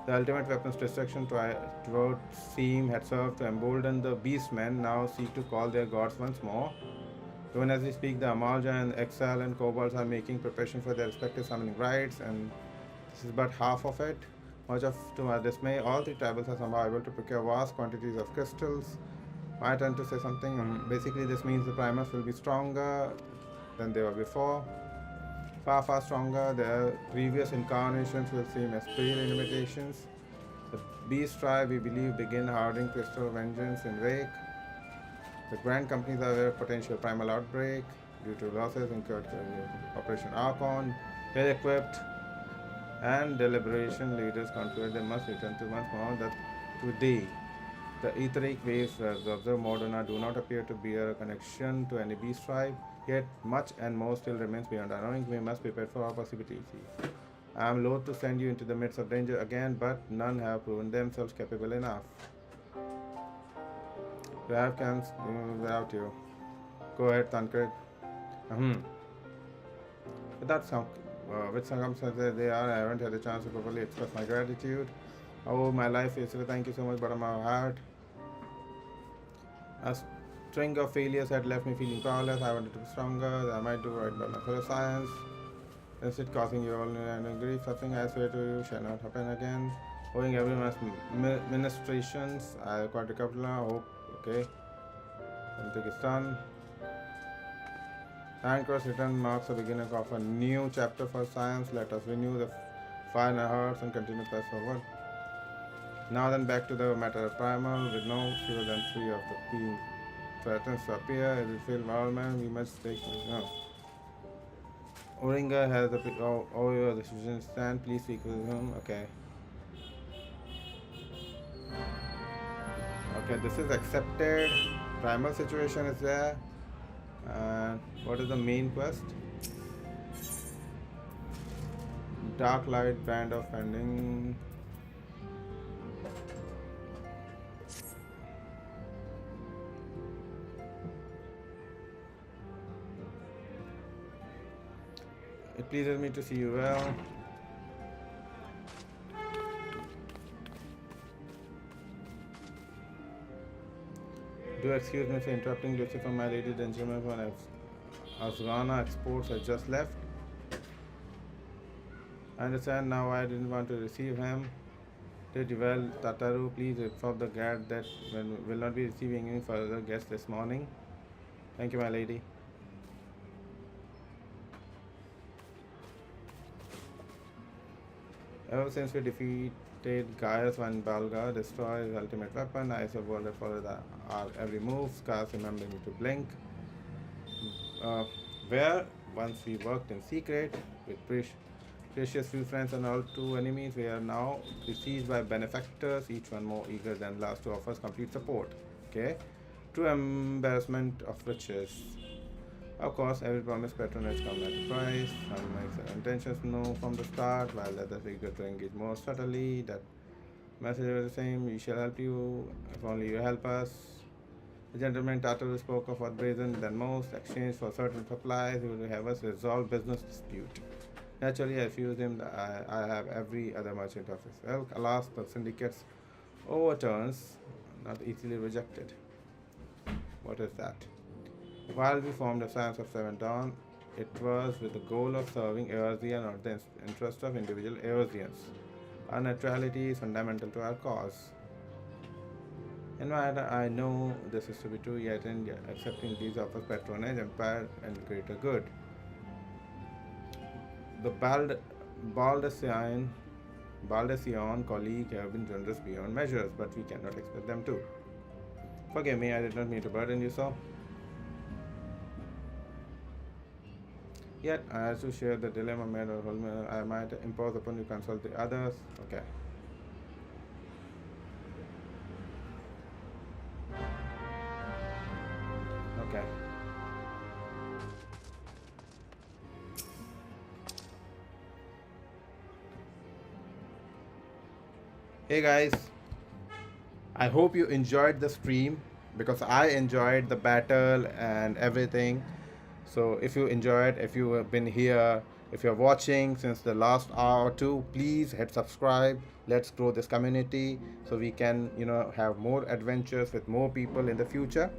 S1: The ultimate weapon's destruction throughout Seam had served to embolden the beastmen, now seek to call their gods once more. Even as we speak, the Amalja and Exile and Kobolds are making preparation for their respective summoning rites, and this is but half of it. Much to my dismay, all 3 tribals are somehow able to procure vast quantities of crystals. My turn to say something. Basically, this means the primals will be stronger than they were before. Far stronger. Their previous incarnations will seem as pale imitations. The Beast tribe, we believe, begin harboring crystal vengeance in wake. The Grand Companies are aware of potential primal outbreak due to losses incurred in Operation Archon, ill-equipped, and deliberation leaders concluded they must return to once more that today the etheric waves as observed Mordona do not appear to bear a connection to any beast tribe, yet much and more still remains beyond our knowing. We must prepare for our possibilities. I am loath to send you into the midst of danger again, but none have proven themselves capable enough. We have camps without you. Go ahead, Tancred. Without some which circumstances they are, I haven't had a chance to properly express my gratitude. Oh, my life is thank you so much, bottom of my heart. A string of failures had left me feeling powerless. I wanted to be stronger. I might do right by my fellow science. Instead, causing you all and grief. Something I swear to you shall not happen again. Owing everyone's ministrations, I quite recovered now. Hope, okay. Something is done. Thancred's return marks the beginning of a new chapter for science. Let us renew the fire in our hearts and continue to press forward. Now then, back to the matter of primal. With no fewer than 3 of the being threatens to appear, as we feel all men, we must take no. Oringa has the oh, the decision stand. Please speak with him. Okay. Okay, this is accepted. Primal situation is there. And what is the main quest? Dark light band of ending. It pleases me to see you well. Do excuse me for interrupting Lucifer, my lady, and gentlemen, when Asgana exports has just left. I understand now why I didn't want to receive him. Did you well, Tataru, please inform the guard that will not be receiving any further guests this morning. Thank you, my lady. Ever since we defeated Gaius Van Balga, destroy his ultimate weapon, I have world followed our every move, scars remembering me to blink. Where once we worked in secret with precious few friends and all two enemies, we are now besieged by benefactors, each one more eager than last to offer us complete support. Okay, true embarrassment of riches. Of course, every promised patronage comes at a price. Some makes their intentions known from the start, while others are eager to engage more subtly. That message is the same. We shall help you if only you help us. The gentleman Tataru spoke of what brazen than most, exchange for certain supplies. He will have us resolve business dispute. Naturally, I refused him. I have every other merchant of his ilk. Alas, the syndicate's overturns, not easily rejected. What is that? While we formed the Science of Seven Dawn, it was with the goal of serving Eorzea, not the interest of individual Eorzeans. Our neutrality is fundamental to our cause. In my heart, I know this is to be true, yet in accepting these offers patronage, empire, and greater good. The Baldecian colleague have been generous beyond measures, but we cannot expect them to. Forgive me, I did not mean to burden you so. Yet, I also share the dilemma made or I might impose upon you consult the others. Okay. Okay. Hey guys, I hope you enjoyed the stream because I enjoyed the battle and everything. So if you enjoyed, if you have been here, if you're watching since the last hour or two, please hit subscribe. Let's grow this community so we can, have more adventures with more people in the future.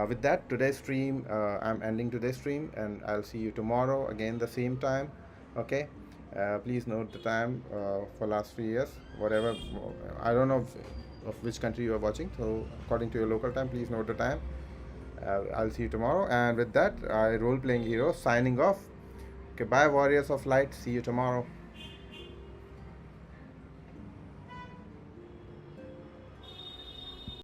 S1: With that, today's stream, I'm ending today's stream and I'll see you tomorrow again the same time. Okay. Please note the time for last 3 years, whatever. I don't know of which country you are watching, so according to your local time, please note the time. I'll see you tomorrow, and with that, role-playing hero signing off. Okay, bye, warriors of light. See you tomorrow.